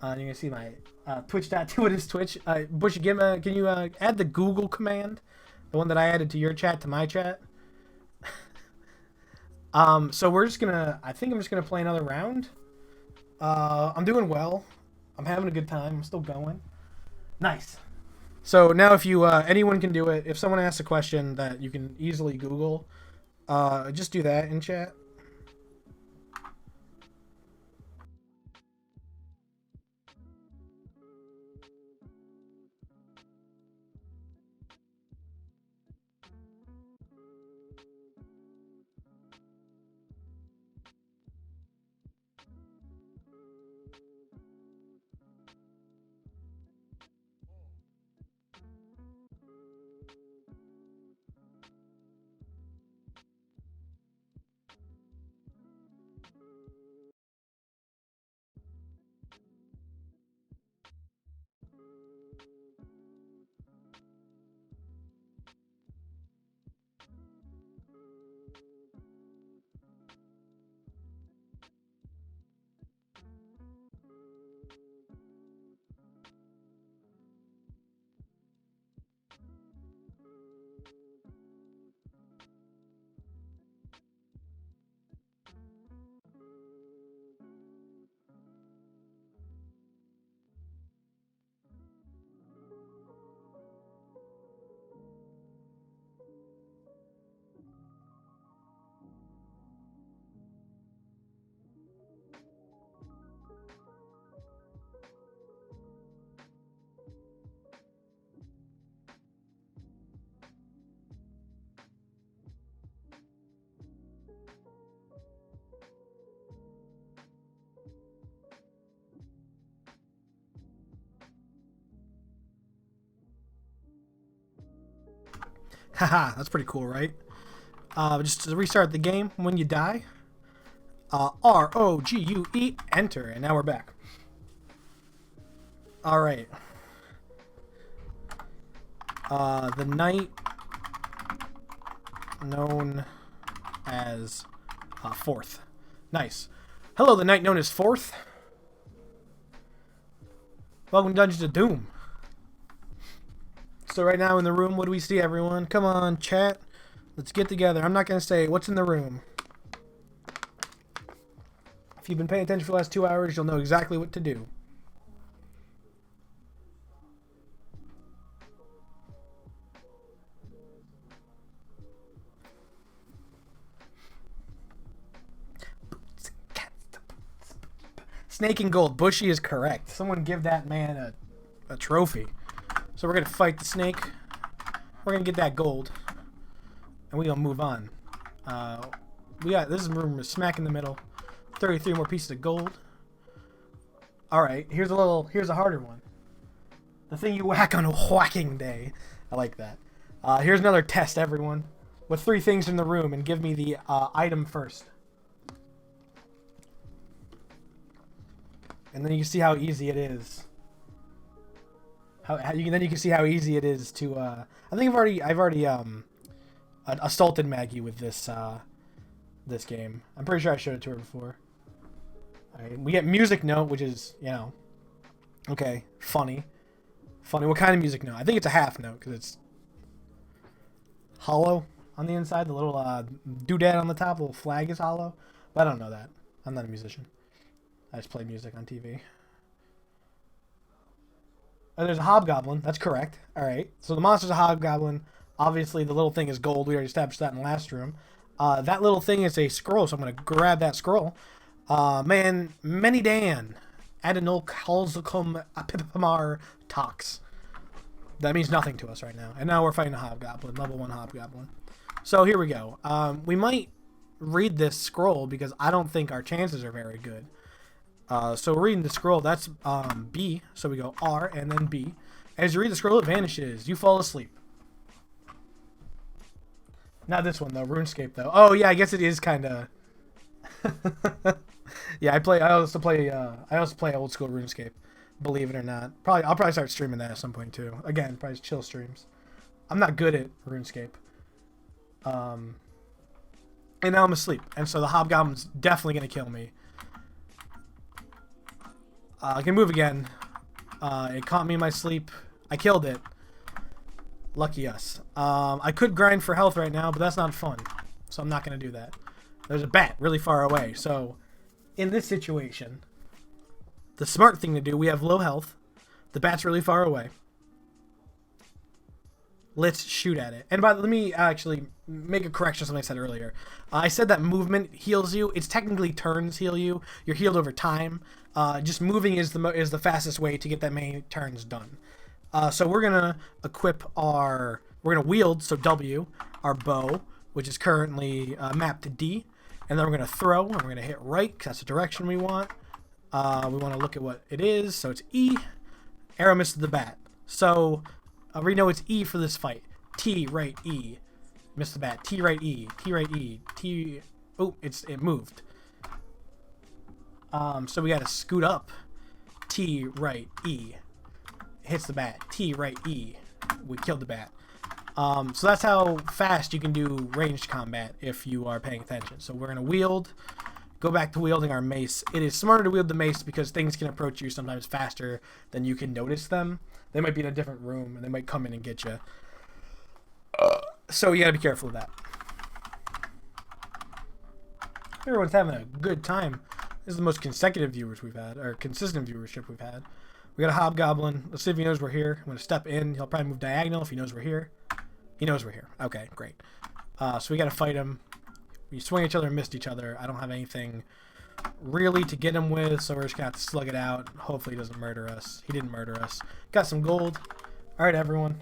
You're gonna see my twitch.to. What is Twitch? Bushy, can you add the Google command? The one that I added to your chat to my chat? So we're just gonna... I think I'm just gonna play another round. I'm doing well. I'm having a good time. I'm still going. Nice. So now if you... anyone can do it. If someone asks a question that you can easily Google, just do that in chat. Haha, that's pretty cool, right? Just to restart the game when you die. R-O-G-U-E, enter, and now we're back. Alright. The knight known as Fourth. Nice. Hello, the knight known as Fourth. Welcome to Dungeons of Doom. So right now in the room, what do we see, everyone? Come on, chat. Let's get together. I'm not going to say what's in the room. If you've been paying attention for the last 2 hours, you'll know exactly what to do. Snake and gold. Bushy is correct. Someone give that man a trophy. So we're going to fight the snake. We're going to get that gold. And we're going to move on. This room is smack in the middle. 33 more pieces of gold. Alright, here's a harder one. The thing you whack on a whacking day. I like that. Here's another test, everyone. With 3 things in the room, and give me the item first. And then you can see how easy it is. Then you can see how easy it is to. I think I've already assaulted Maggie with this this game. I'm pretty sure I showed it to her before. Alright, we get music note, which is, you know, okay, funny. What kind of music note? I think it's a half note because it's hollow on the inside. The little doodad on the top, the little flag is hollow. But I don't know that. I'm not a musician. I just play music on TV. Oh, there's a hobgoblin. That's correct. All right. So the monster's a hobgoblin. Obviously, the little thing is gold. We already established that in the last room. That little thing is a scroll, so I'm going to grab that scroll. Man, many Dan. Adenol Kalzakum Apipamar Tox. That means nothing to us right now. And now we're fighting a hobgoblin, level 1 hobgoblin. So here we go. We might read this scroll because I don't think our chances are very good. So we're reading the scroll. That's B. So we go R and then B. As you read the scroll, it vanishes. You fall asleep. Not this one though. RuneScape though. Oh yeah, I guess it is kind of. Yeah, I also play old school RuneScape. Believe it or not. I'll probably start streaming that at some point too. Again, probably chill streams. I'm not good at RuneScape. And now I'm asleep, and so the hobgoblin's definitely gonna kill me. I can move again. It caught me in my sleep. I killed it. Lucky us. I could grind for health right now, but that's not fun. So I'm not going to do that. There's a bat really far away. So in this situation, the smart thing to do, we have low health. The bat's really far away. Let's shoot at it. And let me actually make a correction to something I said earlier. I said that movement heals you. It's technically turns heal you. You're healed over time. Just moving is the fastest way to get that many turns done. So we're gonna equip we're gonna wield, so W, our bow, which is currently mapped to D, and then we're gonna throw, and we're gonna hit right because that's the direction we want. We want to look at what it is, so it's E. Arrow misses the bat. So we know it's E for this fight. T right E, missed the bat. T right E, T right E, T. Oh, it moved. So we got to scoot up. T right E. Hits the bat. T right E. We killed the bat. So that's how fast you can do ranged combat if you are paying attention. So we're going to wield. Go back to wielding our mace. It is smarter to wield the mace because things can approach you sometimes faster than you can notice them. They might be in a different room and they might come in and get you. So you got to be careful of that. Everyone's having a good time. This is the most consecutive viewers we've had, or consistent viewership we've had. We got a hobgoblin. Let's see if he knows we're here. I'm going to step in. He'll probably move diagonal if he knows we're here. He knows we're here. Okay, great. So we got to fight him. We swing each other and missed each other. I don't have anything really to get him with, so we're just going to have to slug it out. Hopefully he doesn't murder us. He didn't murder us. Got some gold. All right, everyone.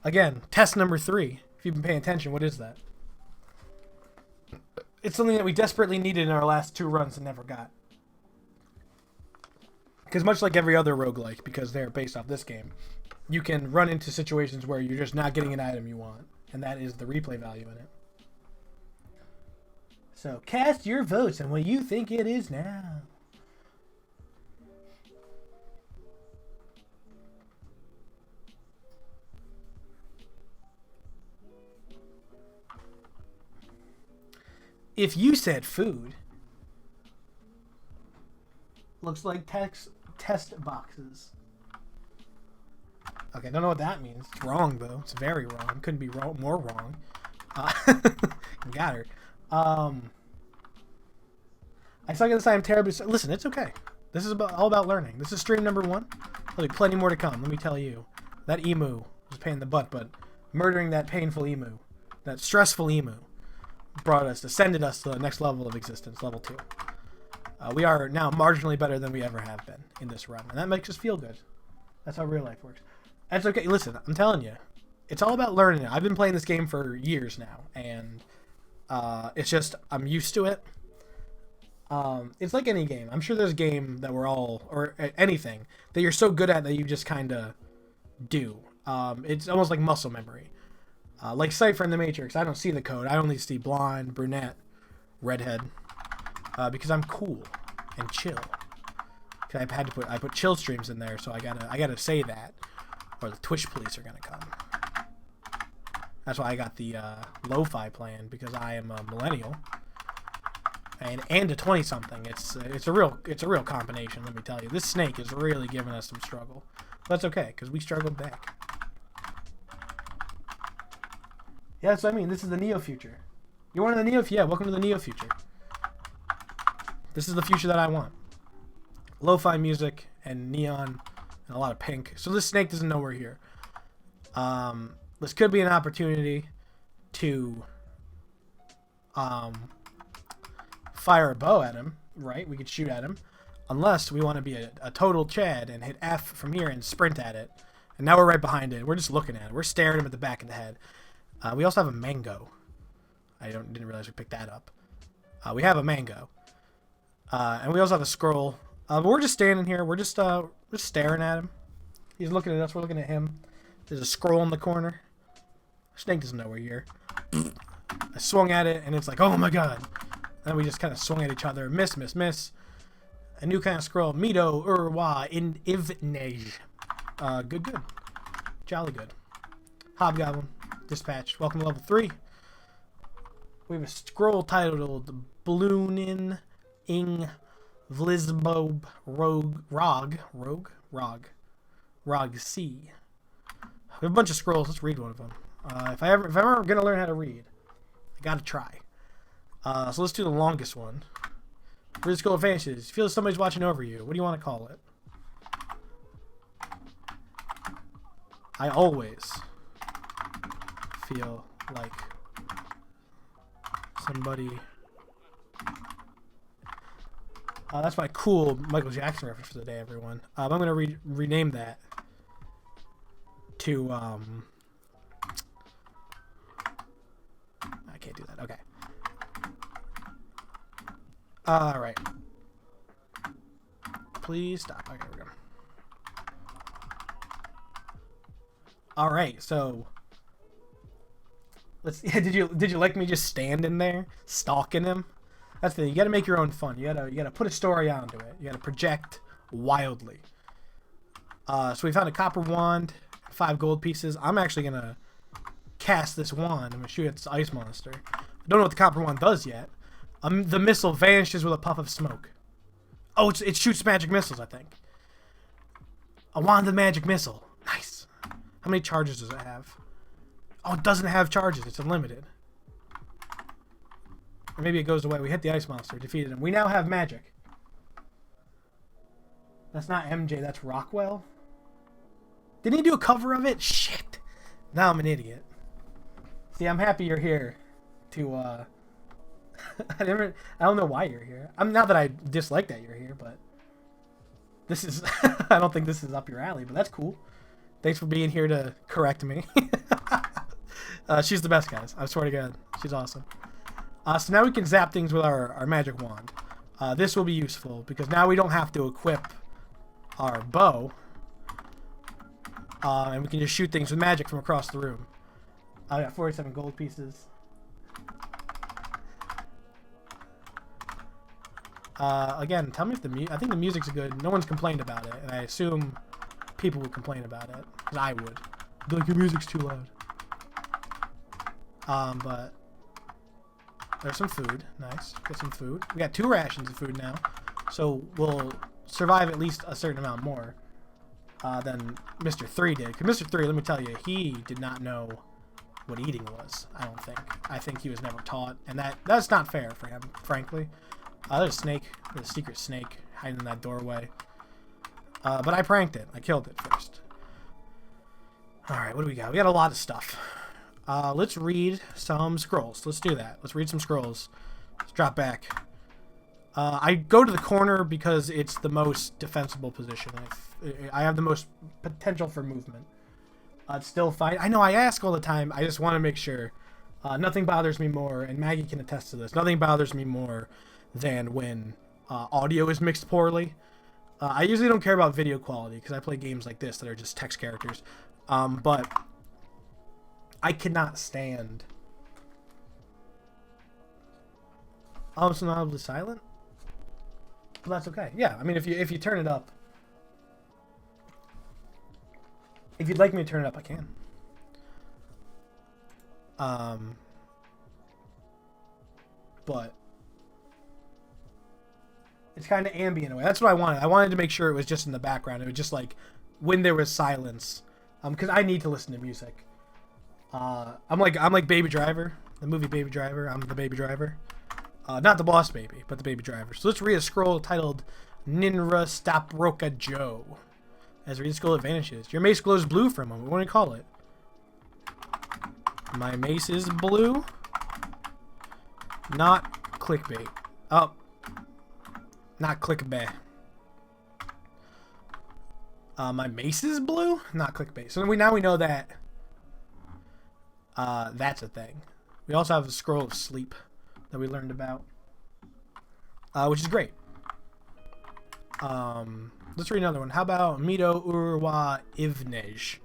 Again, test number 3. If you've been paying attention, what is that? It's something that we desperately needed in our last 2 runs and never got. Because much like every other roguelike, because they're based off this game, you can run into situations where you're just not getting an item you want. And that is the replay value in it. So cast your votes on what you think it is now. If you said food, looks like test boxes. Okay, don't know what that means. It's wrong though. It's very wrong. Couldn't be more wrong. Got her. I suck at this. I am terribly. Listen, it's okay. This is all about learning. This is stream number 1. There'll be plenty more to come. Let me tell you. That emu was a pain in the butt, but murdering that painful emu, that stressful emu, ascended us to the next level of existence, level 2. We are now marginally better than we ever have been in this run, and that makes us feel good. That's how real life works. That's okay. Listen, I'm telling you, it's all about learning. I've been playing this game for years now, and it's just I'm used to it. It's like any game. I'm sure there's a game that we're all, or anything that you're so good at that you just kind of do. It's almost like muscle memory. Like Cypher in the Matrix, I don't see the code. I only see blonde, brunette, redhead, because I'm cool and chill. Cause I put chill streams in there, so I gotta say that, or the Twitch police are gonna come. That's why I got the lo-fi plan, because I am a millennial and a 20-something. It's a real combination. Let me tell you, this snake is really giving us some struggle. But that's okay, because we struggled back. Yeah, that's what I mean. This is the Neo future. You want the Neo? Yeah, welcome to the Neo future. This is the future that I want. Lo-fi music and neon and a lot of pink. So this snake doesn't know we're here. This could be an opportunity to fire a bow at him, right? We could shoot at him. Unless we want to be a total Chad and hit F from here and sprint at it. And now we're right behind it. We're just looking at it. We're staring him at the back of the head. We also have a mango. I didn't realize we picked that up. We have a mango. And we also have a scroll. But we're just standing here. We're just staring at him. He's looking at us. We're looking at him. There's a scroll in the corner. Snake doesn't know we're here. I swung at it, and it's like, oh my god. And we just kind of swung at each other. Miss, miss, miss. A new kind of scroll. Mito, Urwa, in Ivnej. Good, good. Jolly good. Hobgoblin. Dispatched. Welcome to level 3. We have a scroll titled Balloonin' Ing Vlizbob Rog C. We have a bunch of scrolls. Let's read one of them. If I'm ever gonna learn how to read, I gotta try. So let's do the longest one. Read the scroll advances. Feel somebody's watching over you. What do you want to call it? I always feel like somebody. That's my cool Michael Jackson reference for the day, everyone. I'm gonna rename that to I can't do that. Okay. All right. Please stop. Okay, we go. All right, so let's. Did you like me just standing there stalking him? That's the thing. You got to make your own fun. You gotta put a story onto it. You gotta project wildly. So we found a copper wand, 5 gold pieces. I'm actually gonna cast this wand. I'm gonna shoot at this ice monster. I don't know what the copper wand does yet. The missile vanishes with a puff of smoke. Oh, it shoots magic missiles, I think. A wand of magic missile. Nice. How many charges does it have? Oh, it doesn't have charges. It's unlimited. Or maybe it goes away. We hit the ice monster, defeated him. We now have magic. That's not MJ, that's Rockwell. Didn't he do a cover of it? Shit. Now I'm an idiot. See, I'm happy you're here to, I don't know why you're here. Not that I dislike that you're here, but this is, I don't think this is up your alley, but that's cool. Thanks for being here to correct me. She's the best, guys. I swear to God. She's awesome. So now we can zap things with our magic wand. This will be useful because now we don't have to equip our bow. And we can just shoot things with magic from across the room. I got 47 gold pieces. Again, tell me if I think the music's good. No one's complained about it, and I assume people would complain about it, because I would. I'd be like, your music's too loud. But there's some food. Nice. Get some food. We got 2 rations of food now, so we'll survive at least a certain amount more than Mr. 3 did. Because Mr. 3, let me tell you, he did not know what eating was, I don't think. I think he was never taught, and that's not fair for him, frankly. There's a snake. There's a secret snake hiding in that doorway. But I pranked it. I killed it first. Alright, what do we got? We got a lot of stuff. Let's read some scrolls. Let's do that. Let's read some scrolls. Let's drop back. I go to the corner because it's the most defensible position. I have the most potential for movement. It's still fine. I know I ask all the time. I just want to make sure. Nothing bothers me more, and Maggie can attest to this. Nothing bothers me more than when audio is mixed poorly. I usually don't care about video quality because I play games like this that are just text characters. But I cannot stand. So not audibly silent? But that's okay. Yeah, I mean, if you turn it up, if you'd like me to turn it up, I can. But it's kind of ambient in a way. That's what I wanted. I wanted to make sure it was just in the background. It was just like when there was silence, because I need to listen to music. I'm like Baby Driver, the movie Baby Driver. I'm the Baby Driver. Not the boss baby, but the Baby Driver. So let's read a scroll titled Ninra Staproka Joe. As we read the scroll, it vanishes. Your mace glows blue for a moment. What do you call it? My mace is blue. Not clickbait. Oh. Not clickbait. My mace is blue? Not clickbait. So now we know that that's a thing. We also have the scroll of sleep that we learned about, which is great. Let's read another one. How about Mito Urwa Ivnej?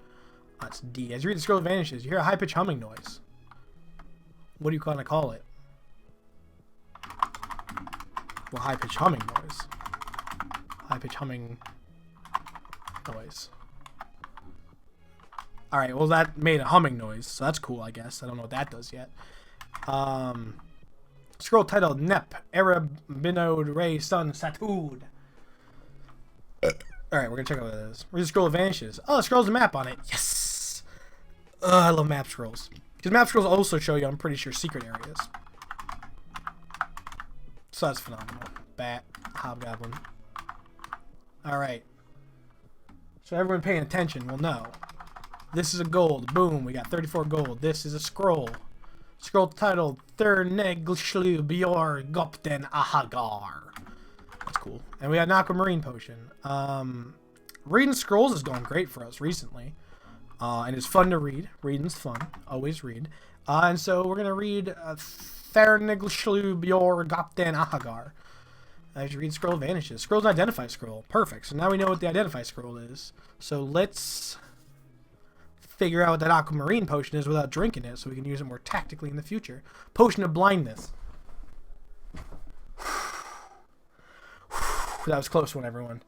That's D. As you read the scroll, it vanishes. You hear a high-pitched humming noise. What do you kind of call it? Well, high-pitched humming noise. High-pitched humming noise. Alright, well that made a humming noise, so that's cool, I guess. I don't know what that does yet. Scroll titled Nep, Arab Binod Ray Sun Satud. Alright, we're gonna check out what it is. Read the scroll, it vanishes. Oh, the scroll's a map on it. Yes! I love map scrolls. Because map scrolls also show you, I'm pretty sure, secret areas. So that's phenomenal. Bat, Hobgoblin. Alright. So everyone paying attention will know. This is a gold. Boom, we got 34 gold. This is a scroll. Scroll titled Thurneglshlu Bjor Gopten Ahagar. That's cool. And we got an aquamarine potion. Reading scrolls has gone great for us recently. And it's fun to read. Reading's fun. Always read. And so we're going to read Thurneglshlu Bjor Gopten Ahagar. As you read, scroll vanishes. Scroll's an identify scroll. Perfect. So now we know what the identify scroll is. So let's figure out what that aquamarine potion is without drinking it so we can use it more tactically in the future. Potion of blindness. That was a close one, everyone.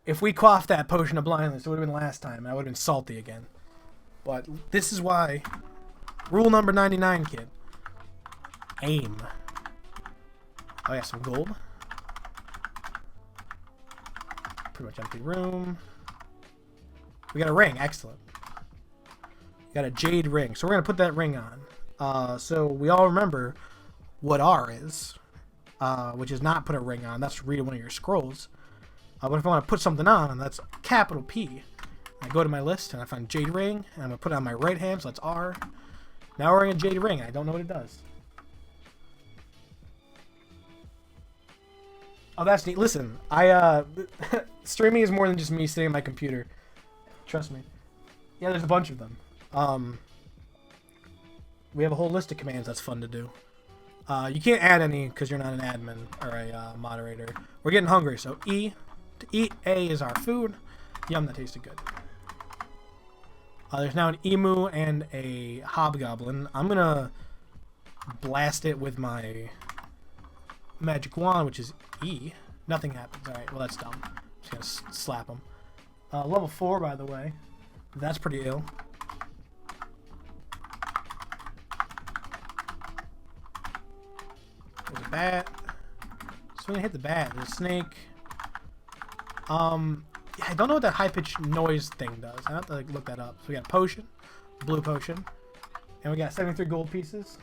If we quaffed that potion of blindness, it would have been last time. I would have been salty again. But this is why. Rule number 99, kid. Aim. Oh yeah, some gold. Pretty much empty room. We got a ring. Excellent. We got a jade ring. So we're going to put that ring on. So we all remember what R is. Which is not put a ring on. That's read one of your scrolls. But if I want to put something on, that's capital P. I go to my list and I find jade ring. And I'm going to put it on my right hand. So that's R. Now we're in a jade ring. I don't know what it does. Oh, that's neat. Listen, streaming is more than just me sitting at my computer. Trust me. Yeah, there's a bunch of them. We have a whole list of commands that's fun to do. You can't add any because you're not an admin or a moderator. We're getting hungry, so E to eat. A is our food. Yum, that tasted good. There's now an emu and a hobgoblin. I'm gonna blast it with my magic wand, which is E. Nothing happens. Alright, well that's dumb. Just gonna slap them. Level 4, by the way. That's pretty ill. There's a bat. So when I hit the bat, there's a snake. I don't know what that high-pitched noise thing does. I have to look that up. So we got a potion, blue potion, and we got 73 gold pieces.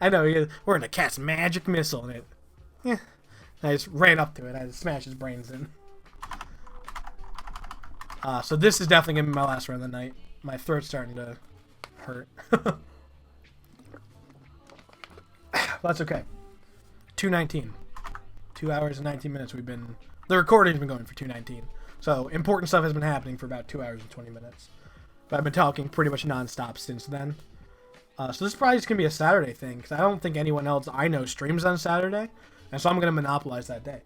I know, we're gonna cast magic missile on it. Yeah. I just ran up to it. I just smashed his brains in. So this is definitely gonna be my last run of the night. My throat's starting to hurt. That's okay. 2:19. 2 hours and 19 minutes we've been... The recording's been going for 2:19. So important stuff has been happening for about 2 hours and 20 minutes. But I've been talking pretty much non-stop since then. So this probably just going to be a Saturday thing, because I don't think anyone else I know streams on Saturday. And so I'm going to monopolize that day.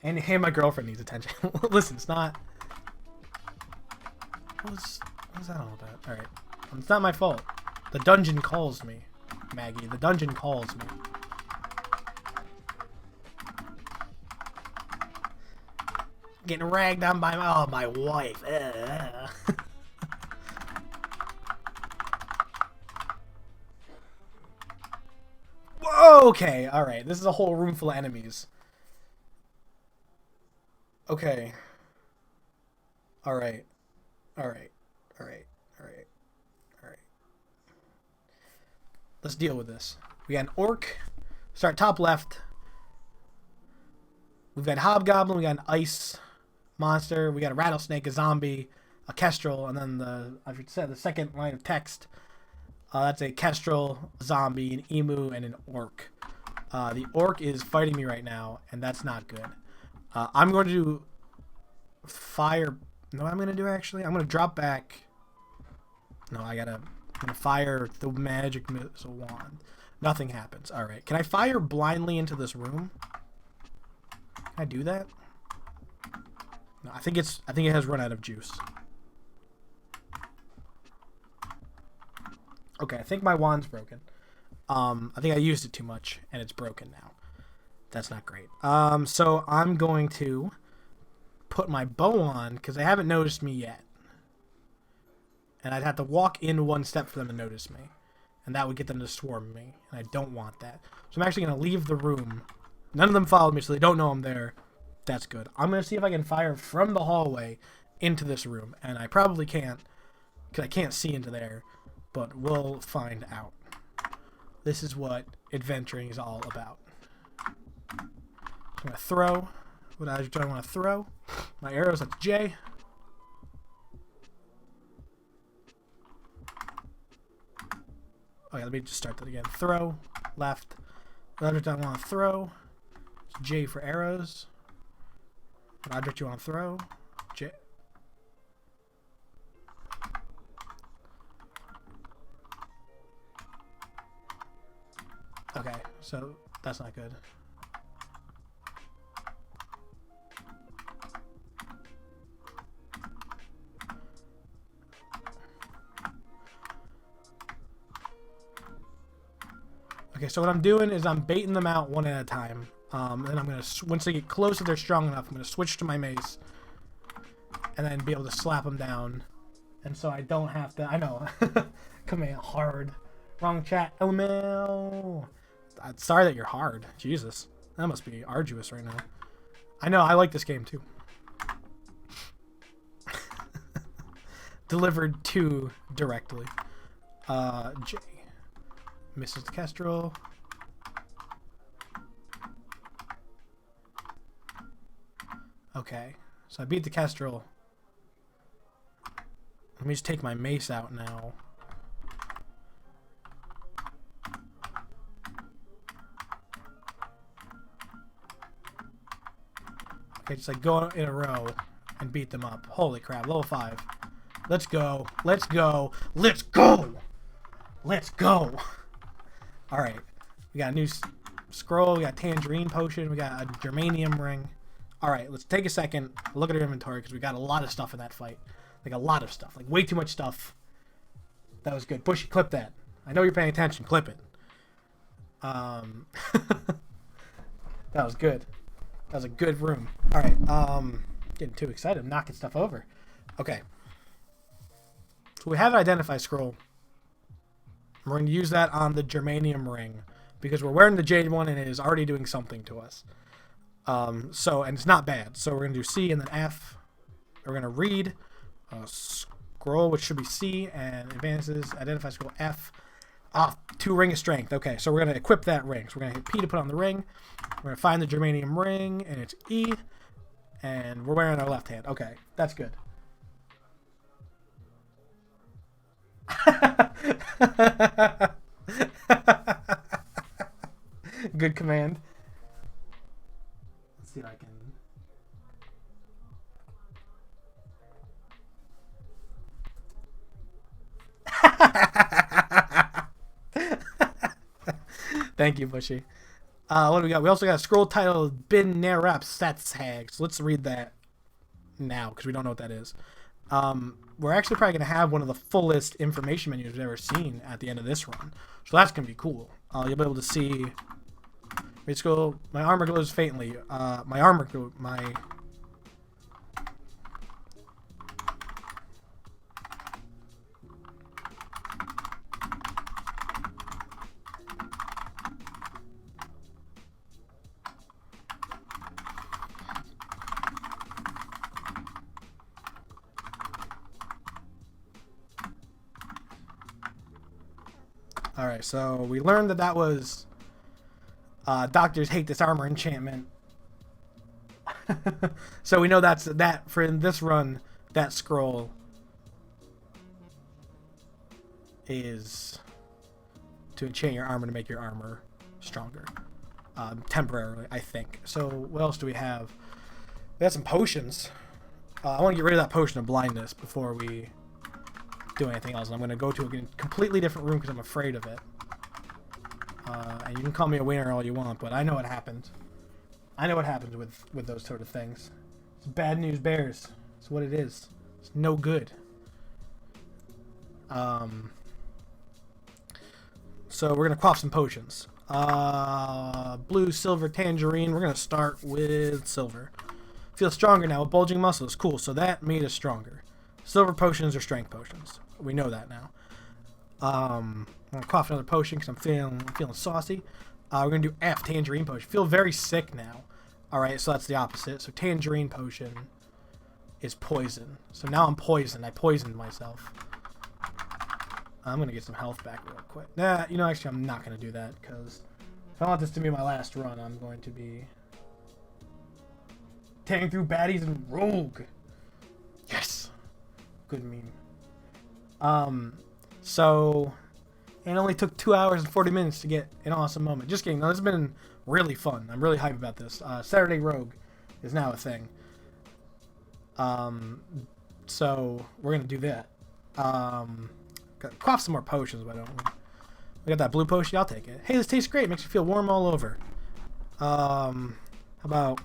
And my girlfriend needs attention. Listen, it's not... What's that all about? Alright. It's not my fault. The dungeon calls me, Maggie. The dungeon calls me. Getting ragged on by my wife. Okay, alright. This is a whole room full of enemies. Okay. Alright. Alright. Alright. Alright. Alright. Let's deal with this. We got an orc. Start top left. We've got hobgoblin. We got an ice monster. We got a rattlesnake, a zombie, a kestrel, and then the second line of text. That's a kestrel, a zombie, an emu, and an orc. The orc is fighting me right now, and that's not good. I'm going to fire. No, I'm going to do actually. I'm going to drop back. No, I'm going to fire the magic missile wand. Nothing happens. All right. Can I fire blindly into this room? Can I do that? No, I think it has run out of juice. Okay, I think my wand's broken. I think I used it too much, and it's broken now. That's not great. So I'm going to put my bow on, because they haven't noticed me yet. And I'd have to walk in one step for them to notice me. And that would get them to swarm me, and I don't want that. So I'm actually going to leave the room. None of them followed me, so they don't know I'm there. That's good. I'm going to see if I can fire from the hallway into this room, and I probably can't, because I can't see into there. But we'll find out. This is what adventuring is all about. I'm going to throw. What do I want to throw? My arrows at J. Oh yeah, let me just start that again. Throw. Left. What object I want to throw? It's J for arrows. What object you want to throw? J. Okay, so that's not good. Okay, so what I'm doing is I'm baiting them out one at a time. And I'm going to, once they get close, if they're strong enough, I'm going to switch to my mace. And then be able to slap them down. And so I don't have to, I know, command hard. Wrong chat, LML. I'm sorry that you're hard. Jesus. That must be arduous right now. I know, I like this game too. Delivered to directly. J. Misses the kestrel. Okay. So I beat the kestrel. Let me just take my mace out now. Okay, just like go in a row and beat them up. Holy crap, level 5. Let's go. Let's go. Let's go. Let's go. Alright. We got a new scroll. We got tangerine potion. We got a germanium ring. Alright, let's take a second. Look at our inventory because we got a lot of stuff in that fight. Like a lot of stuff. Like way too much stuff. That was good. Bushy, clip that. I know you're paying attention. Clip it. That was good. That was a good room. Alright, getting too excited. I'm knocking stuff over. Okay. So we have an identify scroll. We're going to use that on the germanium ring. Because we're wearing the jade one and it is already doing something to us. And it's not bad. So we're going to do C and then F. We're going to read. Scroll, which should be C. And advances. Identify scroll F. 2 ring of strength. Okay, so we're going to equip that ring. So we're going to hit P to put on the ring. We're going to find the germanium ring, and it's E. And we're wearing our left hand. Okay, that's good. Good command. Let's see if I can... Thank you, Bushy. What do we got? We also got a scroll titled Bin Nerap Satshag. So let's read that now because we don't know what that is. We're actually probably going to have one of the fullest information menus we've ever seen at the end of this run. So that's going to be cool. You'll be able to see... Let's go. My armor glows faintly. My armor glow... My... Alright, so we learned that that was doctors hate this armor enchantment. So we know that's that for in this run, that scroll is to enchant your armor to make your armor stronger. Temporarily, I think. So what else do we have? We have some potions. I want to get rid of that potion of blindness before we do anything else. I'm going to go to a completely different room because I'm afraid of it. And you can call me a winner all you want, but I know what happened. I know what happens with those sort of things. It's bad news bears. It's what it is. It's no good. So we're going to quaff some potions. Blue, silver, tangerine. We're going to start with silver. Feel stronger now with bulging muscles. Cool, so that made us stronger. Silver potions are strength potions. We know that now. I'm gonna quaff another potion because I'm feeling saucy. We're gonna do F, tangerine potion. Feel very sick now. All right, so that's the opposite. So tangerine potion is poison. So now I'm poisoned. I poisoned myself. I'm gonna get some health back real quick. Nah, you know, actually, I'm not gonna do that because if I want this to be my last run, I'm going to be tearing through baddies and Rogue. Yes, good meme. So it only took 2 hours and 40 minutes to get an awesome moment. Just kidding. No, this has been really fun. I'm really hyped about this. Saturday Rogue is now a thing. So we're gonna do that. Quaff some more potions, but I don't. We got that blue potion. I'll take it. Hey, this tastes great. Makes you feel warm all over. How about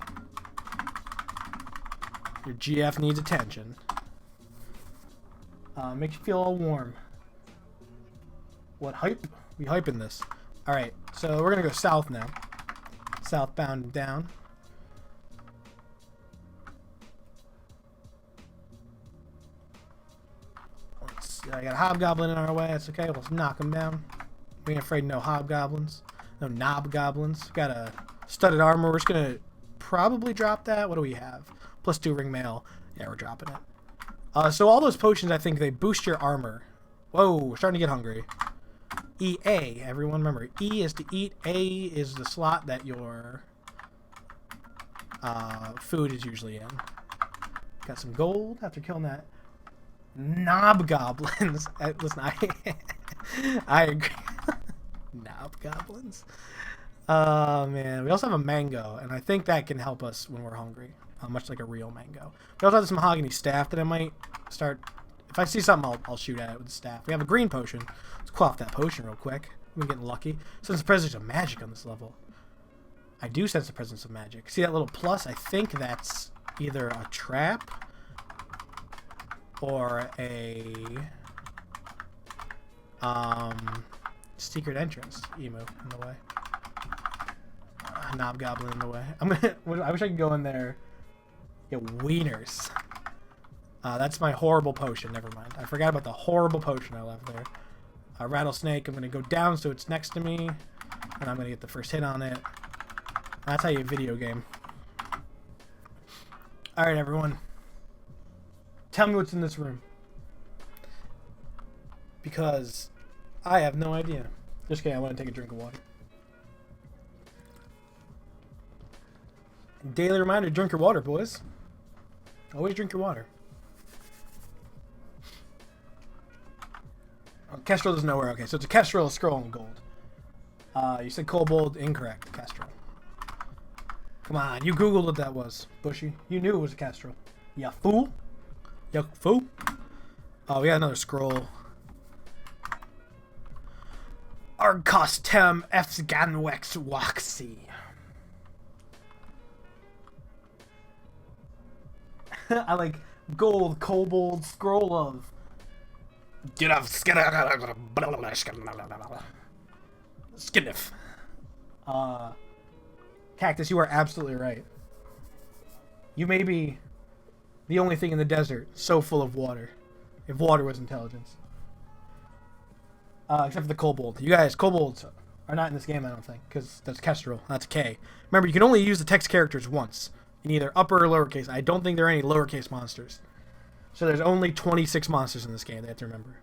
your GF needs attention? Makes you feel all warm. What hype? We hyping this. Alright, so we're gonna go south now. Southbound and down. Let's see, I got a hobgoblin in our way. That's okay. Let's knock him down. We ain't afraid of no hobgoblins. No knob goblins. Got a studded armor. We're just gonna probably drop that. What do we have? +2 ring mail. Yeah, we're dropping it. So all those potions, I think they boost your armor. Whoa, we're starting to get hungry. EA, everyone remember, E is to eat, A is the slot that your food is usually in. Got some gold after killing that knob goblins. Listen, I agree. Knob goblins. Oh man, we also have a mango, and I think that can help us when we're hungry, much like a real mango. We also have this mahogany staff that I might start. If I see something, I'll shoot at it with the staff. We have a green potion. Let's quaff that potion real quick. We're getting lucky. Sense the presence of magic on this level. I do sense the presence of magic. See that little plus? I think that's either a trap or a secret entrance emu in the way. Knob goblin in the way. I wish I could go in there. Get wieners. That's my horrible potion. Never mind. I forgot about the horrible potion I left there. Rattlesnake. I'm going to go down so it's next to me. And I'm going to get the first hit on it. That's how you video game. Alright, everyone. Tell me what's in this room. Because I have no idea. Just kidding. I want to take a drink of water. Daily reminder, drink your water, boys. Always drink your water. Oh, Kestrel is nowhere. Okay, so it's a Kestrel, a scroll, and gold. You said kobold. Incorrect. Kestrel. Come on, you googled what that was, Bushy. You knew it was a Kestrel. Ya fool. Ya fool. Oh, we got another scroll. Arcos tem efsganwex waxi. I like gold, kobold, scroll of. Get off, Skinnif. Cactus, you are absolutely right. You may be the only thing in the desert so full of water. If water was intelligence. Except for the kobold. You guys, kobolds are not in this game, I don't think, because that's Kestrel. That's K. Remember, you can only use the text characters once, in either upper or lowercase. I don't think there are any lowercase monsters. So there's only 26 monsters in this game, they have to remember.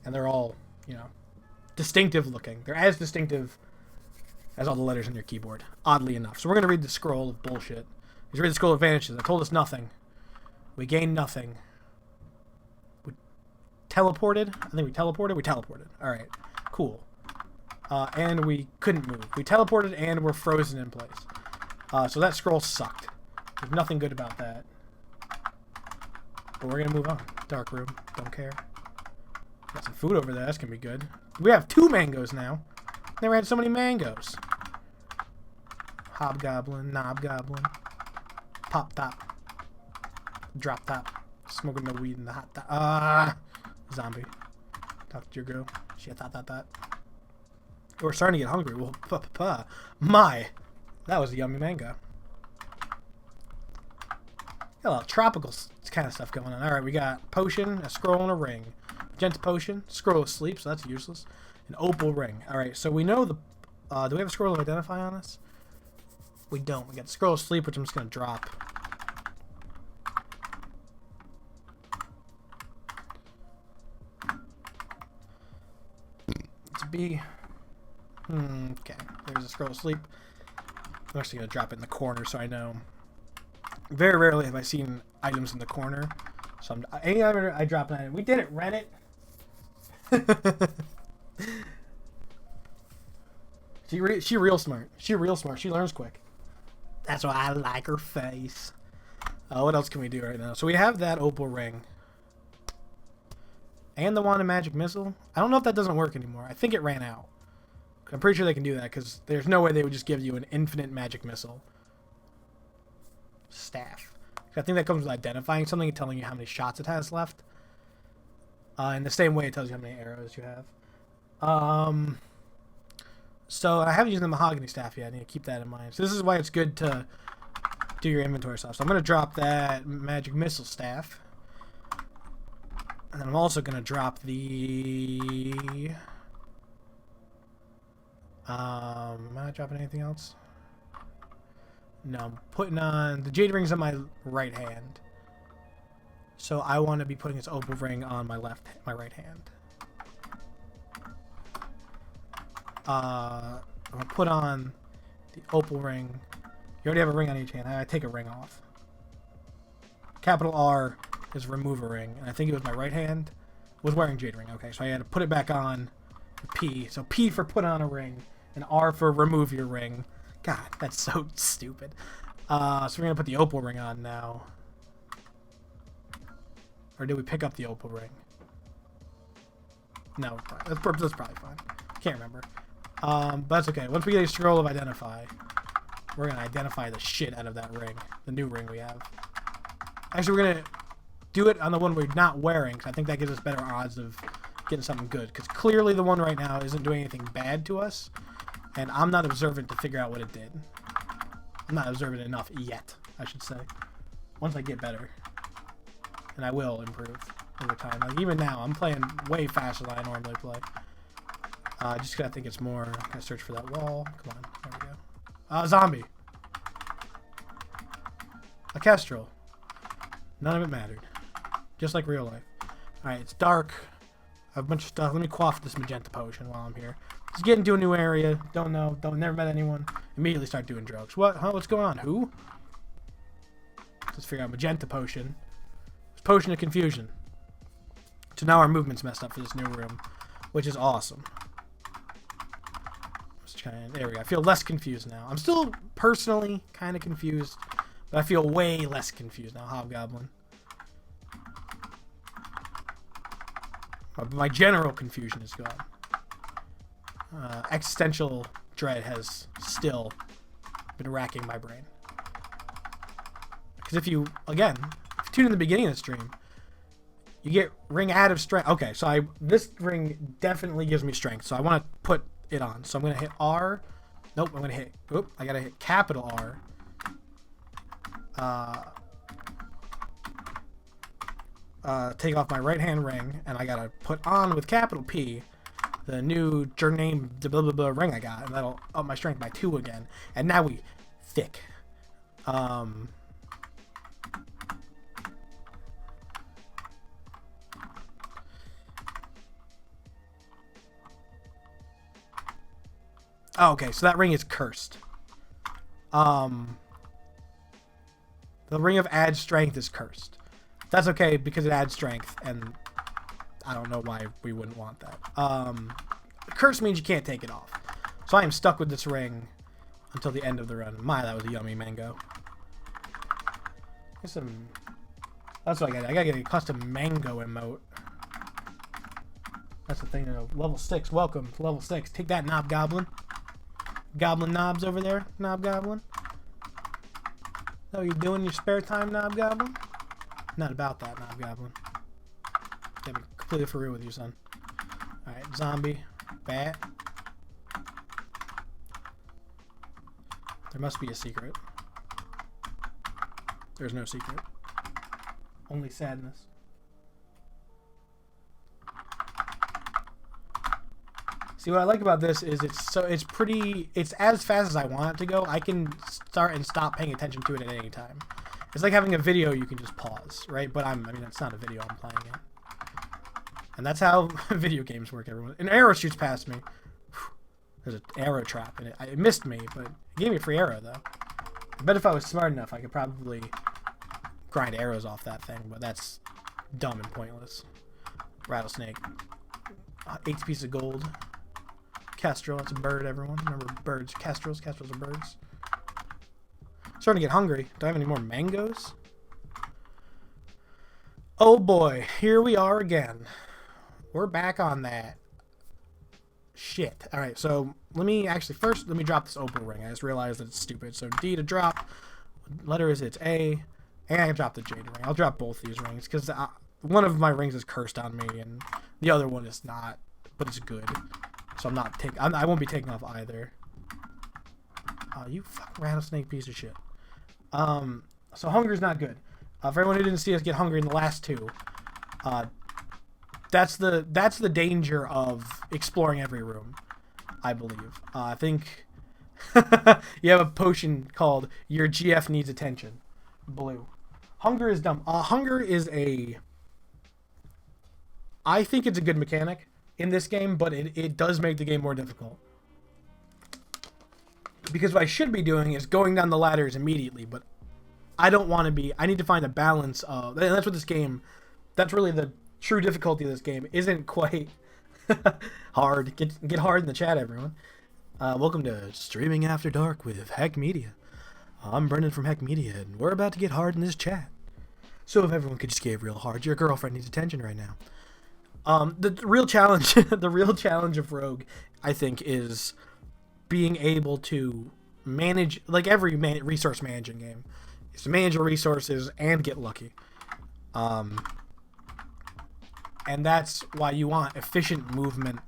And they're all, you know, distinctive looking. They're as distinctive as all the letters on your keyboard, oddly enough. So we're going to read the scroll of bullshit. Let's read the scroll of vanishes. It told us nothing. We gained nothing. We teleported? I think we teleported. We teleported. Alright, cool. And we couldn't move. We teleported and we're frozen in place. So that scroll sucked. There's nothing good about that. But we're gonna move on. Dark room. Don't care. Got some food over there. That's gonna be good. We have 2 mangoes now. Never had so many mangoes. Hobgoblin. Knobgoblin. Pop top. Drop top. Smoking the weed in the hot top. Zombie. Talk to your girl. She a thought. We're starting to get hungry. Well, my. That was a yummy mango. Got a lot of tropical kind of stuff going on. Alright, we got potion, a scroll, and a ring. Magenta potion, scroll of sleep, so that's useless. An opal ring. Alright, so we know the... do we have a scroll of identify on us? We don't. We got the scroll of sleep, which I'm just going to drop. It's B. Okay. There's a scroll of sleep. I'm actually going to drop it in the corner so I know. Very rarely have I seen items in the corner. So any item I drop an item. We did it, Reddit. She real smart. She real smart. She learns quick. That's why I like her face. What else can we do right now? So we have that opal ring. And the wand of magic missile. I don't know if that doesn't work anymore. I think it ran out. I'm pretty sure they can do that because there's no way they would just give you an infinite magic missile. Staff. I think that comes with identifying something and telling you how many shots it has left. In the same way it tells you how many arrows you have. So I haven't used the mahogany staff yet. I need to keep that in mind. So this is why it's good to do your inventory stuff. So I'm going to drop that magic missile staff. And then I'm also going to drop the... am I dropping anything else? No, I'm putting on... The jade ring's on my right hand. So I want to be putting this opal ring on my right hand. I'm going to put on the opal ring. You already have a ring on each hand. I take a ring off. Capital R is remove a ring. And I think it was my right hand. Was wearing jade ring. Okay, so I had to put it back on. P. So P for put on a ring. And R for remove your ring. God, that's so stupid. So we're going to put the opal ring on now. Or did we pick up the opal ring? No, that's probably fine. Can't remember. But that's okay. Once we get a scroll of identify, we're going to identify the shit out of that ring. The new ring we have. Actually, we're going to do it on the one we're not wearing, because I think that gives us better odds of getting something good. Because clearly the one right now isn't doing anything bad to us. And I'm not observant to figure out what it did. I'm not observant enough yet, I should say. Once I get better. And I will improve over time. Like, even now, I'm playing way faster than I normally play. Just because I think it's more... I'm going to search for that wall. Come on. There we go. Zombie. A kestrel. None of it mattered. Just like real life. Alright, it's dark. I have a bunch of stuff. Let me quaff this magenta potion while I'm here. Just get into a new area. Don't know. Never met anyone. Immediately start doing drugs. What? Huh? What's going on? Who? Let's figure out magenta potion. It's potion of confusion. So now our movement's messed up for this new room, which is awesome. Let's try and, there we go. I feel less confused now. I'm still personally kind of confused, but I feel way less confused now. Hobgoblin. My general confusion is gone. Existential dread has still been racking my brain. Because if you tune in the beginning of the stream, you get ring add of strength. Okay, so this ring definitely gives me strength, so I want to put it on. So I'm going to hit R. Nope, I'm going to hit... Oop, I got to hit capital R. Take off my right-hand ring, and I got to put on with capital P the new Journey blah blah blah ring I got, and that'll up my strength by 2 again. And now we thick. Oh, okay, so that ring is cursed. The ring of add strength is cursed. That's okay because it adds strength, and I don't know why we wouldn't want that. Curse means you can't take it off. So I am stuck with this ring until the end of the run. My, that was a yummy mango. Get some... That's what I got. I gotta get a custom mango emote. That's the thing. Level 6. Welcome to level 6. Take that, Knob Goblin. Goblin Knobs over there, Knob Goblin. What are you doing in your spare time, Knob Goblin? Not about that, Knob Goblin. I'm completely for real with you, son. Alright, zombie. Bat. There must be a secret. There's no secret. Only sadness. See, what I like about this is it's as fast as I want it to go. I can start and stop paying attention to it at any time. It's like having a video you can just pause, right? But I mean, it's not a video, I'm playing it. And that's how video games work, everyone. An arrow shoots past me. There's an arrow trap, and it missed me, but it gave me a free arrow, though. I bet if I was smart enough, I could probably grind arrows off that thing, but that's dumb and pointless. Rattlesnake. 8 pieces of gold. Kestrel, that's a bird, everyone. Remember birds. Kestrels are birds. Starting to get hungry. Do I have any more mangoes? Oh boy, here we are again. We're back on that. Shit. Alright, so let me drop this opal ring. I just realized that it's stupid. So D to drop. Letter is it's A. And I can drop the jade ring. I'll drop both these rings because one of my rings is cursed on me and the other one is not, but it's good. So I won't be taking off either. You fucking rattlesnake piece of shit. So hunger's not good. For everyone who didn't see us get hungry in the last 2, that's the danger of exploring every room, I believe. I think you have a potion called Your GF Needs Attention. Blue. Hunger is dumb. Hunger is I think it's a good mechanic in this game, but it does make the game more difficult. Because what I should be doing is going down the ladders immediately, but I don't want to be. I need to find a balance of, and that's what this game, that's really the true difficulty of this game, isn't quite hard. Get hard in the chat, everyone. Welcome to Streaming After Dark with Heck Media. I'm Brendan from Heck Media, and we're about to get hard in this chat. So if everyone could just get real hard, your girlfriend needs attention right now. The real challenge, the real challenge of Rogue, I think, is being able to manage, like every resource managing game, is to manage your resources and get lucky. And that's why you want efficient movement,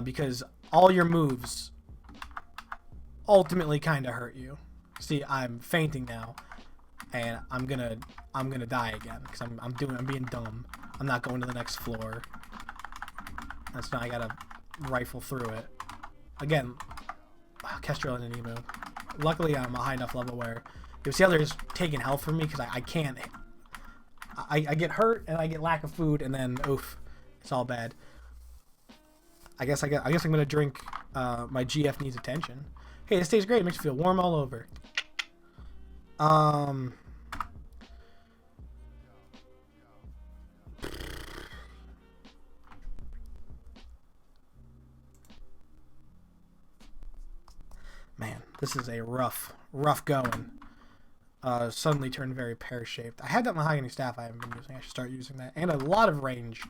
because all your moves ultimately kind of hurt you. See, I'm fainting now, and I'm gonna die again because I'm being dumb. I'm not going to the next floor. That's not. I gotta rifle through it. Again, Kestrel and an emu. Luckily, I'm a high enough level where you see how they're just taking health from me because I can't. I get hurt and I get lack of food and then oof, it's all bad. I guess I'm gonna drink my GF Needs Attention. Hey, this tastes great. It makes you feel warm all over. Man, this is a rough going. Suddenly turned very pear-shaped. I had that mahogany staff I haven't been using. I should start using that. And a lot of ranged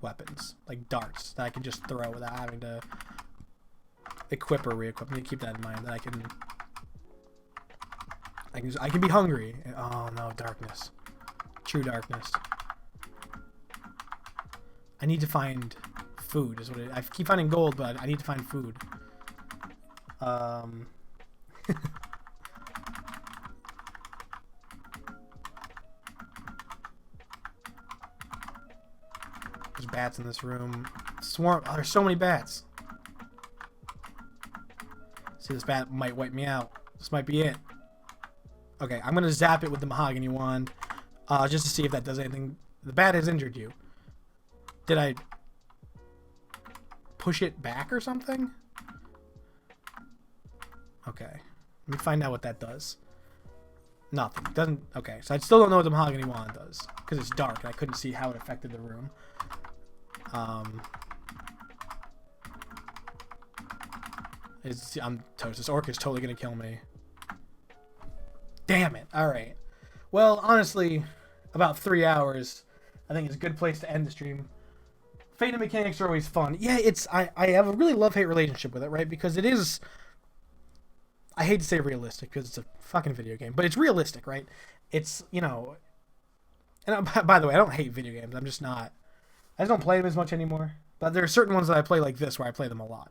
weapons, like darts, that I can just throw without having to equip or re-equip. I need to keep that in mind. That I can be hungry. Oh no, darkness. True darkness. I need to find food. Is what I keep finding gold, but I need to find food. There's bats in this room. Swarm. Oh, there's so many bats. See, this bat might wipe me out. This might be it. Okay, I'm gonna zap it with the mahogany wand, just to see if that does anything. The bat has injured you. Did I push it back or something? Okay, let me find out what that does. Nothing. Doesn't. Okay, so I still don't know what the mahogany wand does because it's dark and I couldn't see how it affected the room. I'm toast. This orc is totally gonna kill me. Damn it. Alright. Well, honestly, about 3 hours, I think it's a good place to end the stream. Fate and mechanics are always fun. Yeah, I have a really love-hate relationship with it, right? Because it is, I hate to say realistic because it's a fucking video game, but it's realistic, right? It's, you know, and by the way, I don't hate video games. I'm just not, I just don't play them as much anymore. But there are certain ones that I play like this where I play them a lot.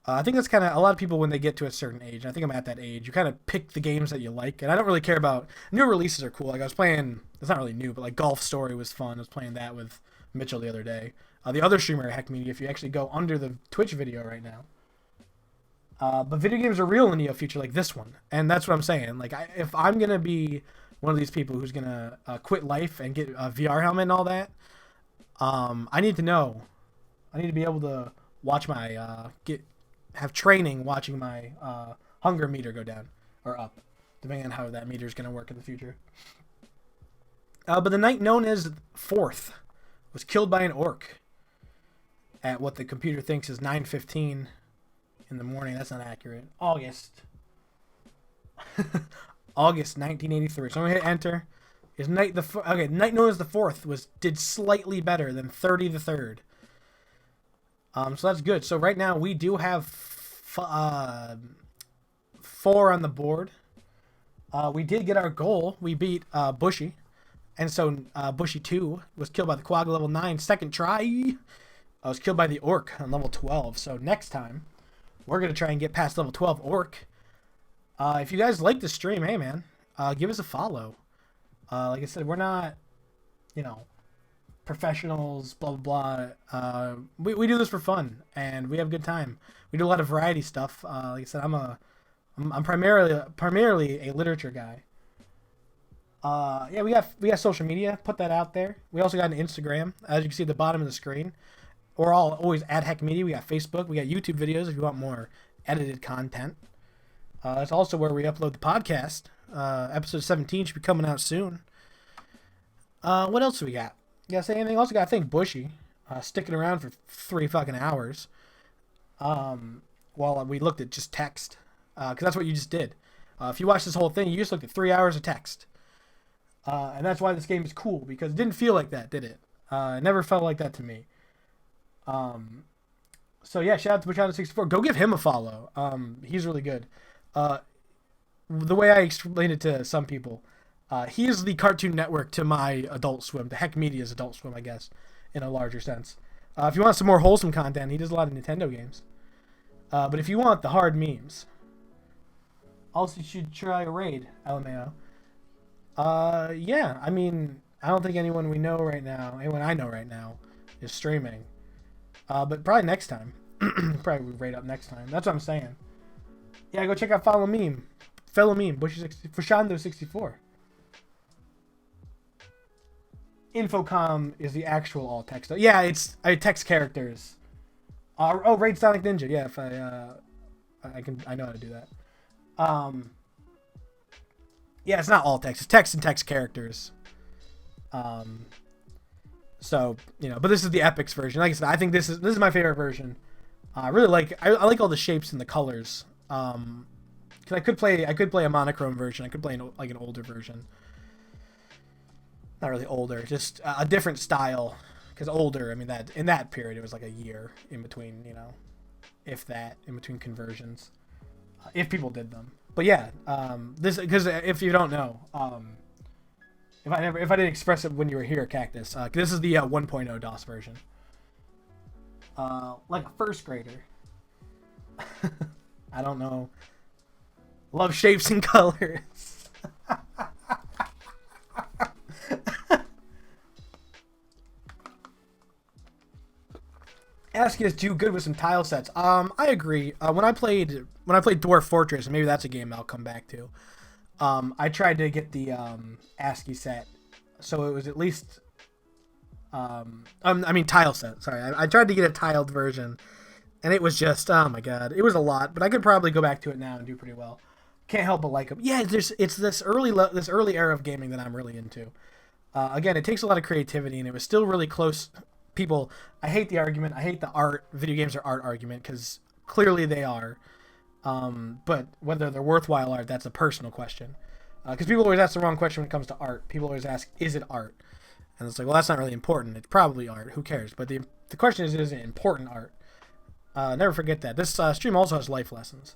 I think that's kind of a lot of people when they get to a certain age. I think I'm at that age. You kind of pick the games that you like, and I don't really care about new releases. Are cool. Like I was playing, it's not really new, but like Golf Story was fun. I was playing that with Mitchell the other day. The other streamer, Heck Media, if you actually go under the Twitch video right now. But video games are real in the near future, like this one, and that's what I'm saying. Like if I'm gonna be one of these people who's gonna quit life and get a VR helmet and all that, I need to know. I need to be able to watch my have training watching my hunger meter go down or up, depending on how that meter is going to work in the future. But the knight known as Fourth was killed by an orc at what the computer thinks is 9:15 in the morning. That's not accurate. August 1983. So I'm gonna hit enter. Is knight knight known as the Fourth did slightly better than 30 the Third. So that's good. So right now we do have 4 on the board. We did get our goal. We beat Bushy. And so Bushy 2 was killed by the Quagga level 9. Second try. I was killed by the Orc on level 12. So next time, we're going to try and get past level 12 Orc. If you guys like the stream, hey man, give us a follow. Like I said, we're not, you know, professionals, blah blah blah. We do this for fun and we have a good time. We do a lot of variety stuff. Like I said, I'm primarily a literature guy. Yeah, we got social media. Put that out there. We also got an Instagram, as you can see at the bottom of the screen. We're always at Heck Media. We got Facebook. We got YouTube videos if you want more edited content. That's also where we upload the podcast. Episode 17 should be coming out soon. What else do we got? You gotta say anything else? I gotta thank Bushy, sticking around for 3 fucking hours, while we looked at just text, because that's what you just did. If you watch this whole thing, you just looked at 3 hours of text, and that's why this game is cool, because it didn't feel like that, did it? It never felt like that to me. So yeah, shout out to Bushano64. Go give him a follow. He's really good. The way I explained it to some people, he is the Cartoon Network to my Adult Swim, to Heck Media's Adult Swim, I guess, in a larger sense. If you want some more wholesome content, he does a lot of Nintendo games. But if you want the hard memes, also you should try a raid, LMAO. Yeah, I mean, I don't think anyone I know right now, is streaming. But probably next time. Probably raid up next time. That's what I'm saying. Yeah, go check out Fellow Meme, Fushando64. Infocom is the actual all text. Yeah, it's text characters. Raid Sonic Ninja. Yeah, if I know how to do that. Yeah, it's not all text. It's text and text characters. So you know, but this is the Epics version. Like I said, I think this is my favorite version. I really like. I like all the shapes and the colors. Cause I could play a monochrome version. I could play an older version. Not really older, just a different style. Because older, I mean that in that period it was like a year in between. You know, if that, in between conversions, if people did them. But yeah, this, because if you don't know, if I didn't express it when you were here, Cactus, this is the 1.0 DOS version. Like a first grader. I don't know. Love shapes and colors. Ask is too good with some tile sets. I agree. When I played Dwarf Fortress, and maybe that's a game I'll come back to. I tried to get the ASCII set, so it was at least tile set. Sorry, I tried to get a tiled version, and it was just, oh my god, it was a lot. But I could probably go back to it now and do pretty well. Can't help but like them. Yeah, it's this early era of gaming that I'm really into. Again, it takes a lot of creativity, and it was still really close. People, I hate the argument. I hate the art. Video games are art argument, because clearly they are. But whether they're worthwhile art, that's a personal question. Because people always ask the wrong question when it comes to art. People always ask, is it art? And it's like, well, that's not really important. It's probably art. Who cares? But the question is it important art? Never forget that. This stream also has life lessons.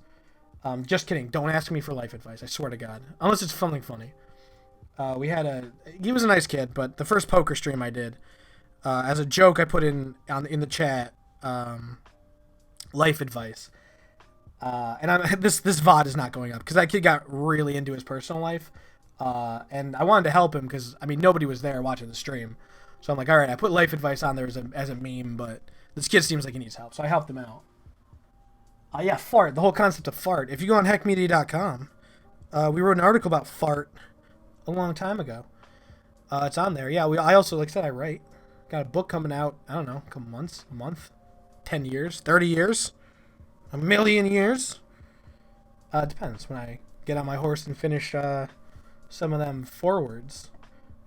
Just kidding. Don't ask me for life advice. I swear to God. Unless it's something funny. He was a nice kid, but the first poker stream I did, as a joke, I put in the chat, life advice. And this VOD is not going up because that kid got really into his personal life. And I wanted to help him because, nobody was there watching the stream. So I'm like, all right, I put life advice on there as a meme, but this kid seems like he needs help. So I helped him out. Yeah, fart. The whole concept of fart. If you go on heckmedia.com, we wrote an article about fart a long time ago. It's on there. Yeah, I also, like I said, I write. Got a book coming out, I don't know, a couple months, a month, 10 years, 30 years, a million years. Depends when I get on my horse and finish some of them forwards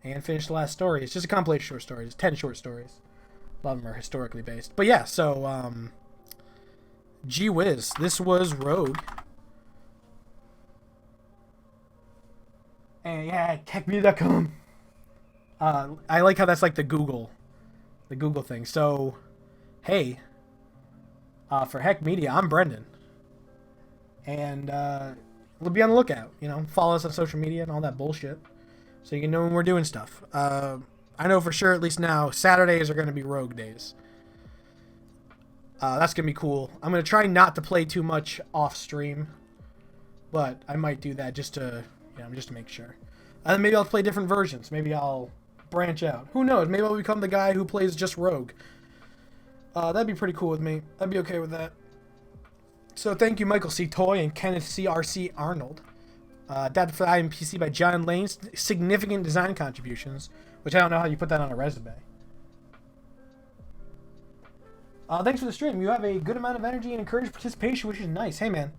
and finish the last story. It's just a compilation of short stories, 10 short stories. A lot of them are historically based. But yeah, so, gee whiz, this was Rogue. And yeah, techme.com. I like how that's like the Google thing. So, hey, for Heck Media, I'm Brendan. And we'll be on the lookout. Follow us on social media and all that bullshit, so you can know when we're doing stuff. I know for sure, at least now, Saturdays are going to be Rogue days. That's going to be cool. I'm going to try not to play too much off stream, but I might do that just to make sure. And then maybe I'll play different versions. Maybe I'll branch out. Who knows? Maybe I'll become the guy who plays just Rogue. That'd be pretty cool with me. I'd be okay with that. So thank you, Michael C. Toy and Kenneth C.R.C. Arnold. Adapted for the IMPC by John Lane's significant design contributions, which I don't know how you put that on a resume. Thanks for the stream. You have a good amount of energy and encourage participation, which is nice. Hey, man.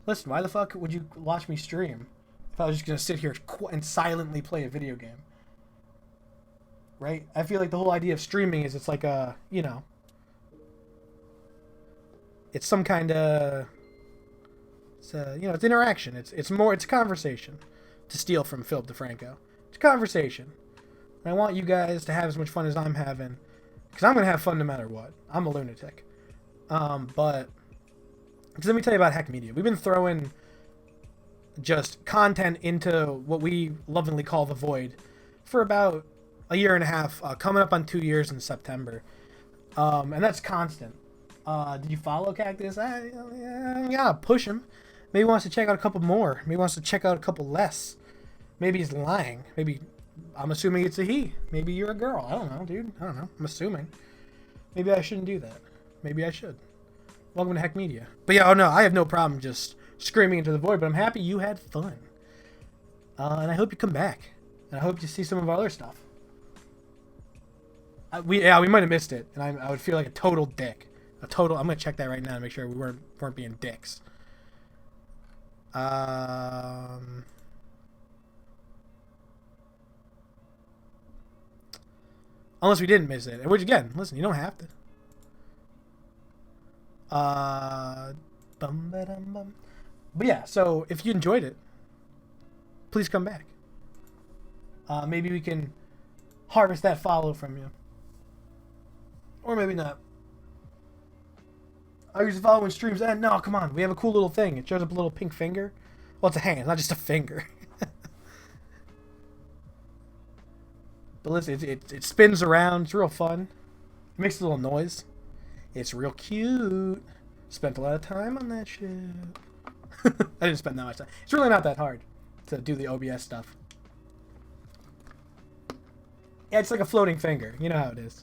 Listen, why the fuck would you watch me stream if I was just going to sit here and silently play a video game? Right? I feel like the whole idea of streaming is it's like a, it's some kind of, it's interaction. It's a conversation, to steal from Philip DeFranco. It's a conversation. And I want you guys to have as much fun as I'm having, because I'm going to have fun no matter what. I'm a lunatic. But, because let me tell you about Heck Media. We've been throwing just content into what we lovingly call the void for about a year and a half, coming up on 2 years in September. And that's constant. Did you follow Cactus? Yeah, push him. Maybe he wants to check out a couple more. Maybe he wants to check out a couple less. Maybe he's lying. Maybe, I'm assuming it's a he. Maybe you're a girl. I don't know, dude. I don't know. I'm assuming. Maybe I shouldn't do that. Maybe I should. Welcome to Heck Media. But yeah, I have no problem just screaming into the void, but I'm happy you had fun. And I hope you come back. And I hope you see some of our other stuff. We might have missed it, and I would feel like a total dick. I'm gonna check that right now to make sure we weren't being dicks. Unless we didn't miss it, which again, listen, you don't have to. But yeah, so if you enjoyed it, please come back. Maybe we can harvest that follow from you. Or maybe not. I used to follow when streams end. No, come on. We have a cool little thing. It shows up a little pink finger. Well, it's a hand, not just a finger. But listen, it spins around. It's real fun. It makes a little noise. It's real cute. Spent a lot of time on that shit. I didn't spend that much time. It's really not that hard to do the OBS stuff. Yeah, it's like a floating finger. You know how it is.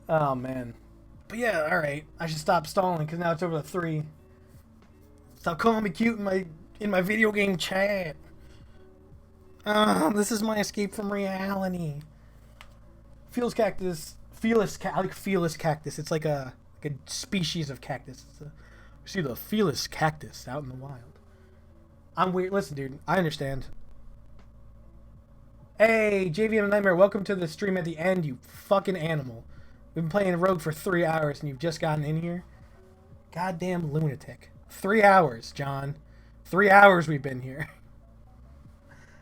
Oh, man. But yeah, alright. I should stop stalling because now it's over to 3. Stop calling me cute in my video game chat. This is my escape from reality. Felis cactus. I like Felis cactus. It's like a species of cactus. We see the Felis cactus out in the wild. I'm weird. Listen, dude. I understand. Hey, JVM Nightmare. Welcome to the stream at the end, you fucking animal. We've been playing Rogue for 3 hours and you've just gotten in here? Goddamn lunatic. 3 hours, John. 3 hours we've been here.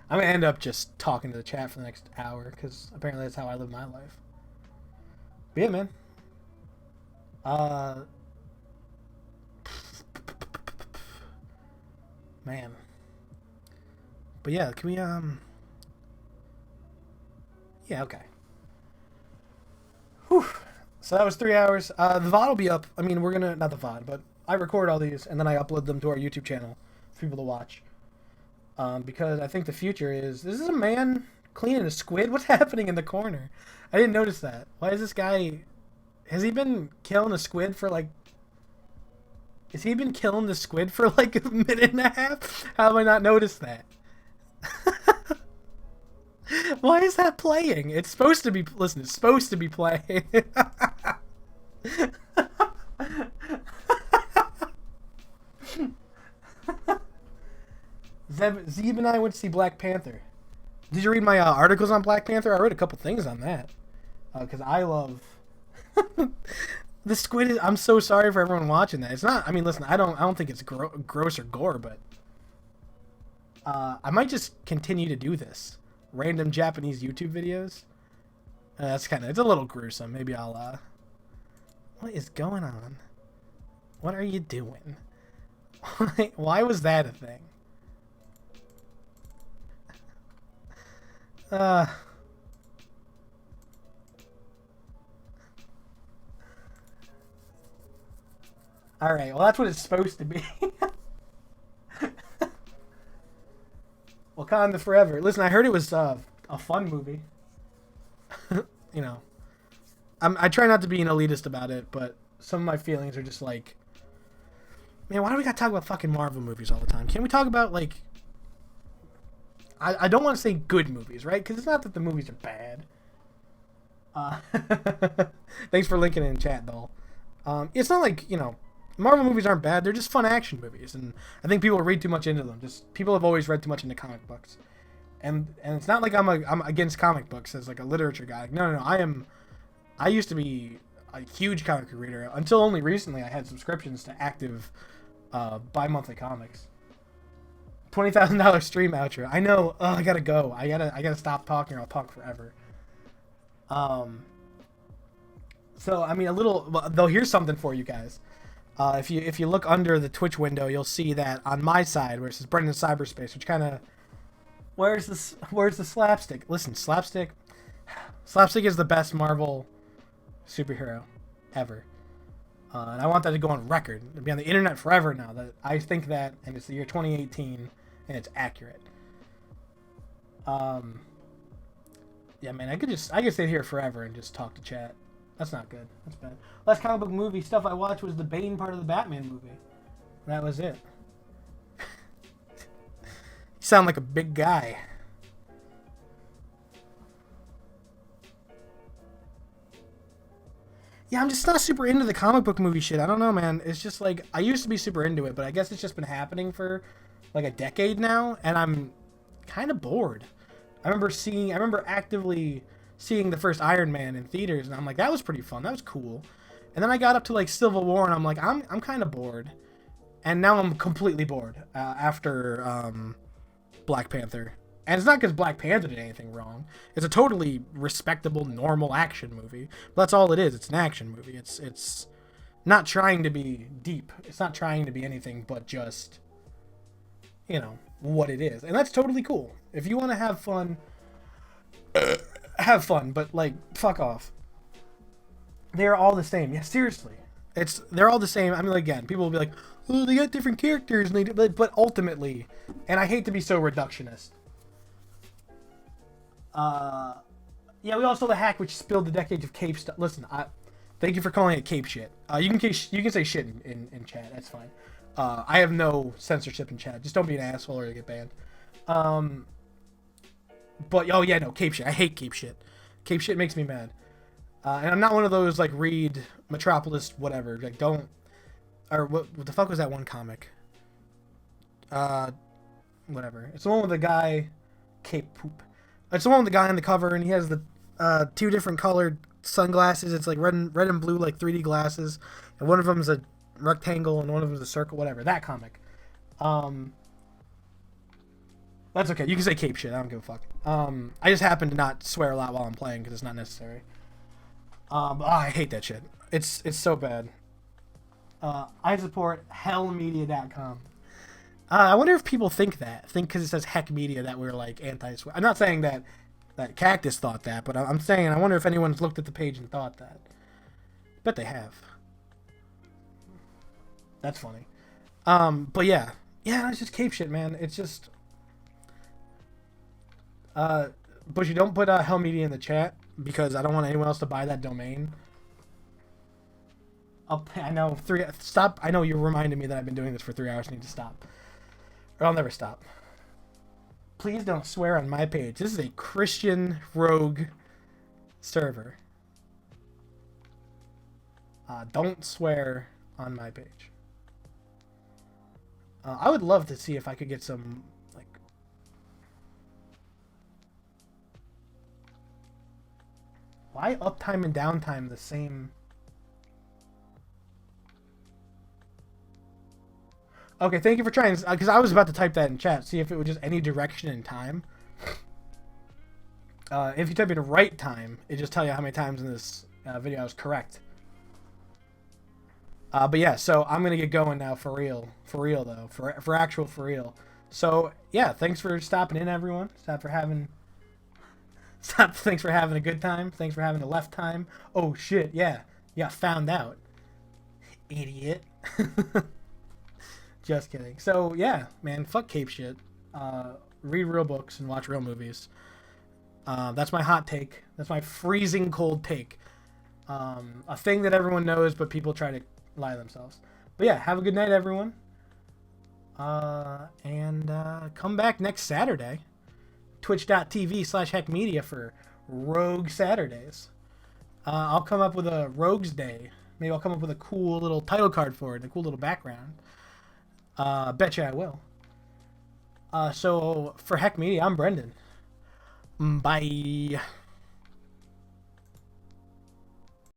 I'm going to end up just talking to the chat for the next hour because apparently that's how I live my life. But yeah, man. Man. But yeah, can we, yeah, okay. Whew. So that was 3 hours. The VOD will be up. I mean, we're gonna, not the VOD, but I record all these and then I upload them to our YouTube channel for people to watch. Because I think the future is, this is a man cleaning a squid? What's happening in the corner? I didn't notice that. Why is this guy, has he been killing a squid for like, has he been killing the squid for like a minute and a half? How have I not noticed that? Why is that playing? It's supposed to be, listen, it's supposed to be playing. Zeb and I went to see Black Panther. Did you read my articles on Black Panther? I read a couple things on that. Because I love... The squid is... I'm so sorry for everyone watching that. It's not... I mean, listen, I don't think it's gross or gore, but... I might just continue to do this. Random Japanese YouTube videos. That's kind of... It's a little gruesome. Maybe I'll... What is going on? What are you doing? Why was that a thing? Alright, well that's what it's supposed to be. Wakanda Forever. Listen, I heard it was a fun movie. You know. I try not to be an elitist about it, but some of my feelings are just like... Man, why do we gotta talk about fucking Marvel movies all the time? Can't we talk about, like... I don't want to say good movies, right? Because it's not that the movies are bad. Thanks for linking in chat, though. It's not like, you know, Marvel movies aren't bad. They're just fun action movies. And I think people read too much into them. Just people have always read too much into comic books. And it's not like I'm against comic books as, like, a literature guy. Like, no. I used to be a huge comic book reader. Until only recently, I had subscriptions to active bi-monthly comics. $20,000 stream outro. I know. I gotta go. I gotta stop talking or I'll talk forever. So I mean, though. Here's something for you guys. If you look under the Twitch window, you'll see that on my side where it says Brendan Cyberspace, which kind of where's the slapstick? Listen, slapstick is the best Marvel superhero ever. And I want that to go on record. It'll be on the internet forever now. That I think that, and it's the year 2018, and it's accurate. Yeah, man, I could sit here forever and just talk to chat. That's not good. That's bad. Last comic book movie stuff I watched was the Bane part of the Batman movie. That was it. You sound like a big guy. Yeah, I'm just not super into the comic book movie shit. I don't know, man. It's just like, I used to be super into it, but I guess it's just been happening for like a decade now, and I'm kind of bored. I remember actively seeing the first Iron Man in theaters, and I'm like, that was pretty fun. That was cool. And then I got up to like Civil War, and I'm like, I'm kind of bored. And now I'm completely bored after Black Panther. And it's not because Black Panther did anything wrong. It's a totally respectable, normal action movie. But that's all it is. It's an action movie. It's not trying to be deep. It's not trying to be anything but just, you know, what it is. And that's totally cool. If you want to have fun, have fun. But, like, fuck off. They're all the same. Yeah, seriously. They're all the same. I mean, again, people will be like, oh, they got different characters. And but ultimately, and I hate to be so reductionist. Yeah, we also the hack which spilled the decades of cape stuff. Listen, thank you for calling it cape shit. You can say shit in chat. That's fine. I have no censorship in chat. Just don't be an asshole or you get banned. But oh yeah, no, cape shit. I hate cape shit. Cape shit makes me mad. And I'm not one of those like read Metropolis whatever. Like don't. Or what the fuck was that one comic? Whatever. It's the one with the guy, cape poop. It's the one with the guy on the cover, and he has the two different colored sunglasses. It's like red and blue, like 3D glasses, and one of them is a rectangle and one of them is a circle. Whatever. That comic. That's okay. You can say cape shit. I don't give a fuck. I just happen to not swear a lot while I'm playing because it's not necessary. I hate that shit. It's so bad. I support hellmedia.com. I wonder if people think because it says heck media that we're like anti-swear. I'm not saying that Cactus thought that, but I'm saying I wonder if anyone's looked at the page and thought that. Bet they have. That's funny. But yeah, it's just cape shit, man. It's just Bushy, don't put Hell Media in the chat because I don't want anyone else to buy that domain. I know stop. I know you're reminding me that I've been doing this for 3 hours. I need to stop. Or I'll never stop. Please don't swear on my page. This is a Christian rogue server. Don't swear on my page. I would love to see if I could get some, like... Why uptime and downtime the same... Okay, thank you for trying, because I was about to type that in chat, see if it was just any direction in time. If you type in right time, it just tell you how many times in this video I was correct. But yeah, so I'm gonna get going now for real though, for actual for real. So yeah, thanks for stopping in, everyone. Thanks for having a good time. Thanks for having a left time. Oh shit, yeah, found out, idiot. Just kidding. So yeah, man, fuck cape shit. Read real books and watch real movies. That's my hot take. That's my freezing cold take. A thing that everyone knows, but people try to lie themselves. But yeah, have a good night, everyone. And come back next Saturday. Twitch.tv/heckmedia for Rogue Saturdays. I'll come up with a Rogues Day. Maybe I'll come up with a cool little title card for it and a cool little background. Betcha I will. So for Heck Media, I'm Brendan. Bye.